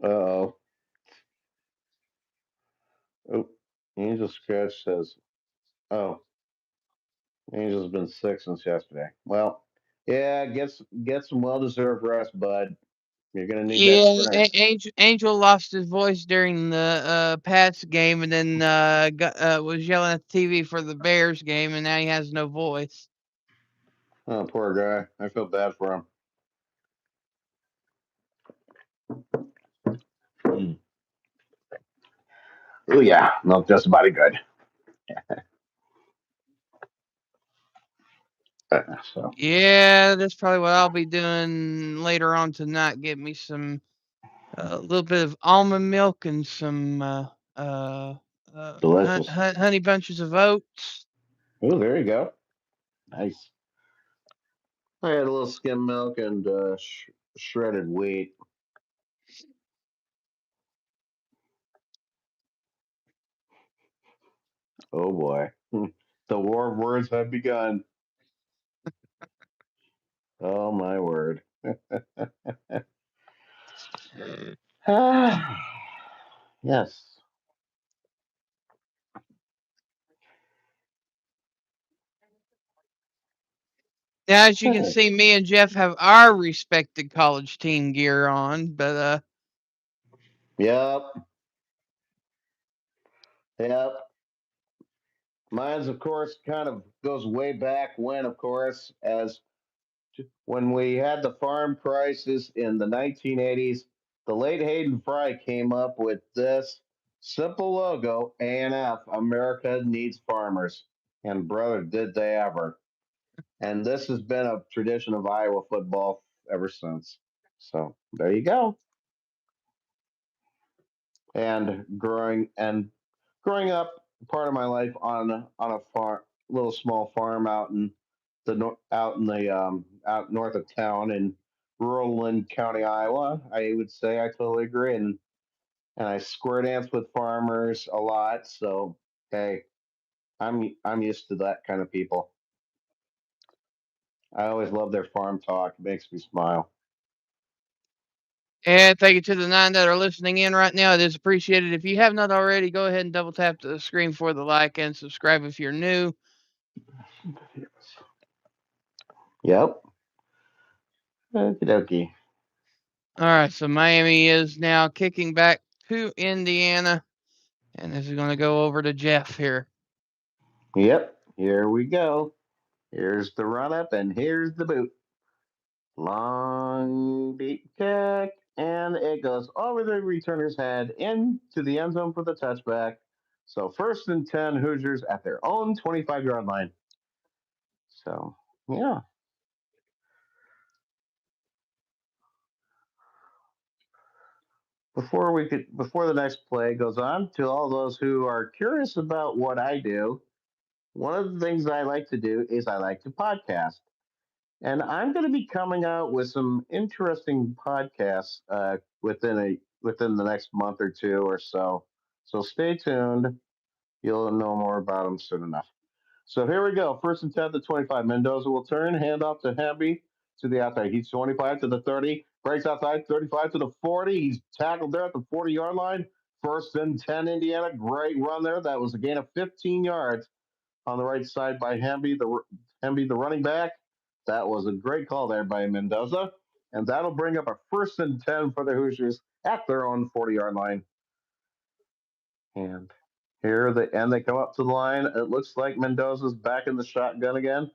Uh-oh. Oh, Angel Scratch says, "Oh, Angel's been sick since yesterday." Well, yeah, get some well-deserved rest, bud. You're gonna need that Yeah, sprint. Angel lost his voice during the Pats game, and then was yelling at the TV for the Bears game, and now he has no voice. Oh, poor guy. I feel bad for him. Mm. Oh yeah, no, just about good. So Yeah, that's probably what I'll be doing later on tonight. Get me some a little bit of almond milk and some uh, delicious. honey bunches of oats. Oh, there you go. Nice. I had a little skim milk and shredded wheat. Oh boy, the war of words have begun. Oh my word. Ah, yes. Now, as you can see, me and Jeff have our respected college team gear on, but Yep. Yep. Mine's, of course, kind of goes way back when, of course, as when we had the farm crisis in the 1980s. The late Hayden Fry came up with this simple logo: A&F, America Needs Farmers. And brother, did they ever. And this has been a tradition of Iowa football ever since. So there you go. And growing up, part of my life on a farm, little small farm out in out north of town in rural Lynn County, Iowa. I would say I totally agree, and I square dance with farmers a lot. So hey, I'm used to that kind of people. I always love their farm talk. It makes me smile. and thank you to the 9 that are listening in right now. It is appreciated. If you have not already, go ahead and double tap the screen for the like and subscribe if you're new. Yep. Okie dokie. All right, so Miami is now kicking back to Indiana, and this is going to go over to Jeff here. Yep. Here we go. Here's the run up, and here's the boot. Long deep kick, and it goes over the returner's head into the end zone for the touchback. So 1st and 10 Hoosiers at their own 25-yard line. So yeah. Before the next play goes on, to all those who are curious about what I do, one of the things I like to do is I like to podcast. And I'm going to be coming out with some interesting podcasts within the next month or two or so. So stay tuned. You'll know more about them soon enough. So here we go. 1st and 10 to 25. Mendoza will turn, hand off to Hamby to the outside. He's 25 to the 30, breaks outside, 35 to the 40. He's tackled there at the 40-yard line. 1st and 10 Indiana. Great run there. That was a gain of 15 yards on the right side by Hamby, the running back. That was a great call there by Mendoza. And that'll bring up a 1st and 10 for the Hoosiers at their own 40-yard line. And they come up to the line. It looks like Mendoza's back in the shotgun again.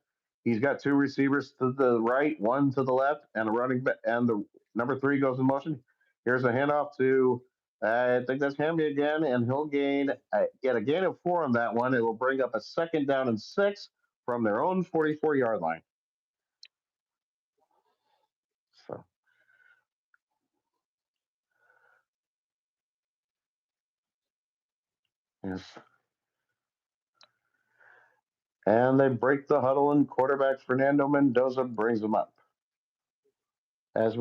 He's got two receivers to the right, one to the left, and a running back, and the number 3 goes in motion. Here's a handoff to I think that's Hamby again, and he'll get a gain of 4 on that one. It will bring up a 2nd down and 6 from their own 44-yard line. So yes. And they break the huddle, and quarterback Fernando Mendoza brings them up. As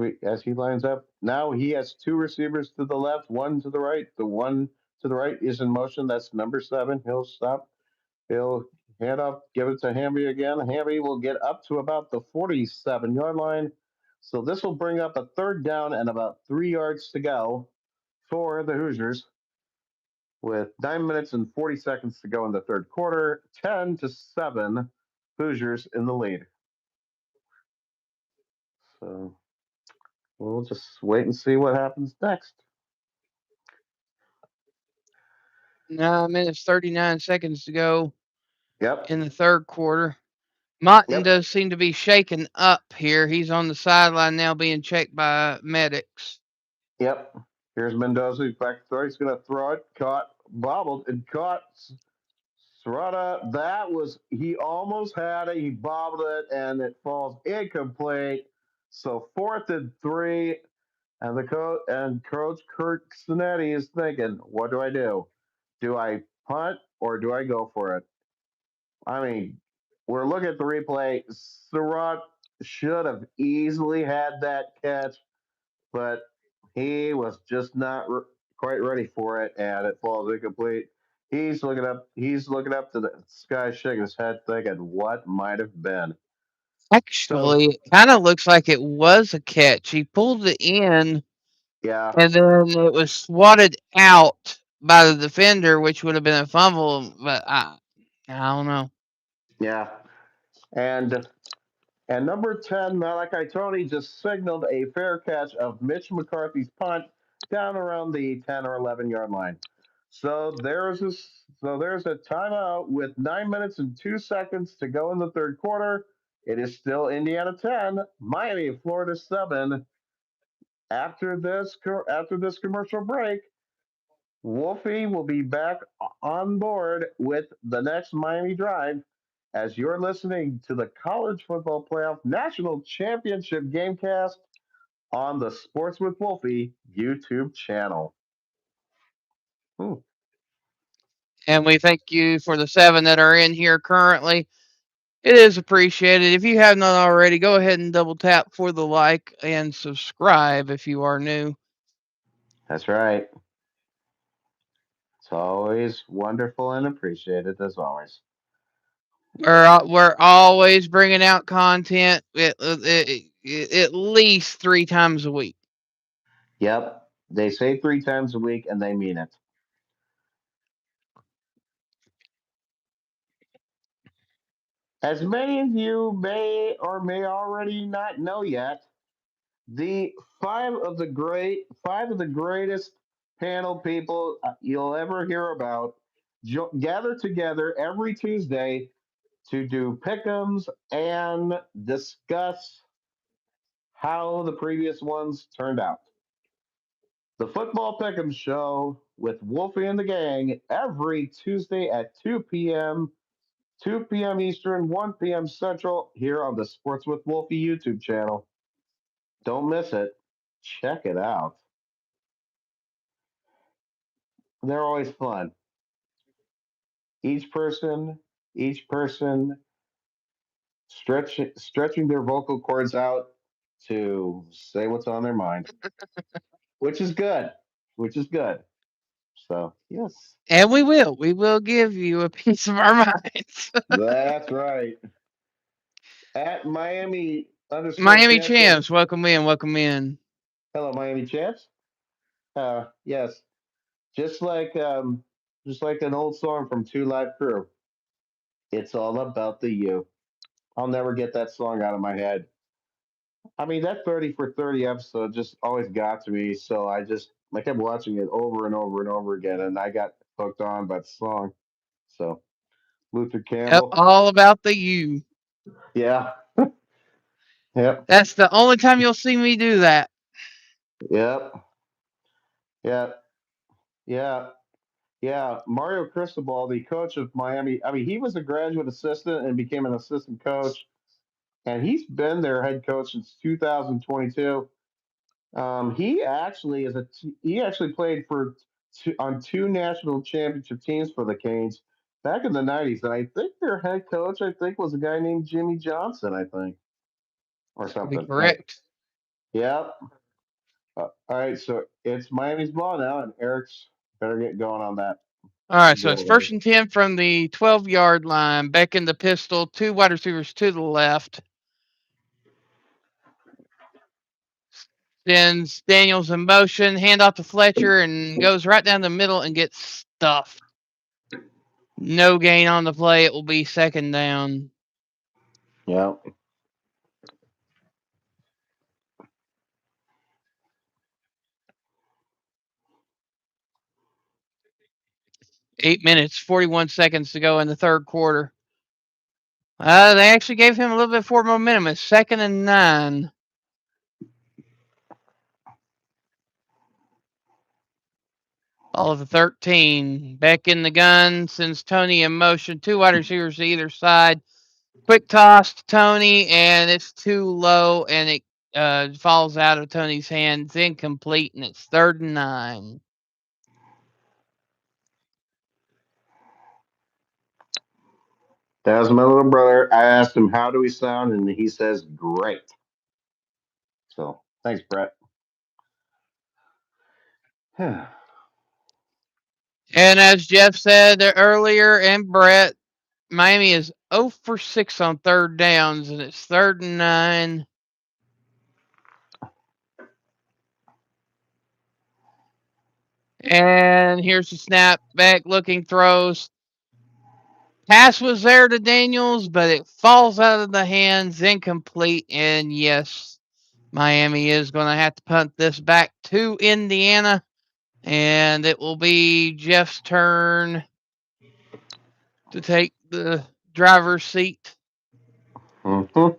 he lines up. Now he has 2 receivers to the left, one to the right. The one to the right is in motion. That's number 7. He'll stop. He'll hand off, give it to Hamby again. Hamby will get up to about the 47-yard line. So this will bring up a 3rd down and about 3 yards to go for the Hoosiers with 9 minutes and 40 seconds to go in the 3rd quarter. 10-7 Hoosiers in the lead. So we'll just wait and see what happens next. 9 minutes, 39 seconds to go Yep. in the 3rd quarter. Motton Yep. does seem to be shaken up here. He's on the sideline now being checked by medics. Yep. Here's Mendoza. He's back to throw. He's going to throw it. Caught, bobbled, and caught. Serrata, he almost had it. He bobbled it, and it falls incomplete. So 4th and 3, and Coach Kurt Sinetti is thinking, what do I do? Do I punt or do I go for it? I mean, we're looking at the replay. Surratt should have easily had that catch, but he was just not quite ready for it, and it falls incomplete. He's looking up. He's looking up to the sky, shaking his head, thinking, "What might have been." So Actually, it kind of looks like it was a catch. He pulled it in, yeah, and then it was swatted out by the defender, which would have been a fumble. But I don't know. yeah, and number 10, Malachi Tony just signaled a fair catch of Mitch McCarthy's punt down around the 10 or 11 yard line. So there's a timeout with 9 minutes and 2 seconds to go in the third quarter. It is still Indiana 10, Miami, Florida 7. After this commercial break, Wolfie will be back on board with the next Miami Drive as you're listening to the College Football Playoff National Championship Gamecast on the Sports with Wolfie YouTube channel. Hmm, And we thank you for the 7 that are in here currently. It is appreciated. If you have not already, go ahead and double tap for the like and subscribe if you are new. that's right. It's always wonderful and appreciated as always. We're always bringing out content at least 3 times a week. Yep. They say 3 times a week and they mean it. As many of you may or may already not know yet, the five of the greatest panel people you'll ever hear about gather together every Tuesday to do pick'ems and discuss how the previous ones turned out. The Football Pick'em Show with Wolfie and the gang every Tuesday at 2 p.m. 2 p.m. Eastern, 1 p.m. Central here on the Sports with Wolfie YouTube channel. Don't miss it. Check it out. They're always fun. Each person, each person stretching their vocal cords out to say what's on their mind, which is good. Which is good. So yes, And we will give you a piece of our minds. that's right. At Miami underscore Miami champs. champs, welcome in, welcome in. Hello, Miami champs. Yes, just like an old song from Two Live Crew. It's all about the you. I'll never get that song out of my head. I mean, that 30 for 30 episode just always got to me. So I kept watching it over and over and over again, and I got hooked on by the song. So, Luther Yep, Campbell. all about the you. Yeah. Yep. That's the only time you'll see me do that. Yep. Yep. Yeah. Yeah. Mario Cristobal, the coach of Miami, I mean, he was a graduate assistant and became an assistant coach, and he's been their head coach since 2022. He actually played on two national championship teams for the Canes back in the '90s, and I think their head coach was a guy named Jimmy Johnson, I think, or That would be something. correct. Yep. All right, so it's Miami's ball now, and Eric's better get going on that All right, so it's drill there. 1st and 10 from the 12-yard line. Back in the pistol, 2 wide receivers to the left. Sends Daniels in motion, hand off to Fletcher, and goes right down the middle and gets stuffed. No gain on the play. It will be 2nd down. Yep. 8 minutes, 41 seconds to go in the third quarter. They actually gave him a little bit more momentum. It's 2nd and 9. Ball of the 13. Beck in the gun, sends Tony in motion. Two wide receivers to either side. Quick toss to Tony, and it's too low, and it falls out of Tony's hands. Incomplete, and it's 3rd and 9. That was my little brother. I asked him, how do we sound? And he says, great. So thanks, Brett. And as Jeff said earlier, and Brett, Miami is 0 for 6 on 3rd downs, and it's 3rd and 9. And here's the snap back, looking throws. Pass was there to Daniels, but it falls out of the hands, incomplete. And yes, Miami is going to have to punt this back to Indiana. And it will be Jeff's turn to take the driver's seat. Mm-hmm. All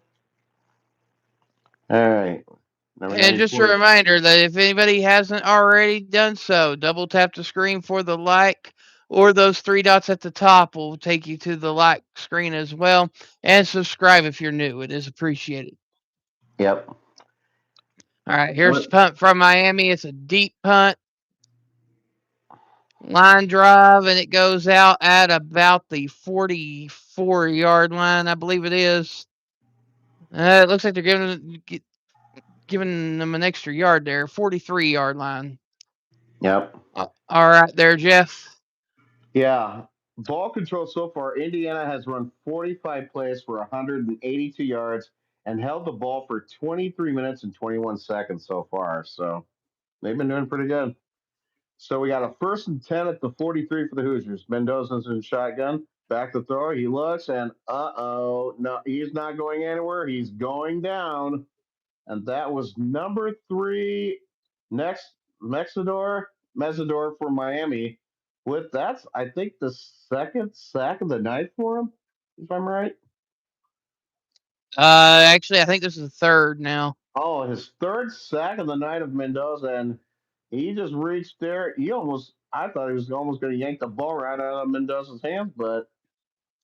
right. And just a reminder that if anybody hasn't already done so, double tap the screen for the like, or those three dots at the top will take you to the like screen as well. And subscribe if you're new. It is appreciated. Yep. All right, here's the punt from Miami. It's a deep punt. Line drive, and it goes out at about the 44-yard line, I believe it is. It looks like they're giving them an extra yard there, 43-yard line. Yep. All right there, Jeff. Yeah. Ball control so far, Indiana has run 45 plays for 182 yards and held the ball for 23 minutes and 21 seconds so far. So they've been doing pretty good. So we got a 1st and 10 at the 43 for the Hoosiers. Mendoza's in shotgun. Back to throw. He looks and no, he's not going anywhere. He's going down. And that was number 3 next Mesidor for Miami. With that's I think the 2nd sack of the night for him, if I'm right. Actually, I think this is the 3rd now. Oh, his 3rd sack of the night of Mendoza, and he just reached there. I thought he was almost going to yank the ball right out of Mendoza's hands, but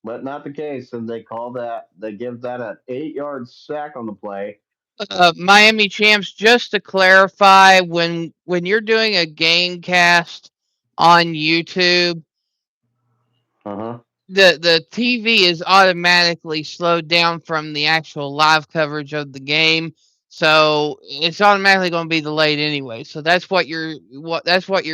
not the case. And they give that an 8-yard sack on the play. Miami champs, just to clarify, when you're doing a GameCast on YouTube, the TV is automatically slowed down from the actual live coverage of the game, so it's automatically going to be delayed anyway. So that's what you're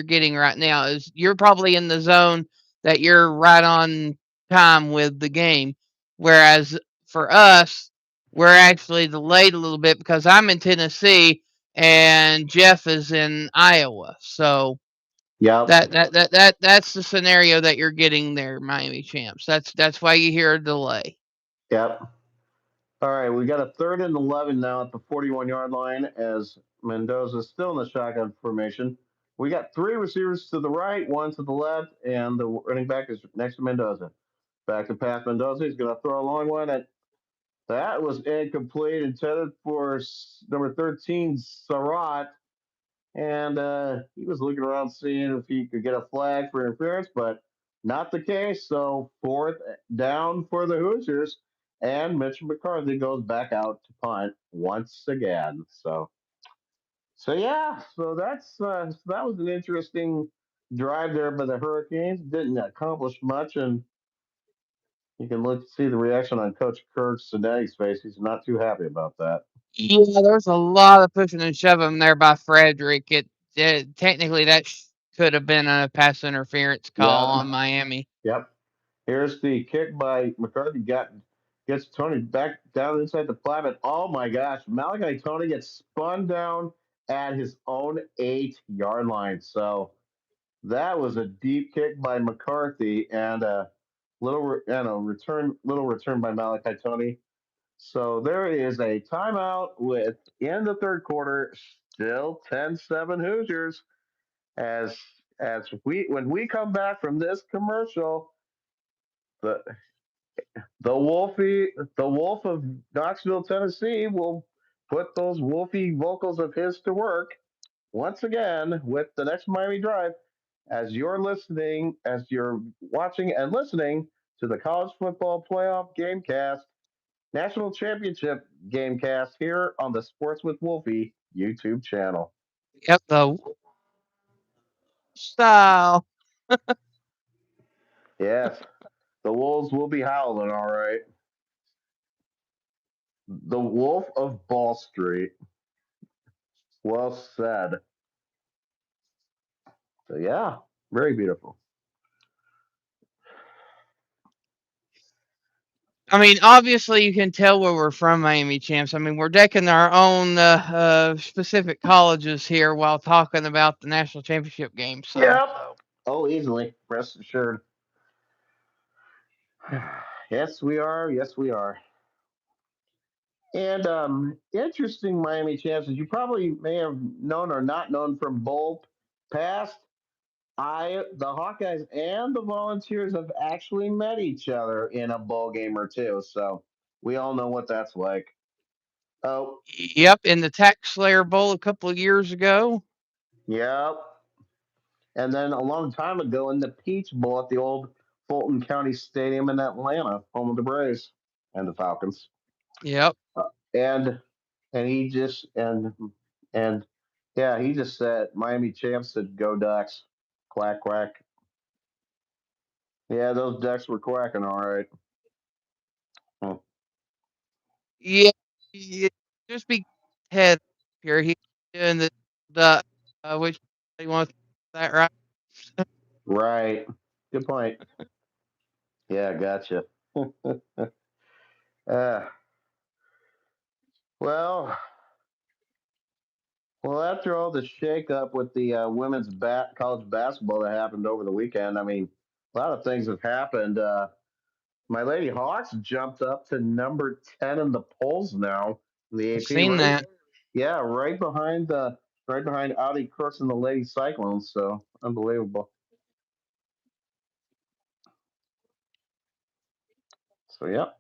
getting right now. Is you're probably in the zone that you're right on time with the game, whereas for us, we're actually delayed a little bit because I'm in Tennessee and Jeff is in Iowa. So yeah, that's the scenario that you're getting there, Miami champs. That's why you hear a delay. Yep. All right, we got a 3rd and 11 now at the 41-yard line as Mendoza's still in the shotgun formation. We got 3 receivers to the right, 1 to the left, and the running back is next to Mendoza. Back to pass Mendoza. He's going to throw a long one, and that was incomplete, intended for number 13, Sarat. And he was looking around seeing if he could get a flag for interference, but not the case. So 4th down for the Hoosiers, and Mitch McCarthy goes back out to punt once again. So yeah, so that was an interesting drive there by the Hurricanes. Didn't accomplish much, and you can see the reaction on Coach Kirk Sadeg's face. He's not too happy about that. Yeah, there's a lot of pushing and shoving there by Frederick. Technically that could have been a pass interference call on Miami. Yep. Here's the kick by McCarthy. Gets Tony back down inside the 5. And oh my gosh, Malachi Tony gets spun down at his own 8-yard line. So that was a deep kick by McCarthy and a return by Malachi Tony. So there is a timeout in the 3rd quarter, still 10-7 Hoosiers. As when we come back from this commercial, the the Wolf of Knoxville, Tennessee, will put those wolfy vocals of his to work once again with the next Miami Drive. as you're watching and listening to the College Football Playoff Gamecast, National Championship Gamecast here on the Sports with Wolfie YouTube channel. Yep, the style. Yes, the Wolves will be howling, all right. The Wolf of Ball Street. Well said. So, yeah, very beautiful. I mean, obviously, you can tell where we're from, Miami champs. I mean, we're decking our own specific colleges here while talking about the national championship game. So, Yep. Oh, easily. Rest assured. Yes, we are. Yes, we are. And interesting Miami chances. You probably may have known or not known from bowl past. The Hawkeyes and the Volunteers have actually met each other in a bowl game or two, so we all know what that's like. Oh, yep, in the Tax Slayer Bowl a couple of years ago. yep. And then a long time ago in the Peach Bowl at the old Fulton County Stadium in Atlanta, home of the Braves and the Falcons. Yep. And and he just and yeah, he just said Miami champs said go Ducks, quack quack. Yeah, those Ducks were quacking all right. Hmm. Yeah, yeah, just be head here. He's doing the which he wants that right. Right, good point. Yeah, gotcha. uh, well, well, after all the shakeup with the women's college basketball that happened over the weekend, I mean, a lot of things have happened. My Lady Hawks jumped up to number 10 in the polls now in the I've AP, seen right? that. Yeah, right behind Audi Crooks and the Lady Cyclones. So unbelievable. So yeah,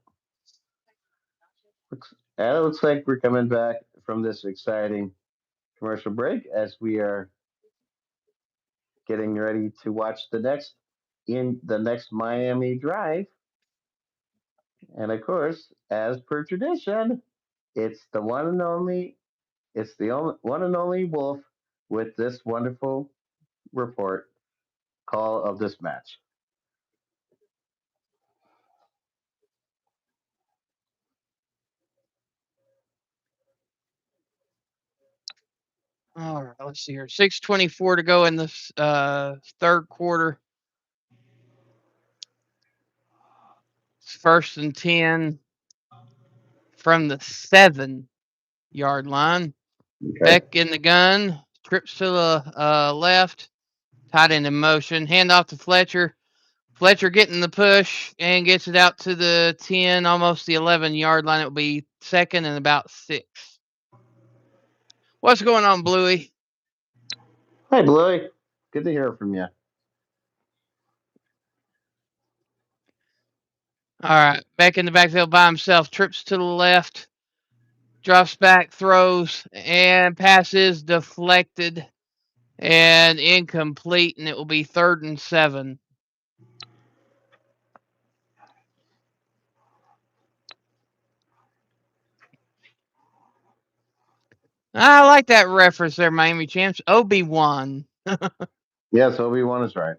it looks like we're coming back from this exciting commercial break as we are getting ready to watch the next Miami Drive. And of course, as per tradition, it's the one and only it's the only one and only Wolf with this wonderful report call of this match. All right, let's see here. 6:24 to go in the third quarter. First and 10 from the 7-yard line. Okay. Beck in the gun, trips to the left, tight end in motion, hand off to Fletcher. Fletcher getting the push and gets it out to the 10, almost the 11-yard line. It will be second and about 6. What's going on, Bluey? Hi, Bluey. Good to hear from you. All right, Beck in the backfield by himself, trips to the left, drops back, throws, and passes deflected and incomplete, and it will be third and 7. I like that reference there, Miami champs. Obi-Wan. Yes, Obi-Wan is right.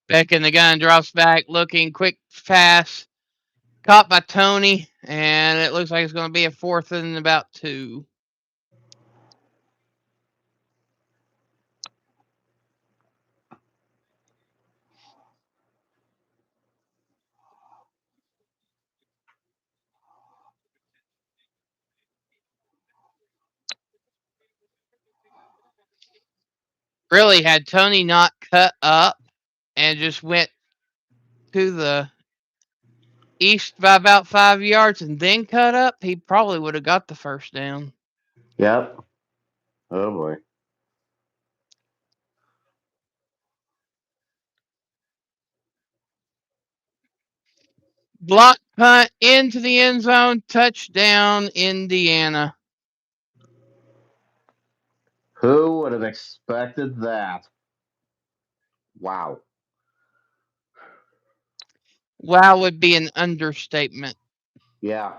Beck in the gun, drops back, looking, quick pass, caught by Tony, and it looks like it's going to be a fourth and about 2. Really, had Tony not cut up and just went to the east by about 5 yards and then cut up, he probably would have got the first down. Yep. Oh boy. Block punt into the end zone. Touchdown, Indiana. Who would have expected that? Wow. Wow would be an understatement. Yeah.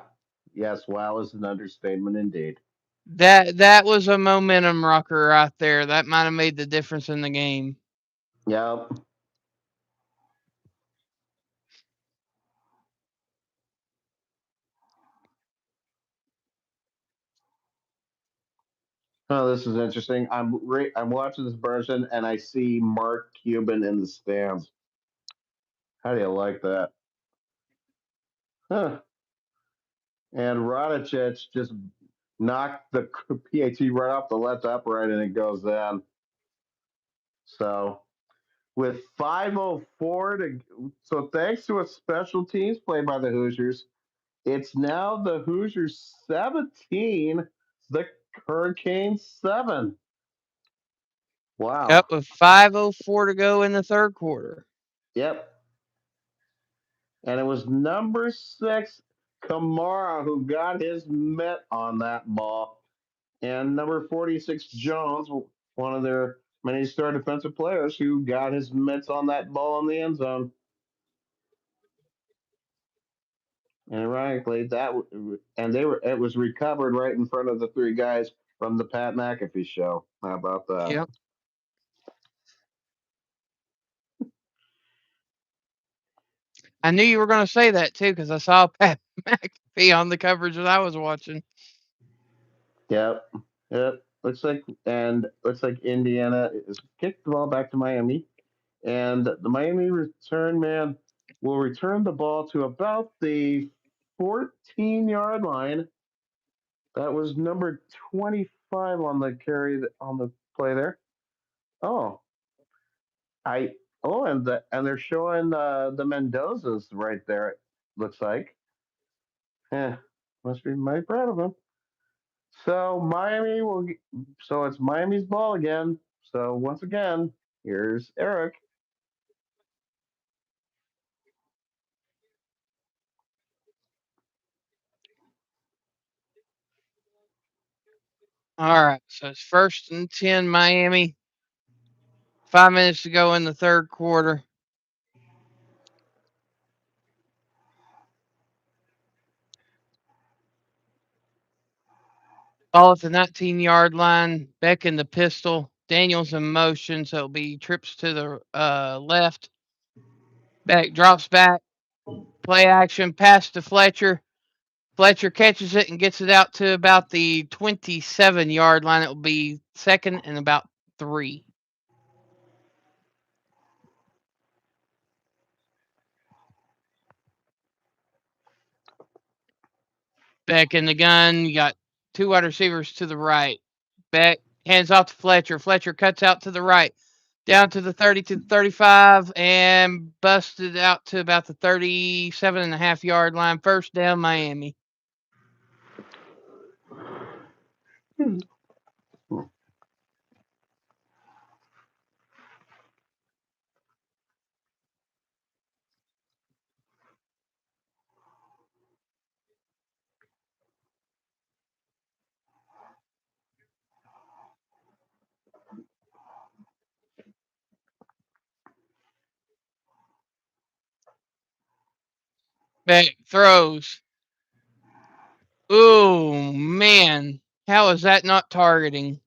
Yes, wow is an understatement indeed. That was a momentum rocker right there. That might have made the difference in the game. Yep. Oh, this is interesting. I'm watching this version and I see Mark Cuban in the stands. How do you like that? Huh. And Radicic just knocked the PAT right off the left upright and it goes in. So with 5:04 to so thanks to a special teams play by the Hoosiers, it's now the Hoosiers 17, the Hurricanes 7. Up Wow. with 5:04 to go in the third quarter. Yep. And it was number 6 Kamara who got his mitt on that ball, and number 46 Jones, one of their many star defensive players, who got his mitts on that ball in the end zone. And ironically, and they were it was recovered right in front of the three guys from the Pat McAfee show. How about that? Yep. I knew you were going to say that too because I saw Pat McAfee on the coverage that I was watching. Yep. Yep. Looks like Indiana is kicked the ball back to Miami. And the Miami return man will return the ball to about the 14-yard line. That was number 25 on the carry on the play there. Oh, I and they're showing the Mendozas right there. It looks like. Yeah, must be mighty proud of them. So so it's Miami's ball again. So once again, here's Eric. All right. So it's 1st and 10, Miami. 5 minutes to go in the third quarter. Ball at the 19-yard line. Beck in the pistol. Daniels in motion, so it'll be trips to the left. Beck drops back. Play action. Pass to Fletcher. Fletcher catches it and gets it out to about the 27-yard line. It will be 2nd and about 3. Beck in the gun. You got two wide receivers to the right. Beck hands off to Fletcher. Fletcher cuts out to the right. Down to the 30 to the 35 and busted out to about the 37.5 yard line. First down, Miami. Beck throws. Ooh, man. How is that not targeting?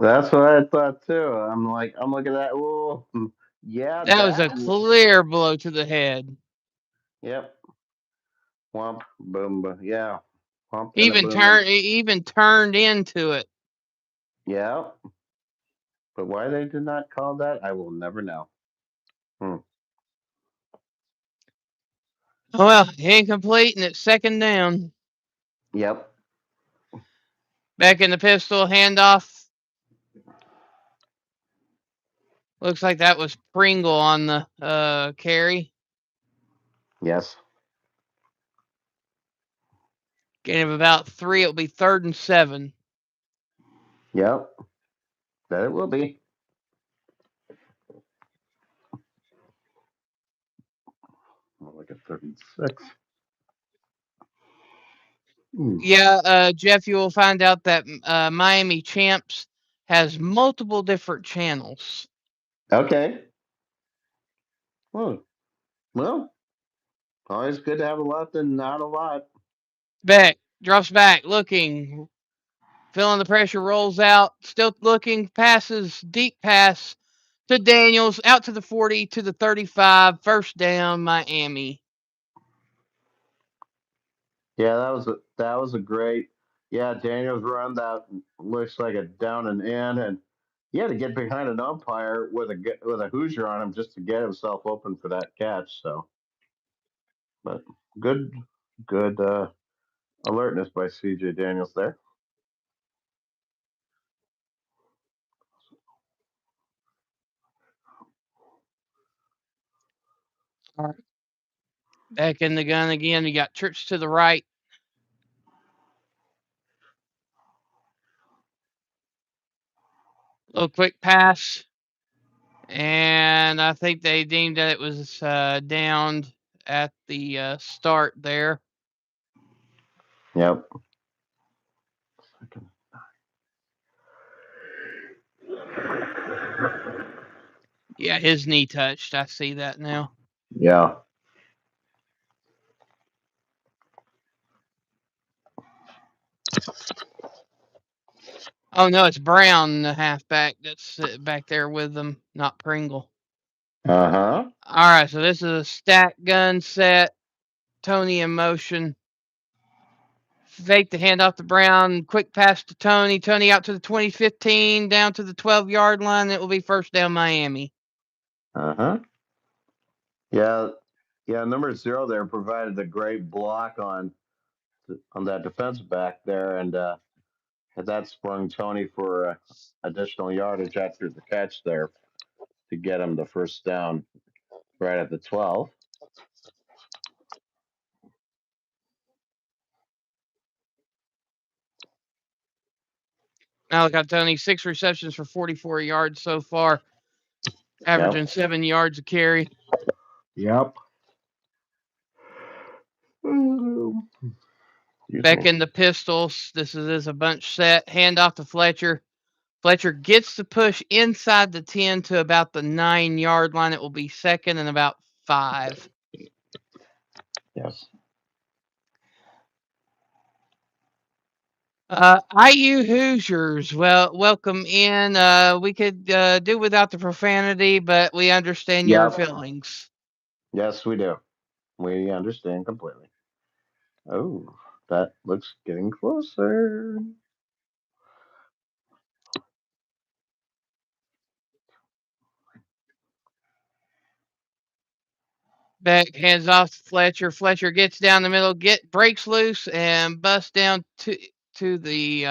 That's what I thought too. I'm looking at. Oh, yeah, That was a clear blow to the head. Yep. Whomp, boom, boom. Yeah. Whomp He and a even boom. turned. He even turned into it. Yeah. But why they did not call that, I will never know. Hmm. Well, incomplete, and it's 2nd down. Yep. Back in the pistol, handoff. Looks like that was Pringle on the carry. Yes. Gain of about 3. It'll be 3rd and 7. Yep. That it will be. 36. Hmm. Yeah, Jeff, you will find out that Miami Champs has multiple different channels. Okay. Hmm. Well, always good to have a lot than not a lot. Beck drops back, looking, feeling the pressure, rolls out, still looking, passes, deep pass to Daniels, out to the 40, to the 35, first down, Miami. Yeah, that was a great. Yeah, Daniel's run that looks like a down and in, and he had to get behind an umpire with a Hoosier on him just to get himself open for that catch. So, but good, good alertness by C.J. Daniels there. All right. Back in the gun again. You got trips to the right. Little quick pass. And I think they deemed that it was downed at the start there. Yep. Yeah, his knee touched. I see that now. Yeah. Oh no, it's Brown, the halfback that's back there with them, not Pringle. Uh huh. All right, so this is a stack gun set. Tony in motion. Fake the handoff to Brown. Quick pass to Tony. Tony out to the 2015, down to the 12-yard line. It will be first down, Miami. Uh huh. Yeah. Yeah. Number 0 there provided a great block on that defensive back there, and that sprung Tony for additional yardage after the catch there to get him the first down right at the 12. Now look at Tony, 6 receptions for 44 yards so far, averaging Yep. 7 yards a carry. Yep. Excuse Back me. in the pistols. This is a bunch set. Hand off to Fletcher. Fletcher gets to push inside the 10 to about the 9-yard line. It will be second and about 5. Yes. IU Hoosiers, well, welcome in. We could do without the profanity, but we understand your Yep. feelings. Yes, we do. We understand completely. Oh, that looks getting closer. Beck hands off to Fletcher. Fletcher gets down the middle, breaks loose, and busts down to the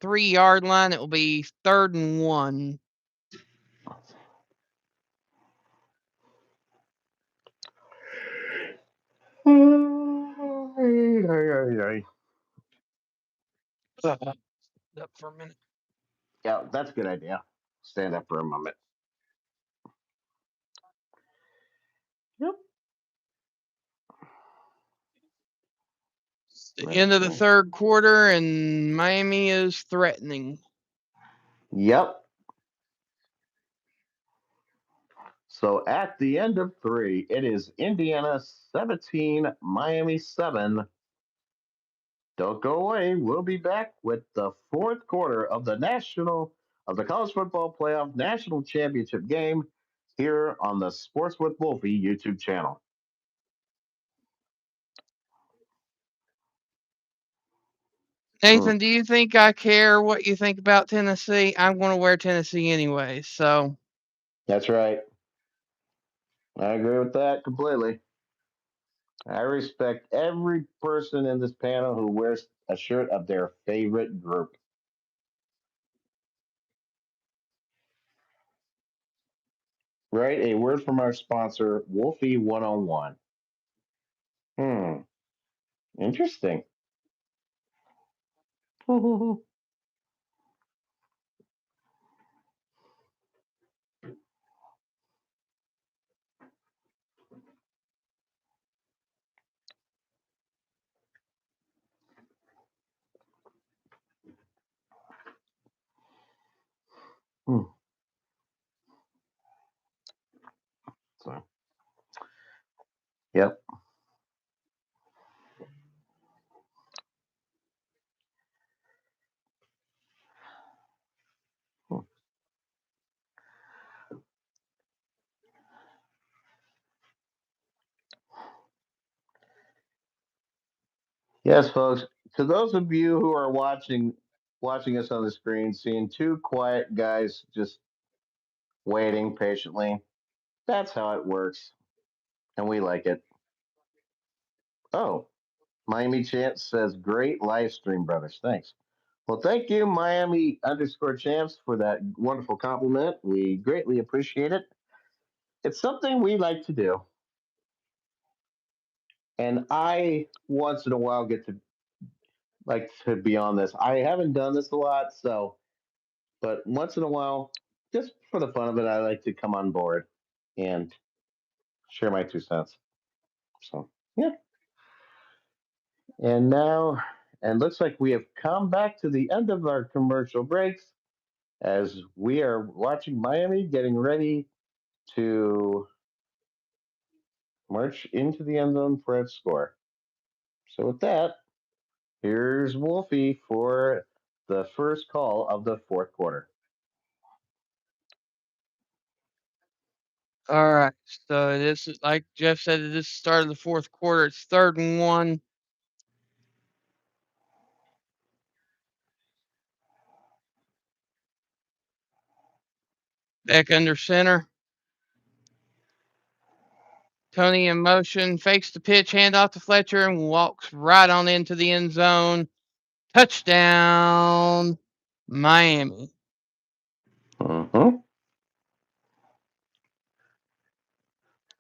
3-yard line. It will be third and 1. Up for a minute. Yeah, that's a good idea. Stand up for a moment. Yep. The end of the third quarter, and Miami is threatening. Yep. So at the end of 3, it is Indiana 17, Miami 7. Don't go away. We'll be back with the fourth quarter of the college football playoff national championship game here on the Sports with Wolfie YouTube channel. Nathan, do you think I care what you think about Tennessee? I'm going to wear Tennessee anyway, so. That's right. I agree with that completely. I respect every person in this panel who wears a shirt of their favorite group. Right? A word from our sponsor, Wolfie 101. Interesting. Yep. Yes, folks. To those of you who are watching us on the screen, seeing two quiet guys just waiting patiently, that's how it works, and we like it. Oh, Miami Champs says great live stream, brothers. Thanks. Well, thank you, Miami underscore champs, for that wonderful compliment. We greatly appreciate it. It's something we like to do, and I once in a while get to like to be on this. I haven't done this a lot, so but once in a while, just for the fun of it, I like to come on board and share my 2 cents. So yeah, and now, and looks like we have come back to the end of our commercial breaks as we are watching Miami getting ready to march into the end zone for its score. So with that, here's Wolfie for the first call of the fourth quarter. All right. So this is like Jeff said. This is the start of the fourth quarter. It's 3rd and 1. Back under center. Tony in motion, fakes the pitch, hand off to Fletcher, and walks right on into the end zone. Touchdown, Miami. Mm-hmm.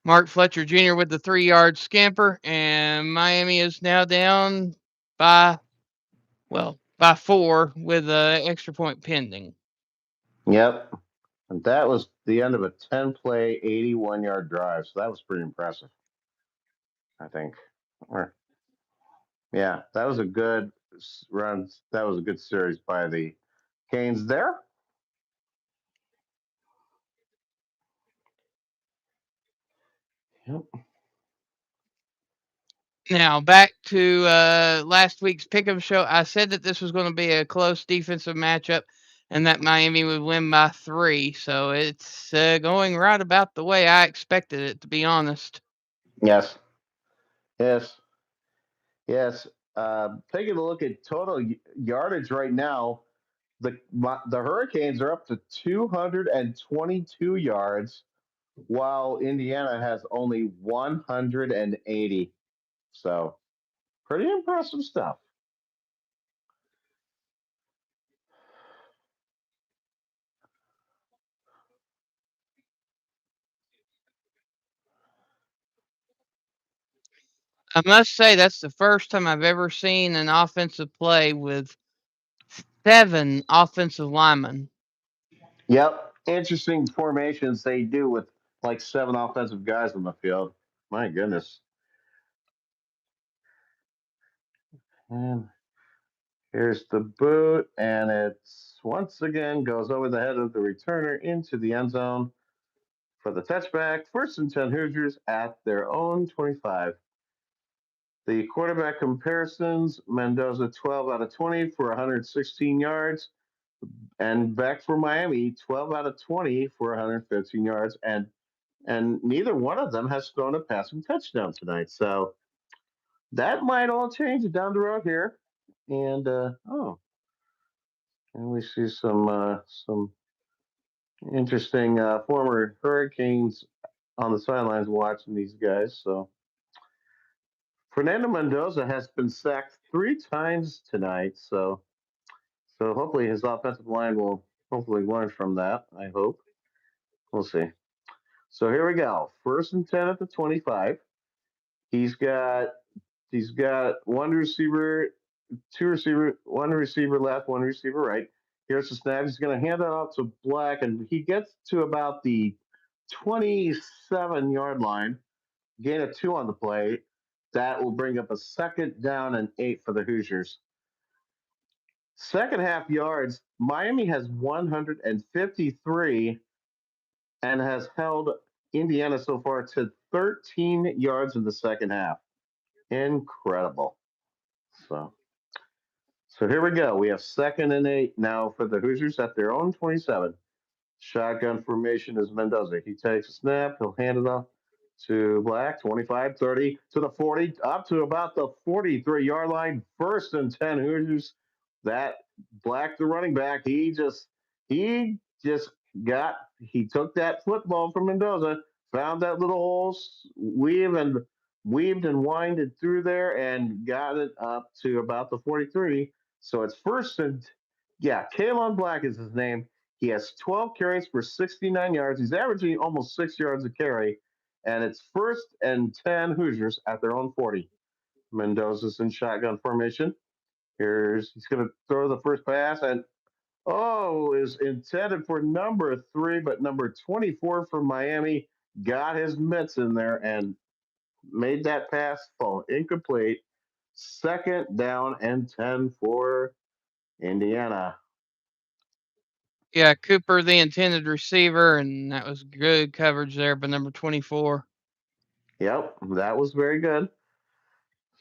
Mark Fletcher Jr. with the 3-yard scamper, and Miami is now down by, by 4 with an extra point pending. Yep. And that was the end of a 10-play, 81-yard drive. So that was pretty impressive, I think. Or, yeah, that was a good run. That was a good series by the Canes there. Yep. Now back to last week's pick'em show. I said that this was going to be a close defensive matchup, and that Miami would win by 3. So it's going right about the way I expected it, to be honest. Yes. Yes. Yes. Taking a look at total yardage right now, the Hurricanes are up to 222 yards, while Indiana has only 180. So pretty impressive stuff. I must say that's the first time I've ever seen an offensive play with 7 offensive linemen. Yep. Interesting formations they do with like 7 offensive guys on the field. My goodness. And here's the boot, and it's once again goes over the head of the returner into the end zone for the touchback. 1st and 10 Hoosiers at their own 25. The quarterback comparisons: Mendoza 12 out of 20 for 116 yards, and back for Miami 12 out of 20 for 115 yards, and neither one of them has thrown a passing touchdown tonight. So that might all change down the road here. And and we see some interesting former Hurricanes on the sidelines watching these guys. So Fernando Mendoza has been sacked 3 times tonight. So hopefully his offensive line will hopefully learn from that. I hope. We'll see. So here we go. 1st and 10 at the 25. He's got he's got one receiver left, one receiver right. Here's the snap. He's going to hand it off to Black, and he gets to about the 27-yard line. Gain of 2 on the play. That will bring up a 2nd down and 8 for the Hoosiers. Second half yards, Miami has 153 and has held Indiana so far to 13 yards in the second half. Incredible. So, so here we go. We have 2nd and 8 now for the Hoosiers at their own 27. Shotgun formation is Mendoza. He takes a snap. He'll hand it off to Black. 25, 30 to the 40, up to about the 43-yard line. 1st and 10 Hoosiers. That Black, the running back, he took that football from Mendoza, found that little hole, weaved and winded through there, and got it up to about the 43. So it's Kalon Black is his name. He has 12 carries for 69 yards. He's averaging almost 6 yards a carry. And it's 1st and 10 Hoosiers at their own 40. Mendoza's in shotgun formation. He's going to throw the first pass, and is intended for number 3, but number 24 from Miami got his mitts in there and made that pass fall incomplete. 2nd down and 10 for Indiana. Yeah, Cooper, the intended receiver, and that was good coverage there by number 24. Yep, that was very good.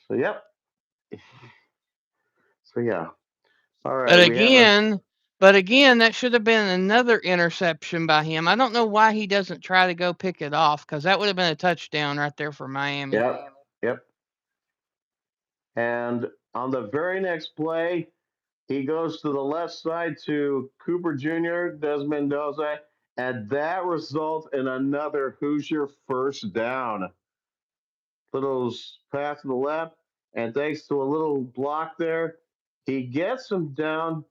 So, yep. So, yeah. All But right, we have a again, but again, that should have been another interception by him. I don't know why he doesn't try to go pick it off, because that would have been a touchdown right there for Miami. Yep. And on the very next play, he goes to the left side to Cooper Jr., does Mendoza, and that results in another Hoosier first down. Little pass to the left, and thanks to a little block there, he gets him down.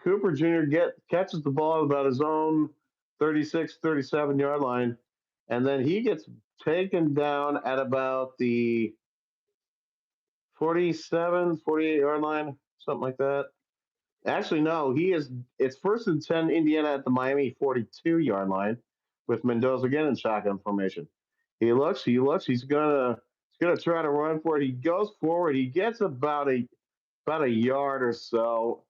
Cooper Jr. catches the ball about his own 36, 37-yard line, and then he gets taken down at about the 47, 48-yard line, something like that. Actually, no, it's 1st and 10 Indiana at the Miami 42-yard line with Mendoza again in shotgun formation. He looks, he's gonna try to run for it. He goes forward, he gets about a yard or so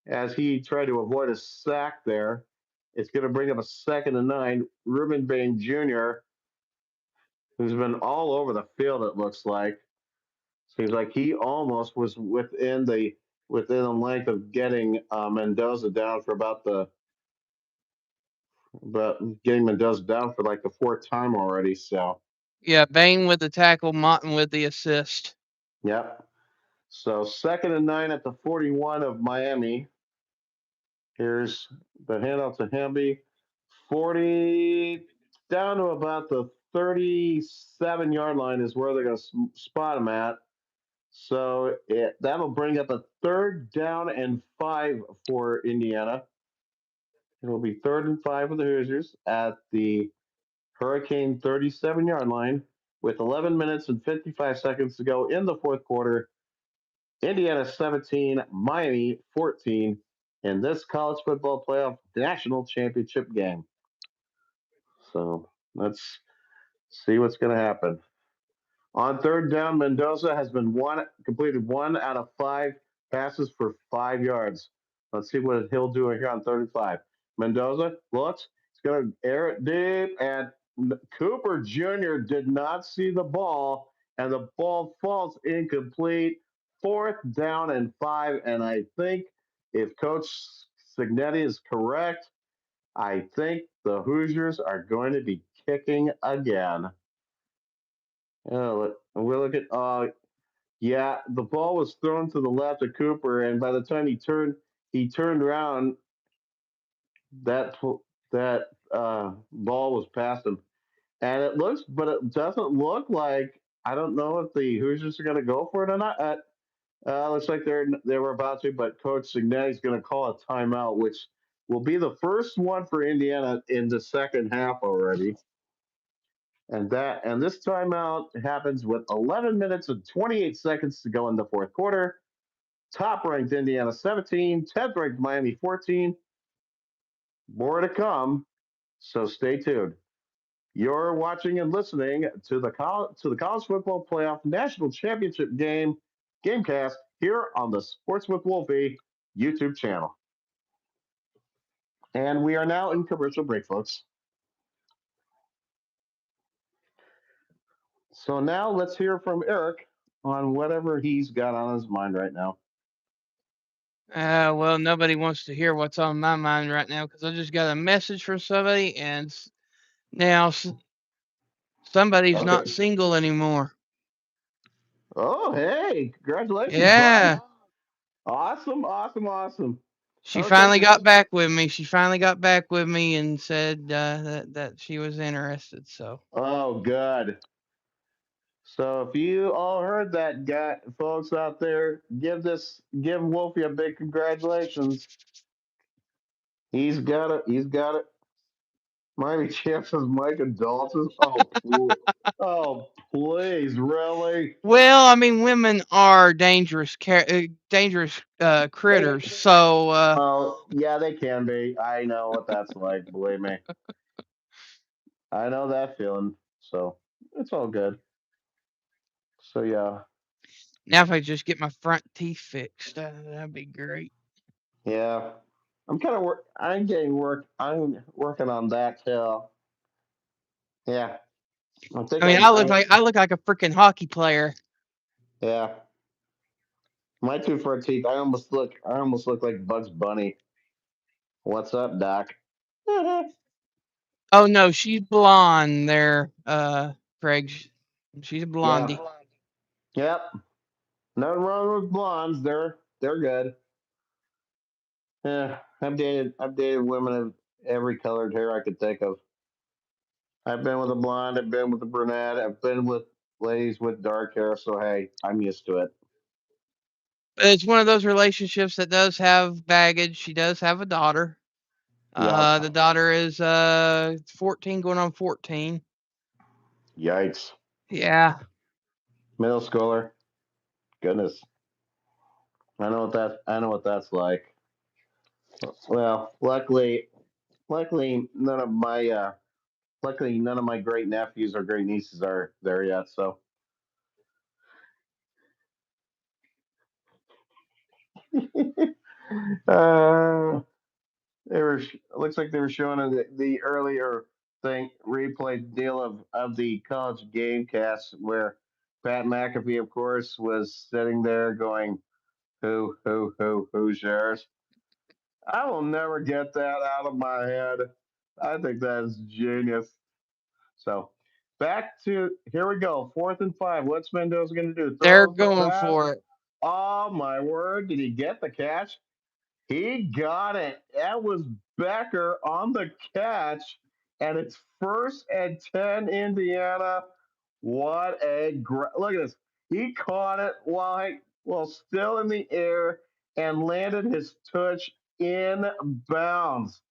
as he tried to avoid a sack there. It's gonna bring up a 2nd and 9. Ruben Bain Jr., who's been all over the field, it looks like. Seems like he almost was within a length of getting Mendoza down for getting Mendoza down for like the 4th time already. So Yeah, Bain with the tackle, Motton with the assist. yep. So 2nd and 9 at the 41 of Miami. Here's the handoff to Hamby. 40 down to about the 37-yard line is where they're going to spot him at. So that'll bring up a 3rd down and 5 for Indiana. It'll be 3rd and 5 for the Hoosiers at the Hurricane 37-yard line with 11 minutes and 55 seconds to go in the 4th quarter. Indiana 17, Miami 14 in this college football playoff national championship game. So let's see what's going to happen. On 3rd down, Mendoza has completed 1 out of 5 passes for 5 yards. Let's see what he'll do here on 35. Mendoza looks, he's going to air it deep, and Cooper Jr. did not see the ball, and the ball falls incomplete. 4th down and 5, and I think if Coach Signetti is correct, I think the Hoosiers are going to be kicking again. Oh, we'll look at. Yeah, the ball was thrown to the left of Cooper, and by the time he turned around. That ball was past him, and but it doesn't look like. I don't know if the Hoosiers are going to go for it or not. Looks like they were about to, but Coach Signetti is going to call a timeout, which will be the first one for Indiana in the second half already. And this timeout happens with 11 minutes and 28 seconds to go in the 4th quarter. Top ranked Indiana 17, 10th ranked Miami 14. More to come, so stay tuned. You're watching and listening to the college football playoff national championship game, GameCast, here on the Sports with Wolfie YouTube channel. And we are now in commercial break, folks. So now let's hear from Eric on whatever he's got on his mind right now. Well, nobody wants to hear what's on my mind right now because I just got a message from somebody, and now somebody's not Okay. single anymore. Oh, hey, congratulations, bud. Yeah, Awesome, awesome, awesome. she Okay. finally got back with me. She finally got back with me and said that she was interested. So Oh, good. So if you all heard that, guy, folks out there, give Wolfie a big congratulations. He's got it. He's got it. Mighty chances, Mike Dalton. Oh, please, really? well, I mean, women are dangerous critters. So Oh, yeah, they can be. I know what that's like. Believe me, I know that feeling. So it's all good. So yeah, now if I just get my front teeth fixed, that'd be great. yeah. I'm kind of work. I'm getting work. I'm working on that too. Yeah, I think I mean, I look like a freaking hockey player. yeah. My two front teeth. I almost look like Bugs Bunny. What's up, Doc? Oh no, she's blonde there, Craig. She's a Yeah. blondie. Yep. Nothing wrong with blondes. They're good. Yeah. I've dated women of every colored hair I could think of. I've been with a blonde. I've been with a brunette. I've been with ladies with dark hair. So hey, I'm used to it. It's one of those relationships that does have baggage. She does have a daughter. Yep. The daughter is 14 going on 14. Yikes. Yeah. Middle schooler. Goodness. I know what that's like. Well, luckily none of my great nephews or great nieces are there yet. So uh, looks like they were showing the earlier thing replay deal of the college game cast where Pat McAfee, of course, was sitting there going, who's yours? I will never get that out of my head. I think that is genius. So back to here we go. 4th and 5. What's Mendoza going to do? They're Throws the going pass. for it. Oh my word! Did he get the catch? He got it. That was Becker on the catch, and it's 1st and 10, Indiana. What a look at this! He caught it while still in the air and landed his touch in bounds.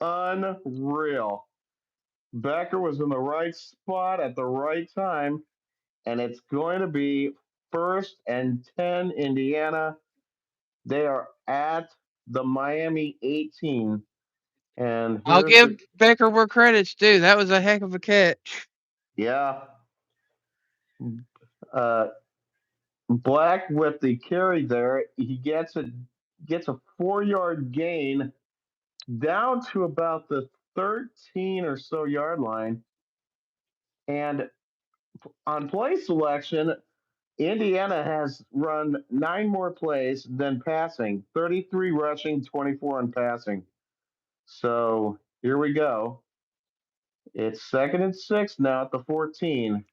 Unreal. Becker was in the right spot at the right time, and it's going to be 1st and 10, Indiana. They are at the Miami 18. And I'll here's give the, Becker where credit's due. That was a heck of a catch. yeah, uh, Black with the carry there. He gets a 4 yard gain down to about the 13 or so yard line. And on play selection, Indiana has run 9 more plays than passing, 33 rushing, 24 on passing. So here we go. It's 2nd and 6 now at the 14.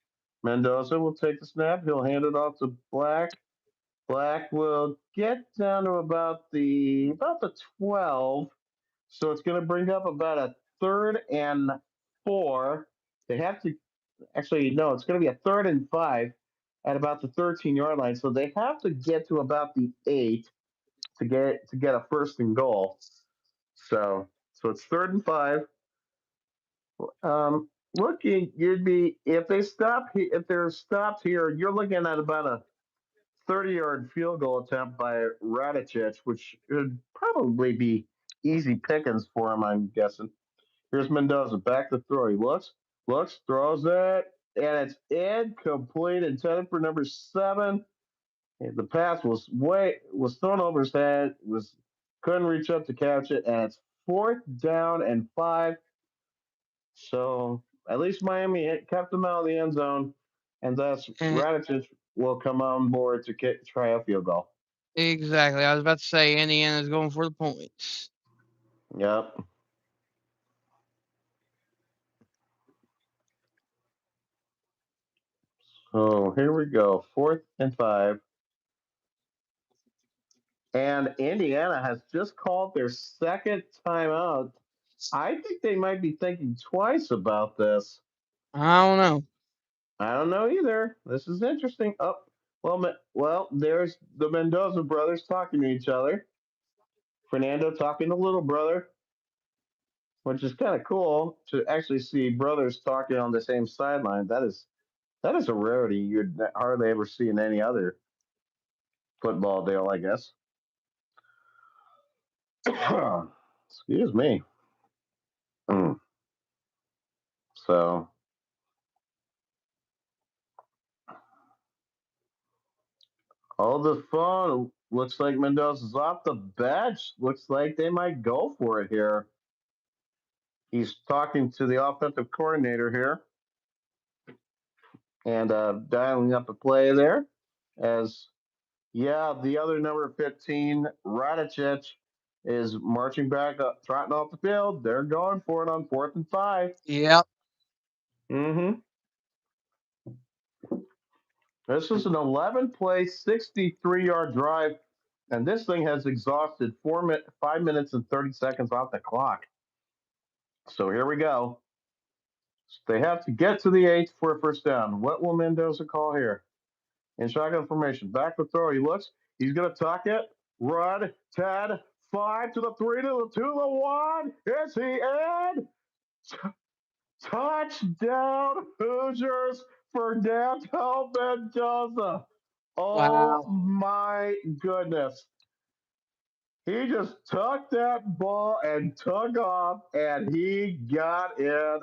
Mendoza will take the snap. He'll hand it off to Black. Black will get down to about the 12. So it's going to bring up about a 3rd and 4. They have to actually no, it's going to be a 3rd and 5 at about the 13-yard line. So they have to get to about the 8 to get a 1st and goal. So it's 3rd and 5. Looking, you'd be if they're stopped here, you're looking at about a 30-yard field goal attempt by Radicic, which would probably be easy pickings for him, I'm guessing. Here's Mendoza back to throw. He looks, throws it, and it's incomplete. Intended for number 7. And the pass was thrown over his head. Was couldn't reach up to catch it, and it's 4th down and 5. So at least Miami kept them out of the end zone. and thus And Radich will come on board to try a field goal. exactly. I was about to say Indiana's going for the points. Yep. So here we go. 4th and 5. And Indiana has just called their second timeout. I think they might be thinking twice about this. I don't know. I don't know either. This is interesting. Oh, well, there's the Mendoza brothers talking to each other. Fernando talking to little brother, which is kind of cool to actually see brothers talking on the same sideline. That is a rarity you'd hardly ever see in any other football deal, I guess. Excuse me. Mm. So all the fun. Looks like Mendoza's off the bench. Looks like they might go for it here. He's talking to the offensive coordinator here and dialing up a play there. As yeah, the other number 15, Radicic, is marching back up, trotting off the field. They're going for it on 4th and 5. Yep. Mm-hmm. This is an 11-play, 63-yard drive, and this thing has exhausted 5 minutes and 30 seconds off the clock. So here we go. They have to get to the 8th for a first down. What will Mendoza call here? In shotgun formation, back to throw. He looks. He's going to tuck it. Run. 10, 5 to the 3 to the 2 to the 1. Is he in? Touchdown Hoosiers for Fernando Mendoza. Oh Wow. my goodness. He just took that ball and took off, and he got in.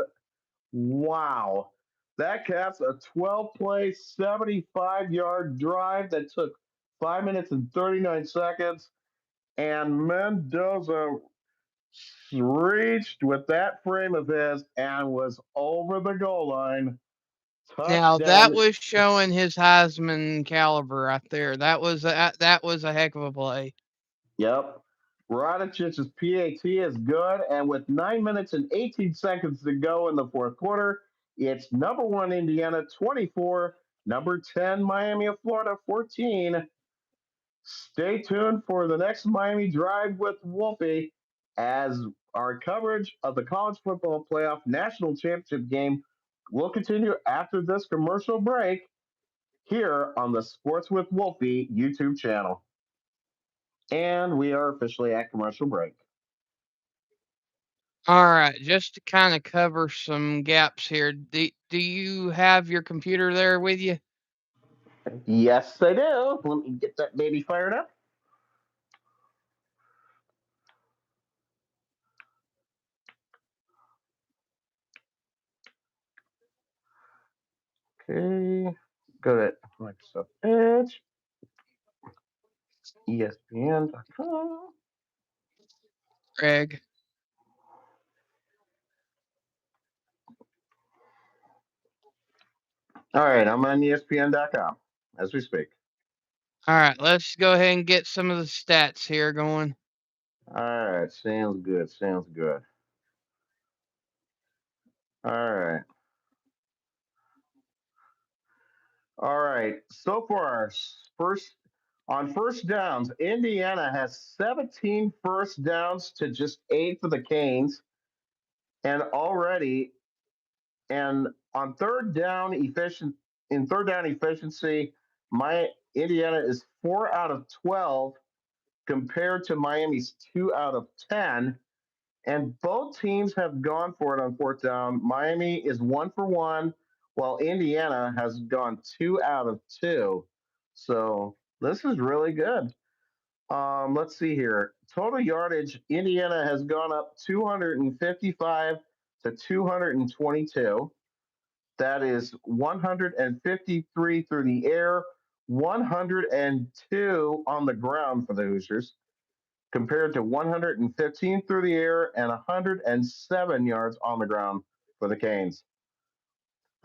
Wow. That caps a 12-play, 75-yard drive that took 5 minutes and 39 seconds. And Mendoza reached with that frame of his and was over the goal line. Now that Touchdown. was showing his Heisman caliber right there. That was a heck of a play. Yep. Radicic's PAT is good. And with 9 minutes and 18 seconds to go in the fourth quarter, it's number 1 Indiana 24, number 10 Miami of Florida 14. Stay tuned for the next Miami Drive with Wolfie as our coverage of the college football playoff national championship game will continue after this commercial break here on the Sports with Wolfie YouTube channel. And we are officially at commercial break. All right, just to kind of cover some gaps here. Do you have your computer there with you? Yes, I do. Let me get that baby fired up. Okay. Go to Microsoft Edge, ESPN.com. Greg. All right, I'm on ESPN.com as we speak. All right, let's go ahead and get some of the stats here going. All right, sounds good. Sounds good. All right. All right. So far, first downs, Indiana has 17 first downs to just 8 for the Canes. And already and on third down efficiency, my Indiana is 4 out of 12 compared to Miami's 2 out of 10. And both teams have gone for it on fourth down. Miami is 1 for 1, while Indiana has gone 2 out of 2. So this is really good. Let's see here. Total yardage, Indiana has gone up 255 to 222. That is 153 through the air, 102 on the ground for the Hoosiers, compared to 115 through the air and 107 yards on the ground for the Canes.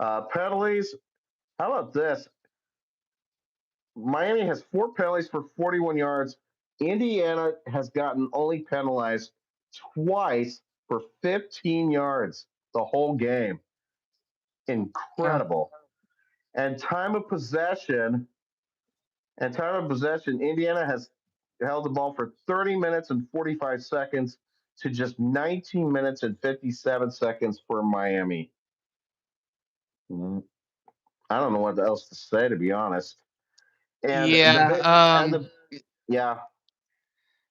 Penalties, How about this? Miami has 4 penalties for 41 yards. Indiana has gotten only penalized twice for 15 yards the whole game. Huh. Incredible. And time of possession, Indiana has held the ball for 30 minutes and 45 seconds to just 19 minutes and 57 seconds for Miami. I don't know what else to say, to be honest. And the Yeah. bit and the yeah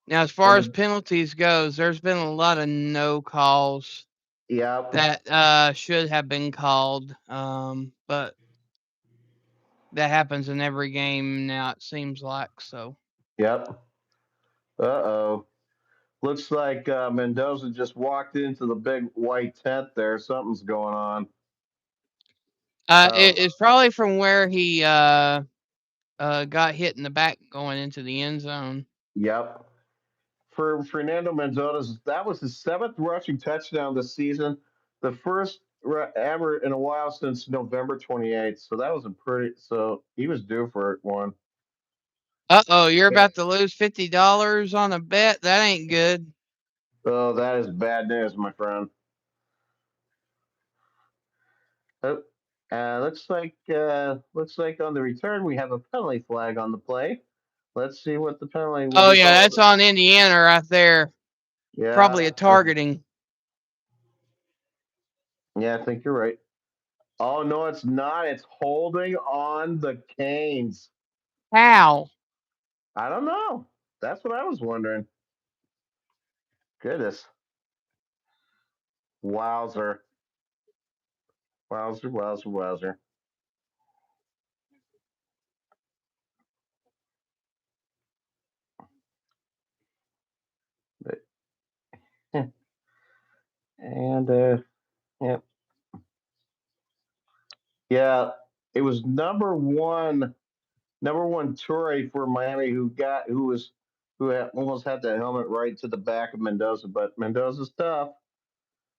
Now, as far and as the penalties goes, there's been a lot of no calls yeah that should have been called, but that happens in every game now. It seems like so. yep. Uh-oh. Looks like Mendoza just walked into the big white tent there. Something's going on. Oh, It's probably from where he got hit in the back going into the end zone. yep. For Fernando Mendoza, that was his seventh rushing touchdown this season, the first ever in a while since November 28th. So that was a pretty. So he was due for one. Oh, you're about to lose $50 on a bet. That ain't good. Oh, that is bad news, my friend. Oh, looks like on the return we have a penalty flag on the play. Let's see what the penalty will Oh be yeah, called. that's on Indiana right there. Yeah, Probably a targeting. yeah, I think you're right. Oh no, it's not. It's holding on the Canes. How? I don't know. That's what I was wondering. Goodness, wowzer, wowzer, wowzer, wowzer. And yeah, yeah, it was number one Torrey for Miami who almost had that helmet right to the back of Mendoza, but Mendoza's tough.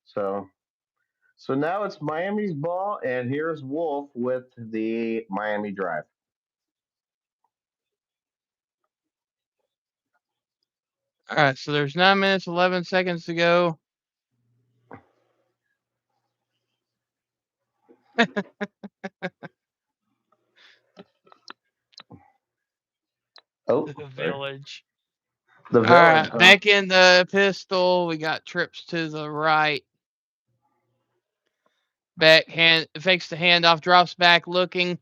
So so now it's Miami's ball, and here's Wolf with the Miami drive. All right, so there's 9 minutes 11 seconds to go. Oh, The sorry. village. The All village, right, huh? back in the pistol. We got trips to the right. Back hand fakes the handoff, drops back, looking.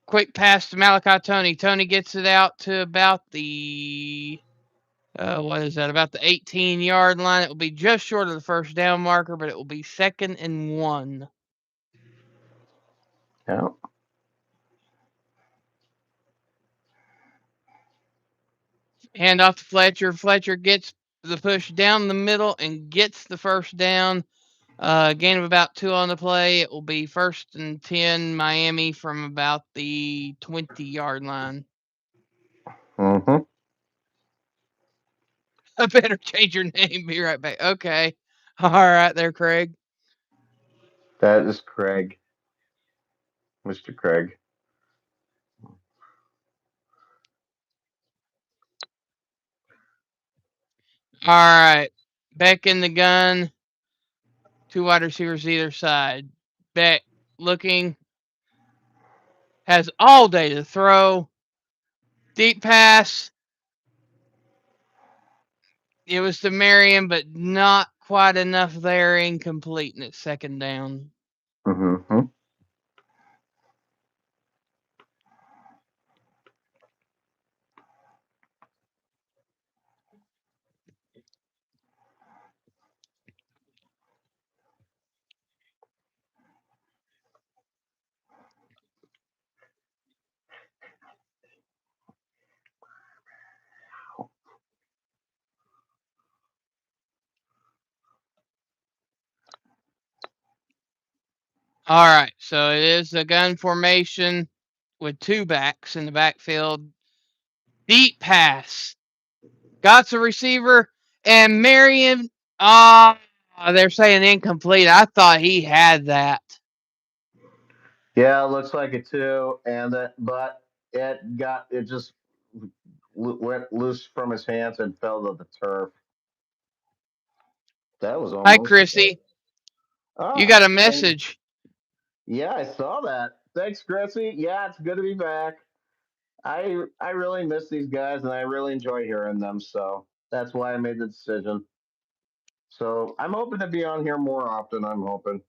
Quick pass to Malachi Tony. Tony gets it out to about the what is that? About the 18-yard line. It will be just short of the first down marker, but it will be 2nd and 1. Yeah. Hand off to Fletcher. Fletcher gets the push down the middle and gets the first down. Gain of about 2 on the play. It will be 1st and 10 Miami from about the 20-yard line. Mm-hmm. I better change your name. Be right back. Okay. All right there, Craig. That is Craig, Mr. Craig. All right. Back in the gun. 2 wide receivers either side. Beck looking. Has all day to throw. Deep pass. It was to Marion, but not quite enough there. Incomplete, and it's 2nd down. Mm-hmm. All right. So it is a gun formation with 2 backs in the backfield. Deep pass. Got the receiver, and Marion. Ah, they're saying incomplete. I thought he had that. Yeah, it looks like it too. And that, but it just went loose from his hands and fell to the turf. That was Hi, almost it. Chrissy. You Ah, got a thank. message. Yeah, I saw that. Thanks, Gracie. Yeah, it's good to be back. I really miss these guys, and I really enjoy hearing them. So that's why I made the decision. So I'm hoping to be on here more often. I'm hoping.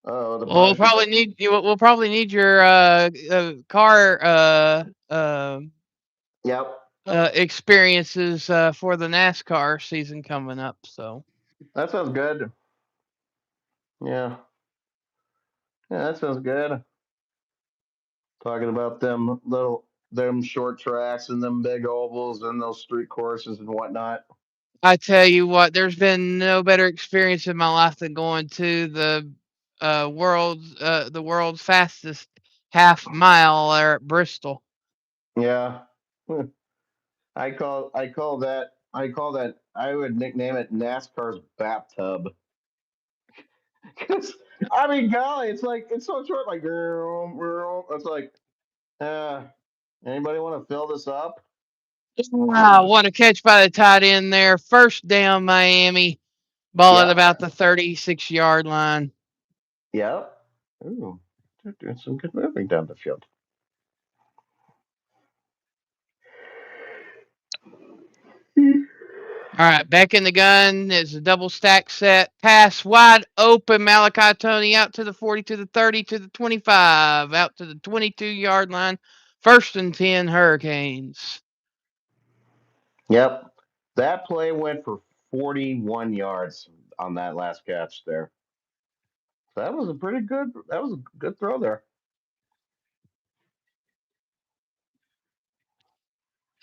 Oh, the Well, we'll buzzer. probably need you. We'll probably need your car Yep, experiences for the NASCAR season coming up. So that sounds good. Yeah, yeah, that sounds good. Talking about them short tracks and them big ovals and those street courses and whatnot. I tell you what, there's been no better experience in my life than going to the world's fastest half mile there at Bristol. Yeah, I call that I would nickname it NASCAR's bathtub. 'Cause, I mean, golly, it's like it's so short. Like, it's like, uh, anybody want to fill this up? Wow, what a catch by the tight end there. First down, Miami. Ball at Yep, about the 36-yard line. yep. Ooh, they're doing some good moving down the field. All right, back in the gun is a double stack set. Pass wide open. Malachi Tony out to the 40, to the 30, to the 25, out to the 22-yard line. First and 10 Hurricanes. Yep, that play went for 41 yards on that last catch there. So that was a pretty good. That was a good throw there.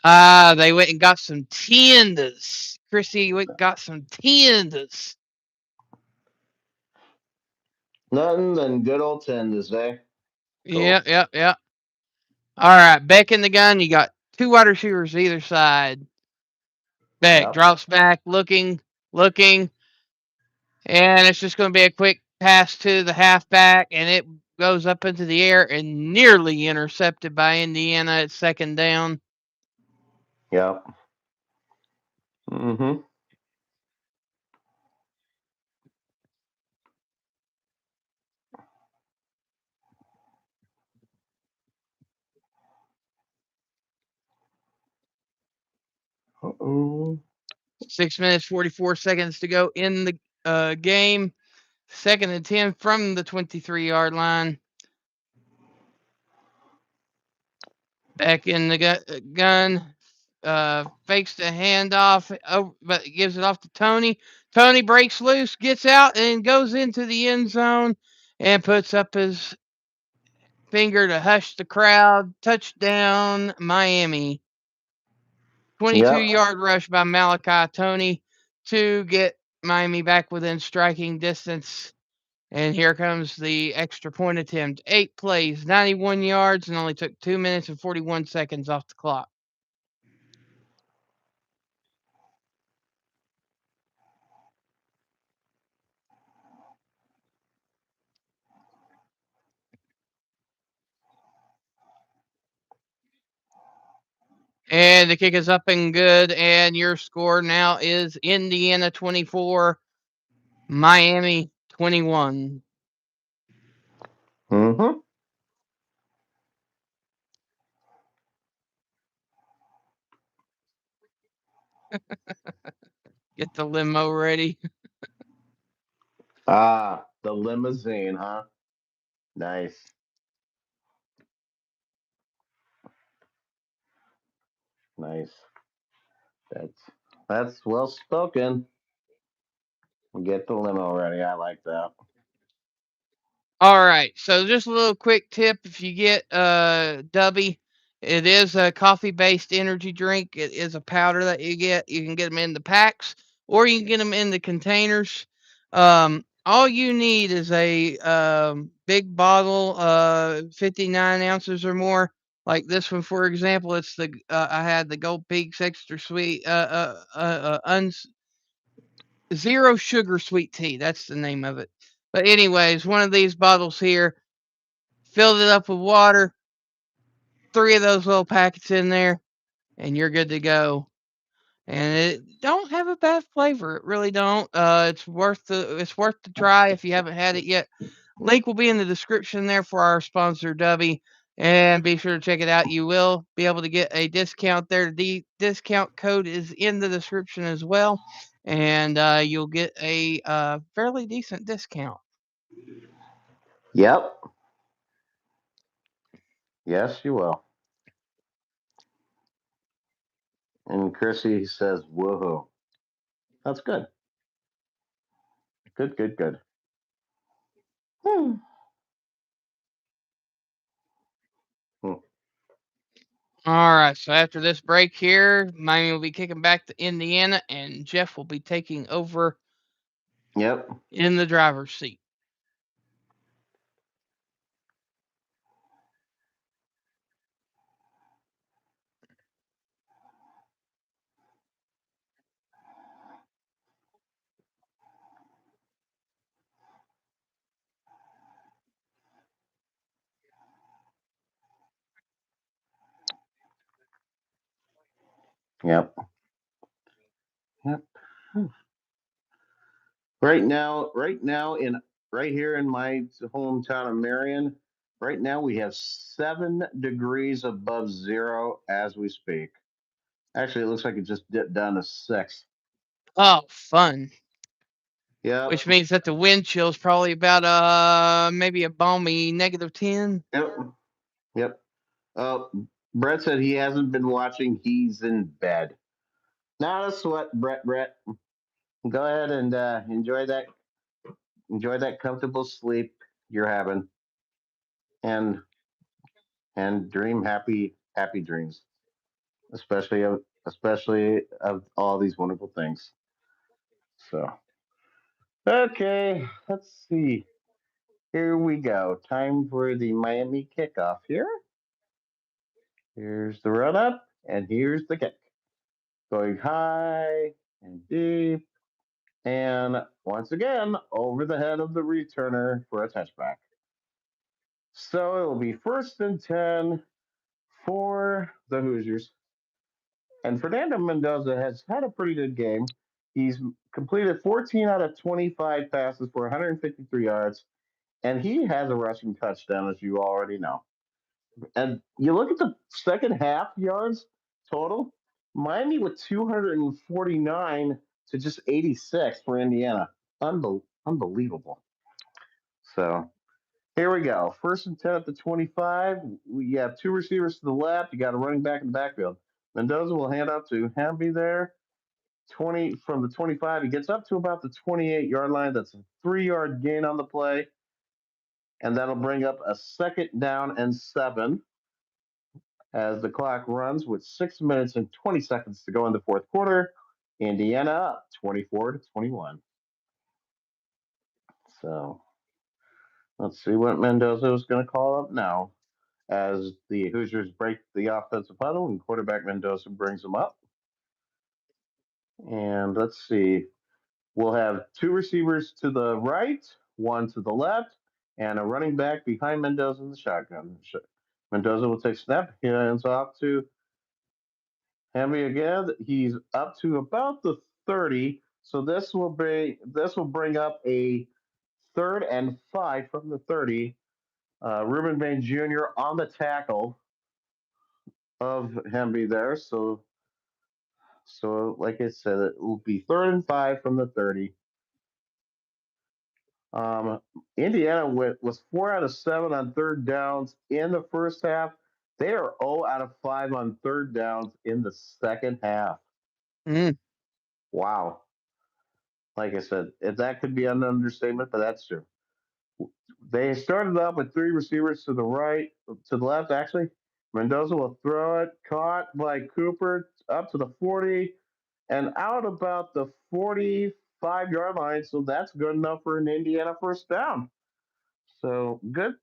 They went and got some tenders. Chrissy went and got some tenders. Nothing than good old tenders, eh? Yep, Cool. yep, yep. All right, back in the gun. You got two wide receivers either side. Back, Yep. drops back, looking, and it's just going to be a quick pass to the halfback, and it goes up into the air and nearly intercepted by Indiana at second down. Yep. Mm-hmm. Uh-oh. 6 minutes 44 seconds to go in the game. Second and 10 from the 23-yard line. Back in the gun. Fakes the handoff, but gives it off to Tony. Tony breaks loose, gets out, and goes into the end zone and puts up his finger to hush the crowd. Touchdown, Miami. 22 Yep. yard rush by Malachi Tony to get Miami back within striking distance. And here comes the extra point attempt. 8 plays, 91 yards, and only took 2 minutes and 41 seconds off the clock. And the kick is up and good. And your score now is Indiana 24, Miami 21. Mm-hmm. Get the limo ready. Ah, the limousine, huh? Nice. Nice. That's that's well spoken. Get the limo ready. I like that. All right. So just a little quick tip: if you get Dubby, it is a coffee-based energy drink. It is a powder that you get. You can get them in the packs, or you can get them in the containers. All you need is a big bottle, 59 ounces or more. Like this one, for example, it's the I had the Gold Peaks Extra Sweet, zero sugar sweet tea. That's the name of it. But anyways, one of these bottles here. filled it up with water, 3 of those little packets in there, and you're good to go. And it don't have a bad flavor. It really don't. It's worth the try if you haven't had it yet. Link will be in the description there for our sponsor, Dubby, and be sure to check it out. You will be able to get a discount there. The discount code is in the description as well, and you'll get a fairly decent discount. Yep. Yes, you will. And Chrissy says, woohoo. That's good. Good, good, good. Hmm. Hmm. All right, so after this break here, Miami will be kicking back to Indiana, and Jeff will be taking over Yep. in the driver's seat. Yep. Yep. Hmm. Right here in my hometown of Marion, right now we have 7 degrees above zero as we speak. Actually, it looks like it just dipped down to 6. Oh, fun. Yep. Which means that the wind chill is probably about maybe a balmy -10. Yep. Yep. Uh, Brett said he hasn't been watching. He's in bed. Not a sweat, Brett. Brett, go ahead and enjoy that comfortable sleep you're having, and dream happy dreams, especially of all these wonderful things. So okay, let's see. Here we go. Time for the Miami kickoff. Here's the run up, and here's the kick. Going high and deep, and once again over the head of the returner for a touchback. So it will be 1st and 10 for the Hoosiers. And Fernando Mendoza has had a pretty good game. He's completed 14 out of 25 passes for 153 yards, and he has a rushing touchdown, as you already know. And you look at the second half yards total, Miami with 249 to just 86 for Indiana. Unbelievable. So here we go. 1st and 10 at the 25. We have 2 receivers to the left. You got a running back in the backfield. Mendoza will hand off to Hamby there. 20 from the 25. He gets up to about the 28-yard line. That's a 3-yard gain on the play. And that'll bring up a 2nd down and 7 as the clock runs with 6 minutes and 20 seconds to go in the fourth quarter. Indiana up 24-21. So let's see what Mendoza is going to call up now as the Hoosiers break the offensive huddle and quarterback Mendoza brings them up. And let's see. We'll have 2 receivers to the right, 1 to the left, and a running back behind Mendoza in the shotgun. Mendoza will take snap. He hands off to Hamby again. He's up to about the 30. So this will bring up a 3rd and 5 from the 30. Ruben Bain Jr. on the tackle of Hamby there. So like I said, it will be 3rd and 5 from the 30. Indiana was 4 out of 7 on third downs in the first half. They are 0 out of 5 on third downs in the second half. Mm. Wow. Like I said, that could be an understatement, but that's true. They started off with 3 receivers to the left, actually. Mendoza will throw it, caught by Cooper up to the 40 and out about the 45-yard line. So that's good enough for an Indiana first down. So good.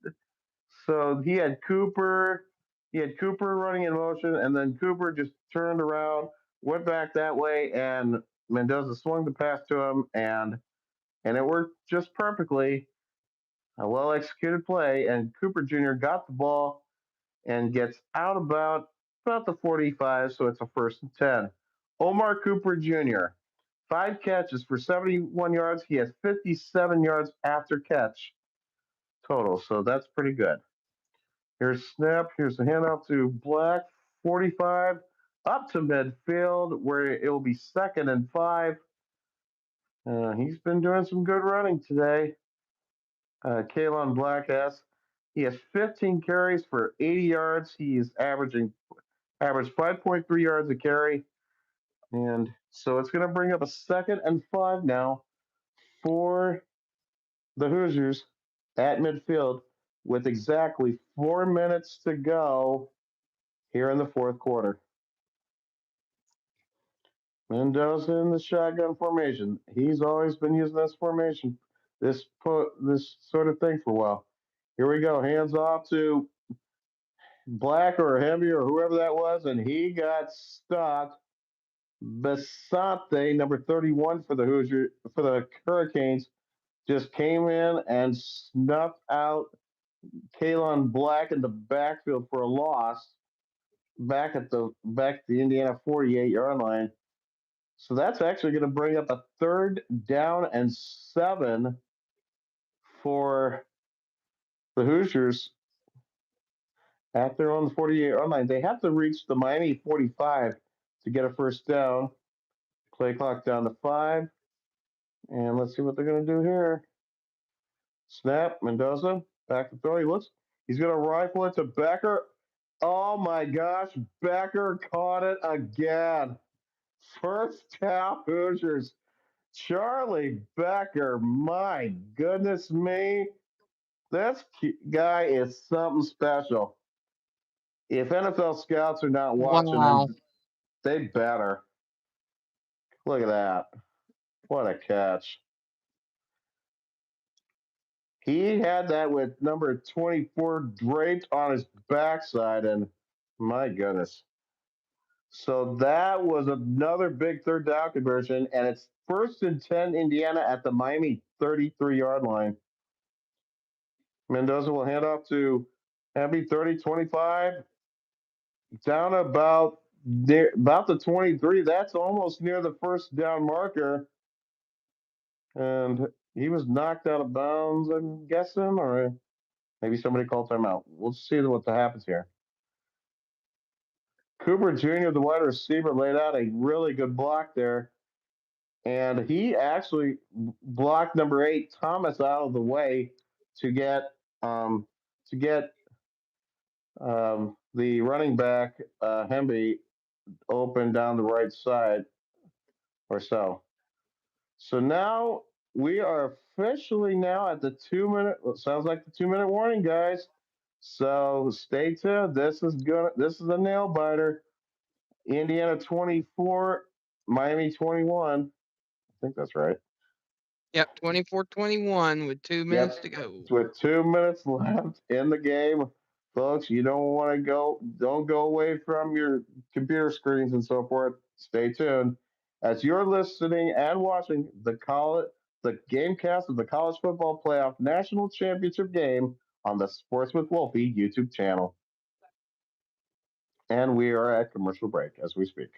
So he had Cooper running in motion, and then Cooper just turned around, went back that way, and Mendoza swung the pass to him, and it worked just perfectly. A well executed play, and Cooper Jr. got the ball and gets out about the 45, so it's a 1st and 10. Omar Cooper Jr. 5 catches for 71 yards. He has 57 yards after catch total, so that's pretty good. Here's snap. Here's the handoff to Black. 45 up to midfield where it will be 2nd and 5. He's been doing some good running today. Kalon Black has. He has 15 carries for 80 yards. He is average 5.3 yards a carry. And so it's going to bring up a 2nd and 5 now for the Hoosiers at midfield with exactly 4 minutes to go here in the fourth quarter. Mendoza in the shotgun formation. He's always been using this formation, this sort of thing for a while. Here we go. Hands off to Black or Heavy or whoever that was, and he got stopped. Basante, number 31 for the Hurricanes, just came in and snuffed out Kalon Black in the backfield for a loss back at the Indiana 48-yard line. So that's actually going to bring up a 3rd down and 7 for the Hoosiers at their own 48-yard line. They have to reach the Miami 45 to get a 1st down. Play clock down to 5. And let's see what they're going to do here. Snap, Mendoza, back to throw. He's going to rifle it to Becker. Oh my gosh, Becker caught it again. 1st down Hoosiers. Charlie Becker, my goodness me. This guy is something special. If NFL scouts are not watching Wow. him, they better. Look at that. What a catch. He had that with number 24 draped on his backside, and my goodness. So that was another big 3rd down conversion, and it's 1st and 10 Indiana at the Miami 33-yard line. Mendoza will hand off to Heavy 30-25. Down about the 23. That's almost near the 1st down marker. And he was knocked out of bounds, I'm guessing, or maybe somebody called timeout. We'll see what happens here. Cooper Jr., the wide receiver, laid out a really good block there. And he actually blocked number 8, Thomas, out of the way to get the running back, Hemby, open down the right side or so. So now we are officially now at the 2-minute. Sounds like the 2-minute warning, guys. So stay tuned. This is a nail biter. Indiana 24, Miami 21. I think that's right. Yep, 24-21 with 2 minutes to go. With 2 minutes left in the game, folks, you don't go away from your computer screens and so forth. Stay tuned as you're listening and watching the GameCast of the College Football Playoff National Championship game on the Sports with Wolfie YouTube channel. And we are at commercial break as we speak.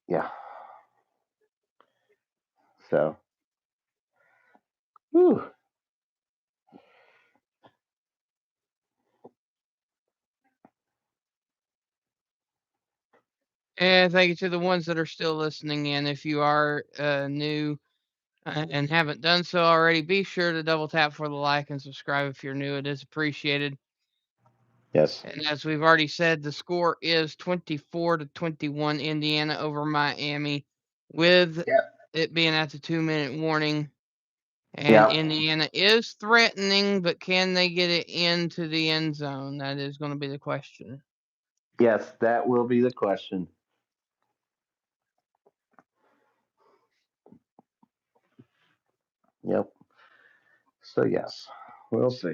Yeah. So, whew. And thank you to the ones that are still listening in. If you are new and haven't done so already, be sure to double tap for the like and subscribe if you're new. It is appreciated. Yes. And as we've already said, the score is 24-21 Indiana over Miami, with it being at the 2-minute warning. And Indiana is threatening, but can they get it into the end zone? That is going to be the question. Yes, that will be the question. Yep. So, yes, we'll see.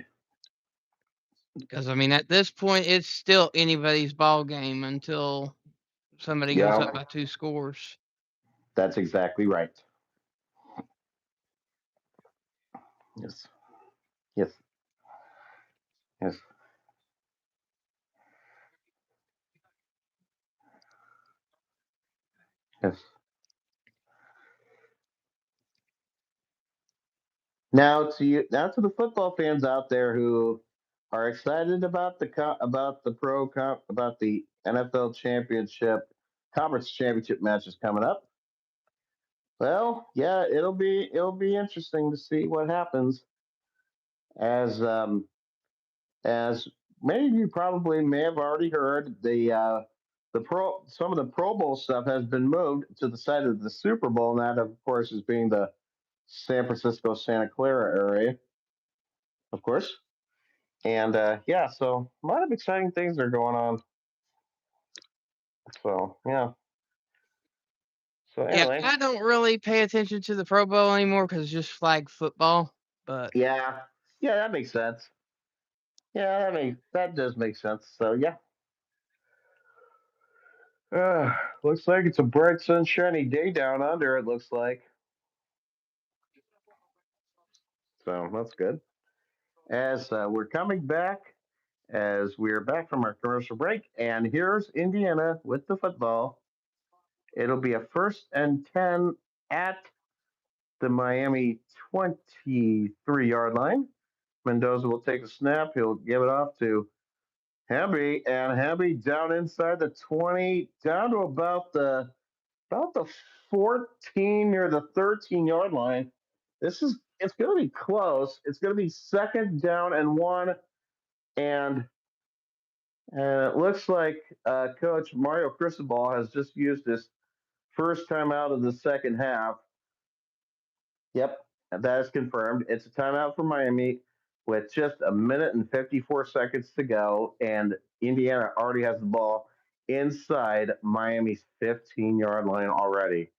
Because, I mean, at this point, it's still anybody's ball game until somebody goes up by 2 scores. That's exactly right. Yes. Yes. Yes. Yes. Now to the football fans out there who are excited about about the NFL championship, conference championship matches coming up. Well, yeah, it'll be interesting to see what happens as as many of you probably may have already heard the pro some of the Pro Bowl stuff has been moved to the site of the Super Bowl, and that of course is being the San Francisco Santa Clara area, of course. And yeah, so a lot of exciting things are going on. So yeah. So Yeah, anyway, I don't really pay attention to the Pro Bowl anymore because it's just flag football. But yeah, yeah, that makes sense. Yeah, that does make sense. So yeah. Looks like it's a bright, sunshiny day down under. It looks like. So that's good. As we're coming back, as we're back from our commercial break, and here's Indiana with the football. It'll be a 1st and 10 at the Miami 23-yard line. Mendoza will take a snap. He'll give it off to Hamby, and Hamby down inside the 20, down to about the 14 or the 13-yard line. It's going to be close. It's going to be 2nd down and 1, and it looks like Coach Mario Cristobal has just used his first timeout of the second half. Yep, that is confirmed. It's a timeout for Miami with just a minute and 54 seconds to go, and Indiana already has the ball inside Miami's 15-yard line already.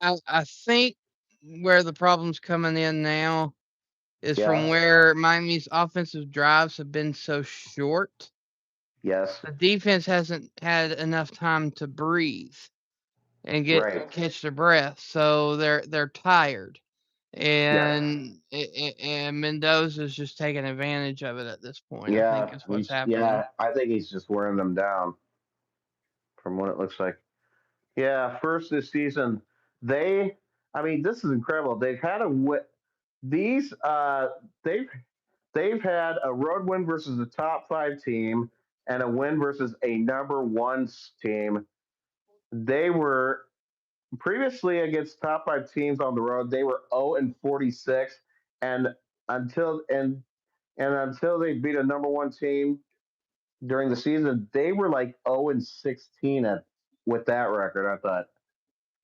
I think where the problem's coming in now is from Yeah, where Miami's offensive drives have been so short. yes, The defense hasn't had enough time to breathe and right. catch their breath, so they're tired. Yeah, And Mendoza's just taking advantage of it at this point. I think is what's happening. I think he's just wearing them down from what it looks like. Yeah, first this season, they, I mean, this is incredible. They've had these, they've they've had a road win versus a top 5 team and a win versus a number 1 team. They were previously against top 5 teams on the road. They were 0-46, and until and until they beat a number 1 team during the season, they were like 0-16 with that record. I thought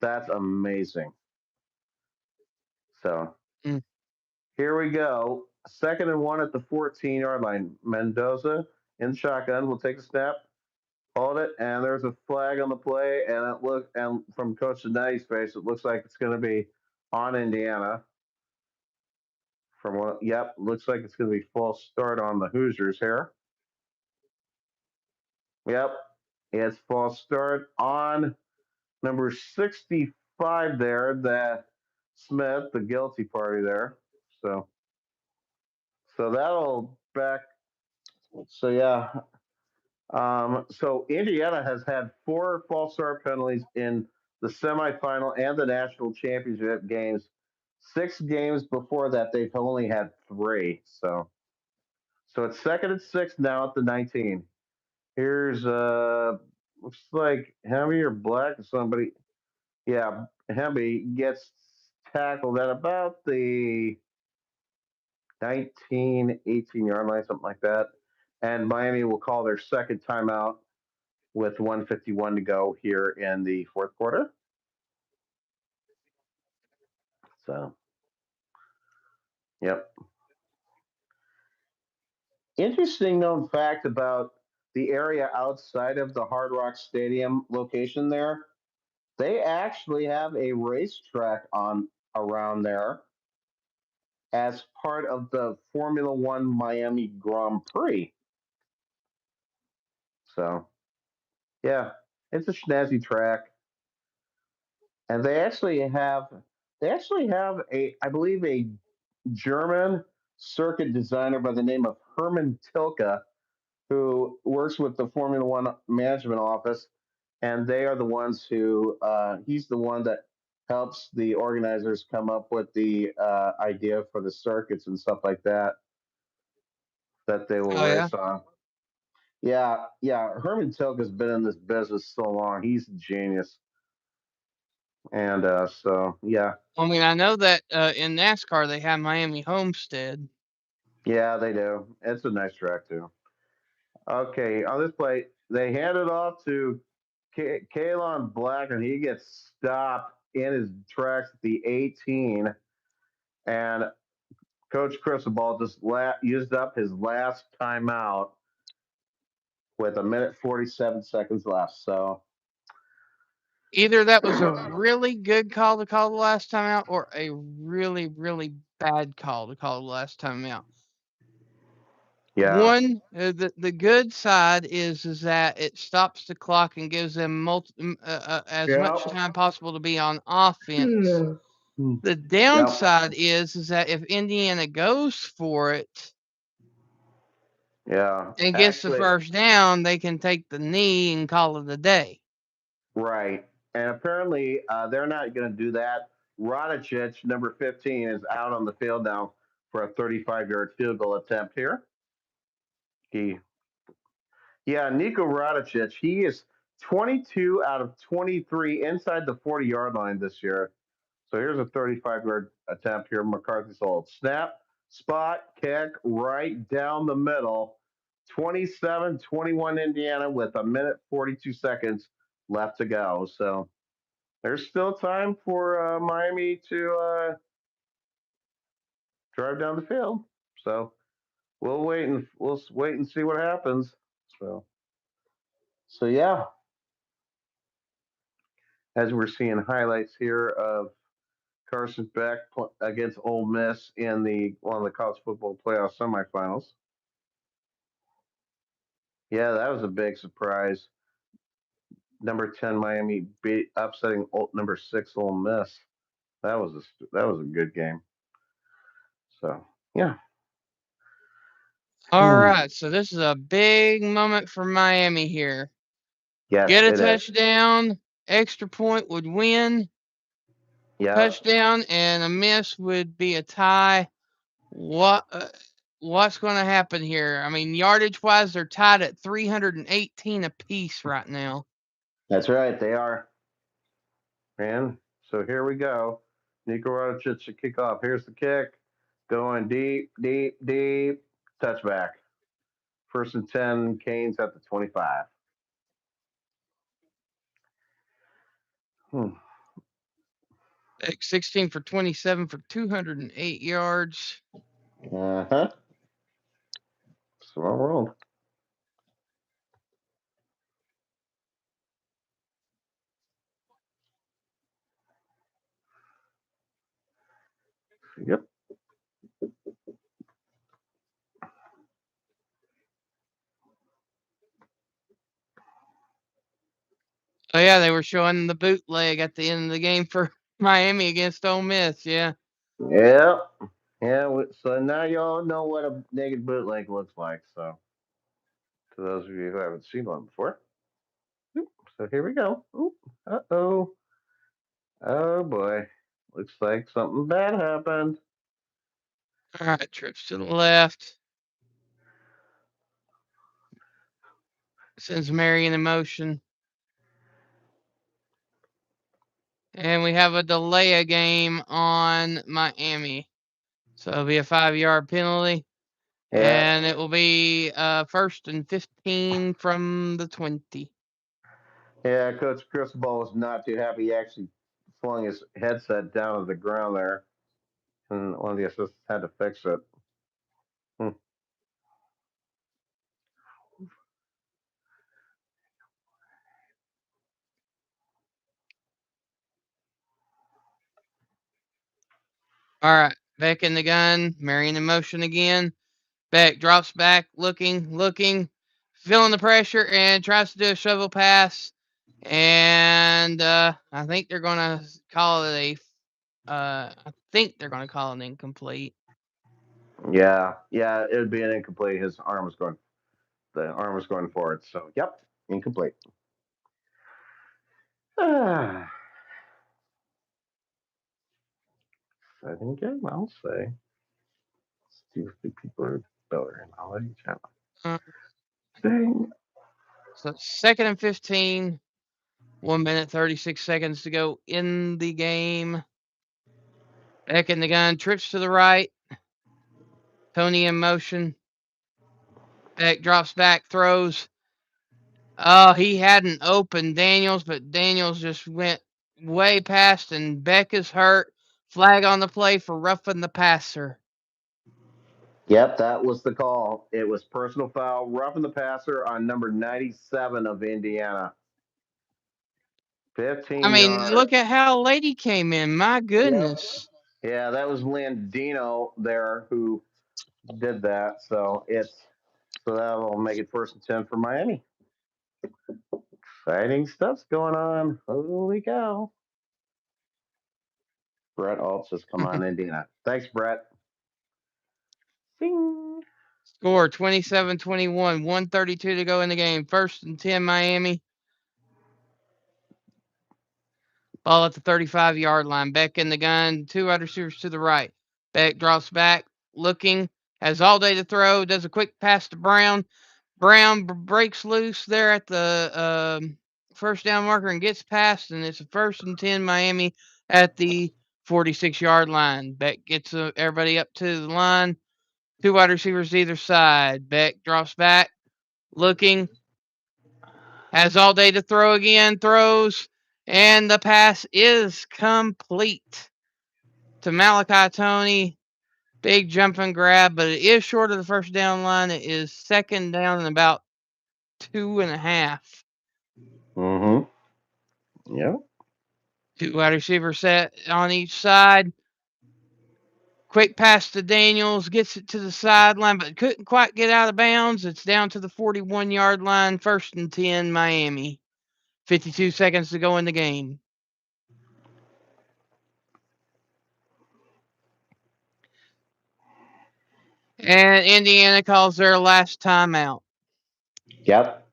that's amazing. So Mm. here we go. 2nd and 1 at the 14-yard line. Mendoza in shotgun will take a snap, hold it, and there's a flag on the play. And from Coach Denetti's face, it looks like it's going to be on Indiana. Yep, looks like it's going to be false start on the Hoosiers here. Yep, it's false start on number 65 there, that Smith, the guilty party there. So that'll back. So yeah. So Indiana has had 4 false start penalties in the semifinal and the national championship games. 6 games before that, they've only had 3. So it's 2nd and 6 now at the 19. Here's looks like Hemi or Black or somebody. Yeah, Hemi gets tackled at about the 19, 18-yard line, something like that. And Miami will call their second timeout with 151 to go here in the fourth quarter. So, yep. Interesting known fact about the area outside of the Hard Rock Stadium location there. They actually have a racetrack on around there as part of the Formula One Miami Grand Prix. So, yeah, it's a snazzy track. and they actually have a, I believe, a German circuit designer by the name of Herman Tilke, who works with the Formula One management office, and they are the ones who he's the one that helps the organizers come up with the idea for the circuits and stuff like that they will Oh yeah. race on. Yeah, yeah. Herman Tilke has been in this business so long. He's a genius, and so yeah, I mean, I know that in NASCAR they have Miami Homestead. yeah, they do. It's a nice track too. Okay, on this plate, they hand it off to Kalon Black, and he gets stopped in his tracks at the 18. And Coach Cristobal just used up his last timeout with a minute 47 seconds left. So, Either that was a really good call to call the last time out, or a really, really bad call to call the last time out. yeah, One, the good side is that it stops the clock and gives them as much yeah, time possible to be on offense. yeah, The yep, downside is that if Indiana goes for it yeah. and gets the Actually, first down, they can take the knee and call it a day. right. And apparently, they're not going to do that. Radicic, number 15, is out on the field now for a 35-yard field goal attempt here. He Yeah, Niko Radicic, he is 22 out of 23 inside the 40-yard line this year. So here's a 35-yard attempt here. McCarthy's hold. Snap, spot, kick, right down the middle. 27-21 Indiana with a minute 42 seconds left to go. So there's still time for Miami to drive down the field. So we'll wait and see what happens. So yeah, as we're seeing highlights here of Carson Beck against Ole Miss in the one of the college football playoff semifinals. Yeah, that was a big surprise. Number 10 Miami upsetting number 6 Ole Miss. That was a good game. So yeah. All right, so this is a big moment for Miami here. Yes, Get a it is. touchdown, extra point would win. Yeah, Touchdown and a miss would be a tie. What's going to happen here? I mean, yardage wise, they're tied at 318 apiece right now. that's right. They are. And so here we go. Niko Radicic should kick off. Here's the kick. Going deep, deep, deep. Touchback. First and 10, Canes at the 25. 16 for 27 for 208 yards. Uh-huh. Small world. Yep. Oh yeah, they were showing the bootleg at the end of the game for Miami against Ole Miss. Yeah. Yeah. Yeah. So now y'all know what a naked bootleg looks like. So to those of you who haven't seen one before. So here we go. Uh-oh. Oh boy. Looks like something bad happened. All right, trips to the left. Sends Mary in motion. And we have a delay a game on Miami. So it'll be a 5-yard penalty. Yeah. And it will be first and 15 from the 20. Yeah, Coach Cristobal was not too happy. He actually flung his headset down to the ground there. And one of the assistants had to fix it. Hmm. All right, back in the gun, Marion in motion again. Beck drops back, looking, feeling the pressure, and tries to do a shovel pass. And I think they're gonna call it I think they're gonna call it incomplete. Yeah, it would be an incomplete. His arm was going. The arm was going forward. So, yep, incomplete. Exciting game, I'll say. Let's see if the people are better. I'll let you chat. Uh, Dang. so 2nd and 15, 1 minute 36 seconds to go in the game. Beck in the gun, trips to the right. Tony in motion. Beck drops back, throws. Oh, he hadn't opened Daniels, but Daniels just went way past, and Beck is hurt. Flag on the play for roughing the passer. Yep, that was the call. It was personal foul, roughing the passer on number 97 of Indiana. 15 I mean, yards. look at how late he came in. My Yep. goodness. Yeah, that was Landino there who did that. So that'll make it 1st and 10 for Miami. Exciting stuff's going on. Holy cow. Brett Alts has come on Indiana. Thanks, Brett. Sing. Score 27-21, 132 to go in the game. 1st and 10, Miami. Ball at the 35-yard line. Beck in the gun. 2 wide receivers to the right. Beck drops back, looking, has all day to throw, does a quick pass to Brown. Brown breaks loose there at the first down marker and gets past, and it's a 1st and 10 Miami at the 46-yard line. Beck gets everybody up to the line. 2 wide receivers either side. Beck drops back, looking, has all day to throw again, throws, and the pass is complete to Malachi Tony. Big jump and grab, but it is short of the first down line. It is 2nd down and about 2.5. Mm-hmm. Yep. 2 wide receivers set on each side. Quick pass to Daniels, gets it to the sideline, but couldn't quite get out of bounds. It's down to the 41-yard line, 1st and 10, Miami. 52 seconds to go in the game. And Indiana calls their last timeout. Yep.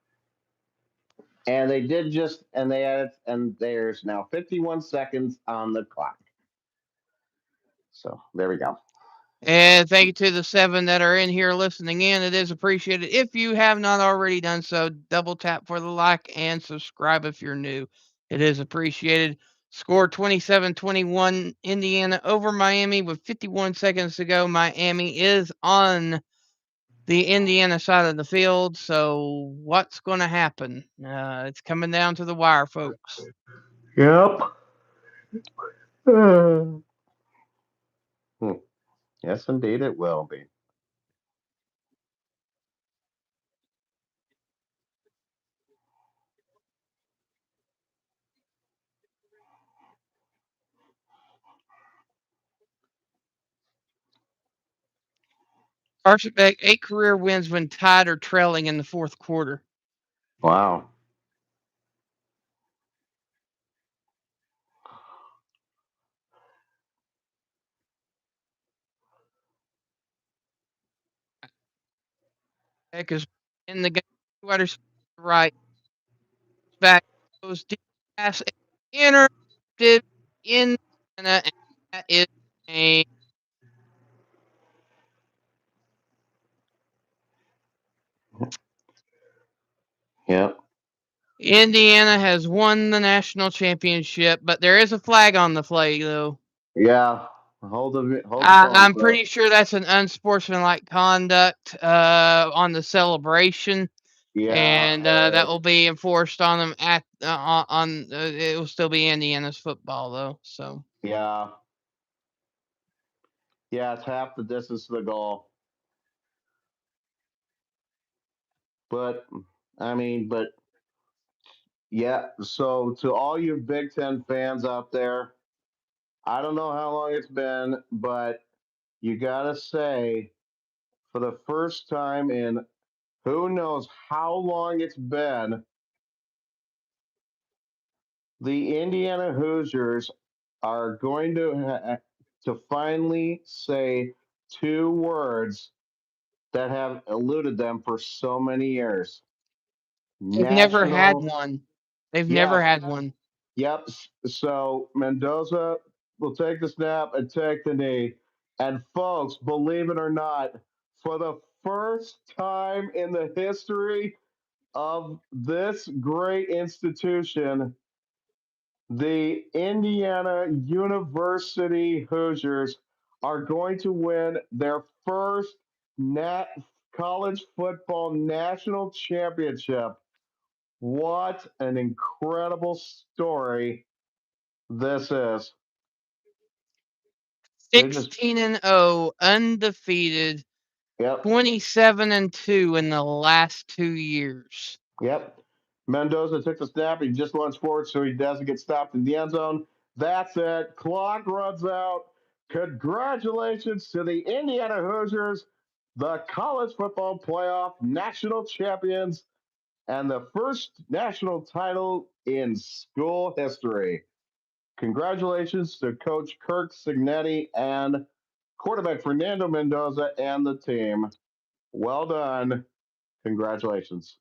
And they did just, and they added, and there's now 51 seconds on the clock. So there we go. And thank you to the 7 that are in here listening in. It is appreciated. If you have not already done so, double tap for the like and subscribe if you're new. It is appreciated. Score 27-21, Indiana over Miami with 51 seconds to go. Miami is on the Indiana side of the field. So what's going to happen? It's coming down to the wire, folks. Yep. Yes, indeed, it will be. Carson Beck, 8 career wins when tied or trailing in the fourth quarter. Wow. Beck is in the game. Right. Back goes deep pass intercepted in and that is a Yep. Indiana has won the national championship, but there is a flag on the play though. Yeah. Hold the phone, I'm bro. pretty sure that's an unsportsmanlike conduct on the celebration, Yeah. and that will be enforced on them at on. It will still be Indiana's football though. So Yeah. Yeah, it's half the distance to the goal. But I mean, but yeah. So to all you Big Ten fans out there, I don't know how long it's been, but you gotta say, for the first time in who knows how long it's been, The Indiana Hoosiers are going to finally say two words that have eluded them for so many years. They've never had National, one. They've never yes, had one. yep. So Mendoza will take the snap and take the knee. And folks, believe it or not, for the first time in the history of this great institution, the Indiana University Hoosiers are going to win their first college football national championship. What an incredible story this is. They just, 16-0, undefeated, yep, 27-2 in the last 2 years. yep. Mendoza took the snap. He just lunged forward so he doesn't get stopped in the end zone. That's it. Clock runs out. Congratulations to the Indiana Hoosiers, the college football playoff national champions, and the first national title in school history. Congratulations to Coach Kirk Signetti and quarterback Fernando Mendoza and the team. Well done. Congratulations.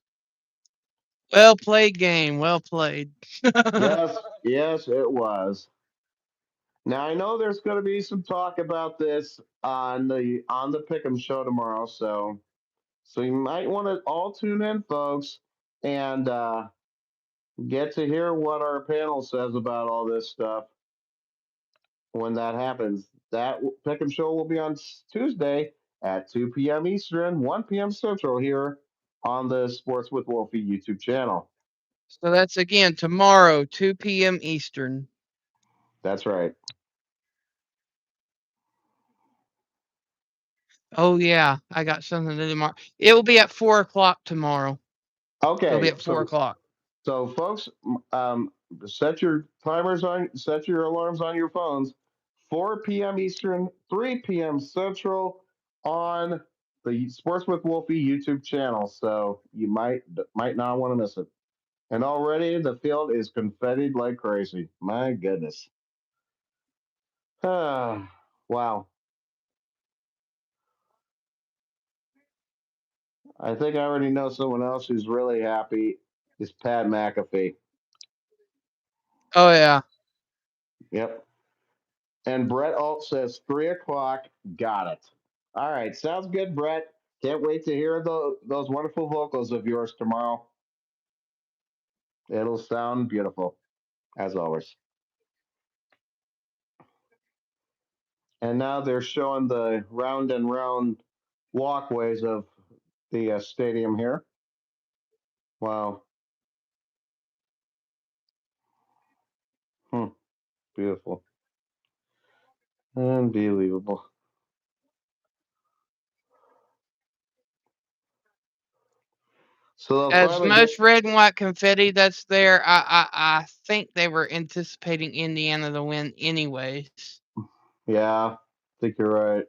Well played game. Well played. Yes, yes, it was. Now I know there's going to be some talk about this on the Pick'em show tomorrow, so you might want to all tune in, folks, and get to hear what our panel says about all this stuff when that happens. That Pick'em show will be on Tuesday at 2 p.m. Eastern, 1 p.m. Central here on the Sports with Wolfie YouTube channel. So that's again tomorrow, 2 p.m. Eastern. That's right. Oh yeah, I got something to do tomorrow. It will be at 4 o'clock tomorrow. It'll be Okay, at 4 o'clock. so folks, set your alarms on your phones. 4 p.m. Eastern, 3 p.m. Central on the Sports with Wolfie YouTube channel. So you might not want to miss it. And already the field is confettied like crazy. My goodness. Wow. I think I already know someone else who's really happy is Pat McAfee. Oh yeah. Yep. And Brett Alt says 3 o'clock. Got it. All right. Sounds good, Brett. Can't wait to hear those wonderful vocals of yours tomorrow. It'll sound beautiful, as always. And now they're showing the round and round walkways of the stadium here. Wow. Hmm. Beautiful. Unbelievable. So they'll As finally get. much red and white confetti that's there, I think they were anticipating Indiana to win anyways. Yeah, I think you're right.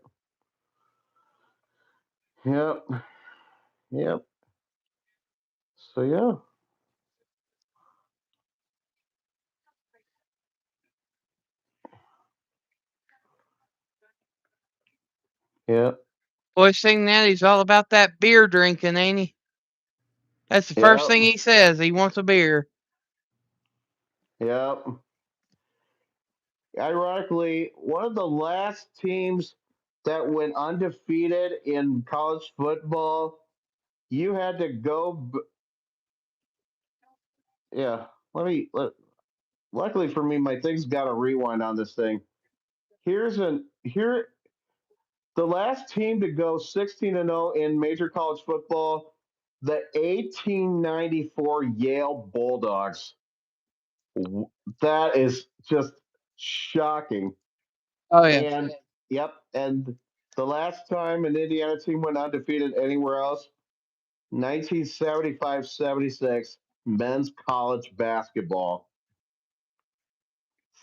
Yep. Yep. So yeah. Yep. Boy, seeing that he's all about that beer drinking, ain't he? That's the first Yep. thing he says. He wants a beer. Yep. Ironically, one of the last teams that went undefeated in college football, you had to go. Yeah, luckily for me, my thing's got a rewind on this thing. Here. The last team to go 16-0 in major college football, the 1894 Yale Bulldogs. That is just shocking. Oh yeah. And yep, and the last time an Indiana team went undefeated anywhere else, 1975-76 men's college basketball.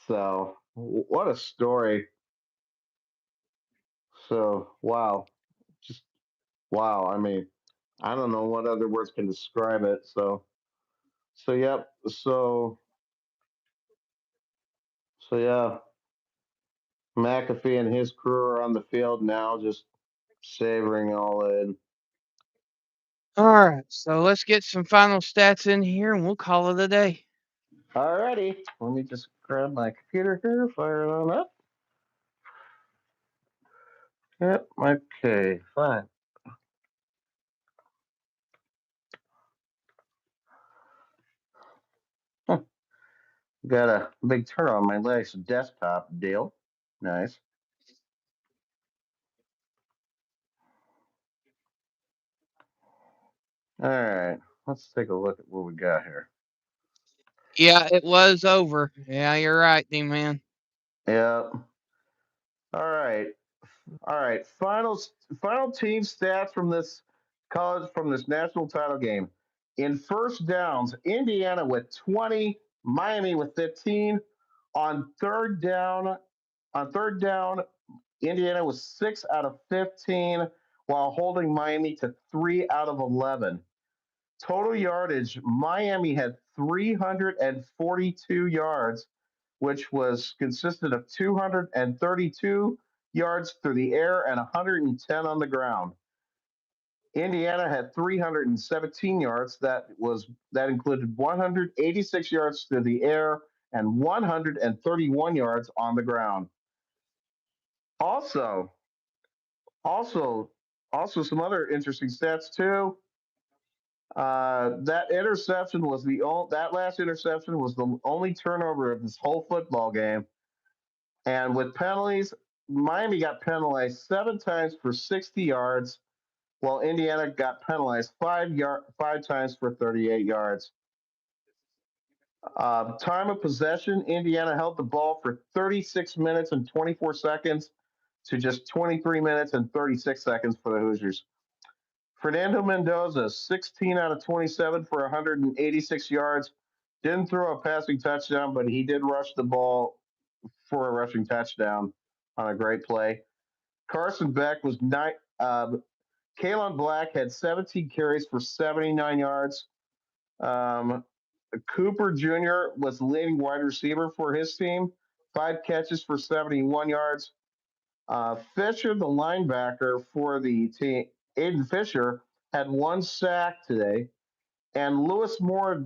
So, what a story. So, wow. Just wow. I mean, I don't know what other words can describe it. So yep. So So yeah, McAfee and his crew are on the field now, just savoring all in. All right, so let's get some final stats in here and we'll call it a day. Alrighty, let me just grab my computer here, fire it on up. Yep, okay, fine. Huh, got a big turn on my legs desktop deal. Nice. All right, let's take a look at what we got here. Yeah, it was over. Yeah, you're right, D-Man. Yep. All right. All right. Final team stats from this national title game. In first downs, Indiana with 20, Miami with 15. On third down, Indiana was 6 out of 15 while holding Miami to 3 out of 11. Total yardage, Miami had 342 yards, which was consisted of 232 yards through the air and 110 on the ground. Indiana had 317 yards. That included 186 yards through the air and 131 yards on the ground. Also, also, also some other interesting stats too. That last interception was the only turnover of this whole football game. And with penalties, Miami got penalized 7 times for 60 yards, while Indiana got penalized 5 times for 38 yards. Time of possession, Indiana held the ball for 36 minutes and 24 seconds to just 23 minutes and 36 seconds for the Hoosiers. Fernando Mendoza, 16 out of 27 for 186 yards. Didn't throw a passing touchdown, but he did rush the ball for a rushing touchdown on a great play. Carson Beck was nine. Kalen Black had 17 carries for 79 yards. Um, Cooper Jr. was the leading wide receiver for his team, 5 catches for 71 yards. Fisher, the linebacker for the team, Aiden Fisher, had 1 sack today. And Lewis Moore,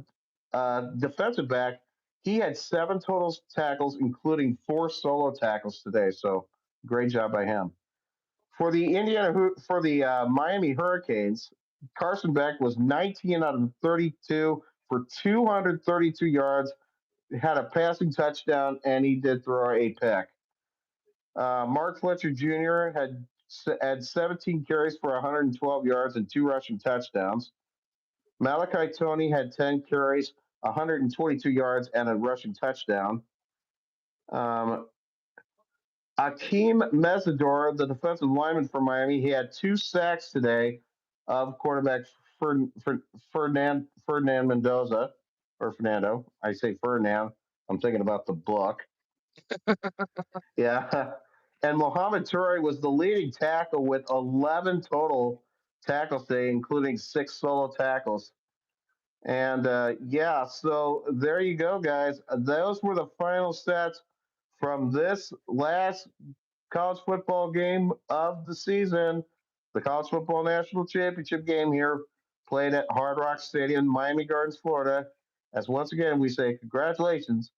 defensive back, he had 7 total tackles, including 4 solo tackles today. So great job by him. For the Miami Hurricanes, Carson Beck was 19 out of 32 for 232 yards, had a passing touchdown, and he did throw a pick. Mark Fletcher Jr. had 17 carries for 112 yards and 2 rushing touchdowns. Malachi Tony had 10 carries, 122 yards, and a rushing touchdown. Um, Akeem Mesidor, the defensive lineman for Miami, he had 2 sacks today of quarterback Ferdinand Mendoza, or Fernando. I say Ferdinand. I'm thinking about the book. Yeah. And Mohamed Toure was the leading tackle with 11 total tackles today, including 6 solo tackles. And yeah, so there you go, guys. Those were the final stats from this last college football game of the season, the College Football National Championship game here, played at Hard Rock Stadium, Miami Gardens, Florida. As once again, we say congratulations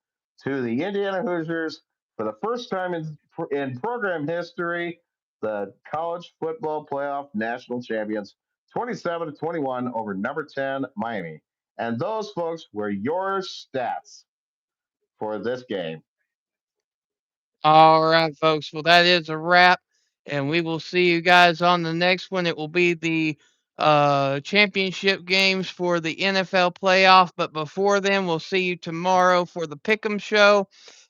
to the Indiana Hoosiers for the first time in program history, the College Football Playoff National Champions, 27-21 over number 10 Miami. And those folks were your stats for this game. All right, folks. Well, that is a wrap, and we will see you guys on the next one. It will be the championship games for the NFL playoff. But before then, we'll see you tomorrow for the Pick'em show.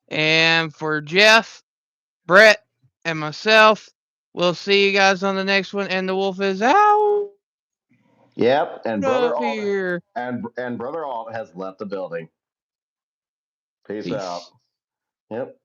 And for Jeff, Brett, and myself, we'll see you guys on the next one. And the wolf is out Yep, and of here. Brother Alt has left the building. Peace out. Peace. Yep.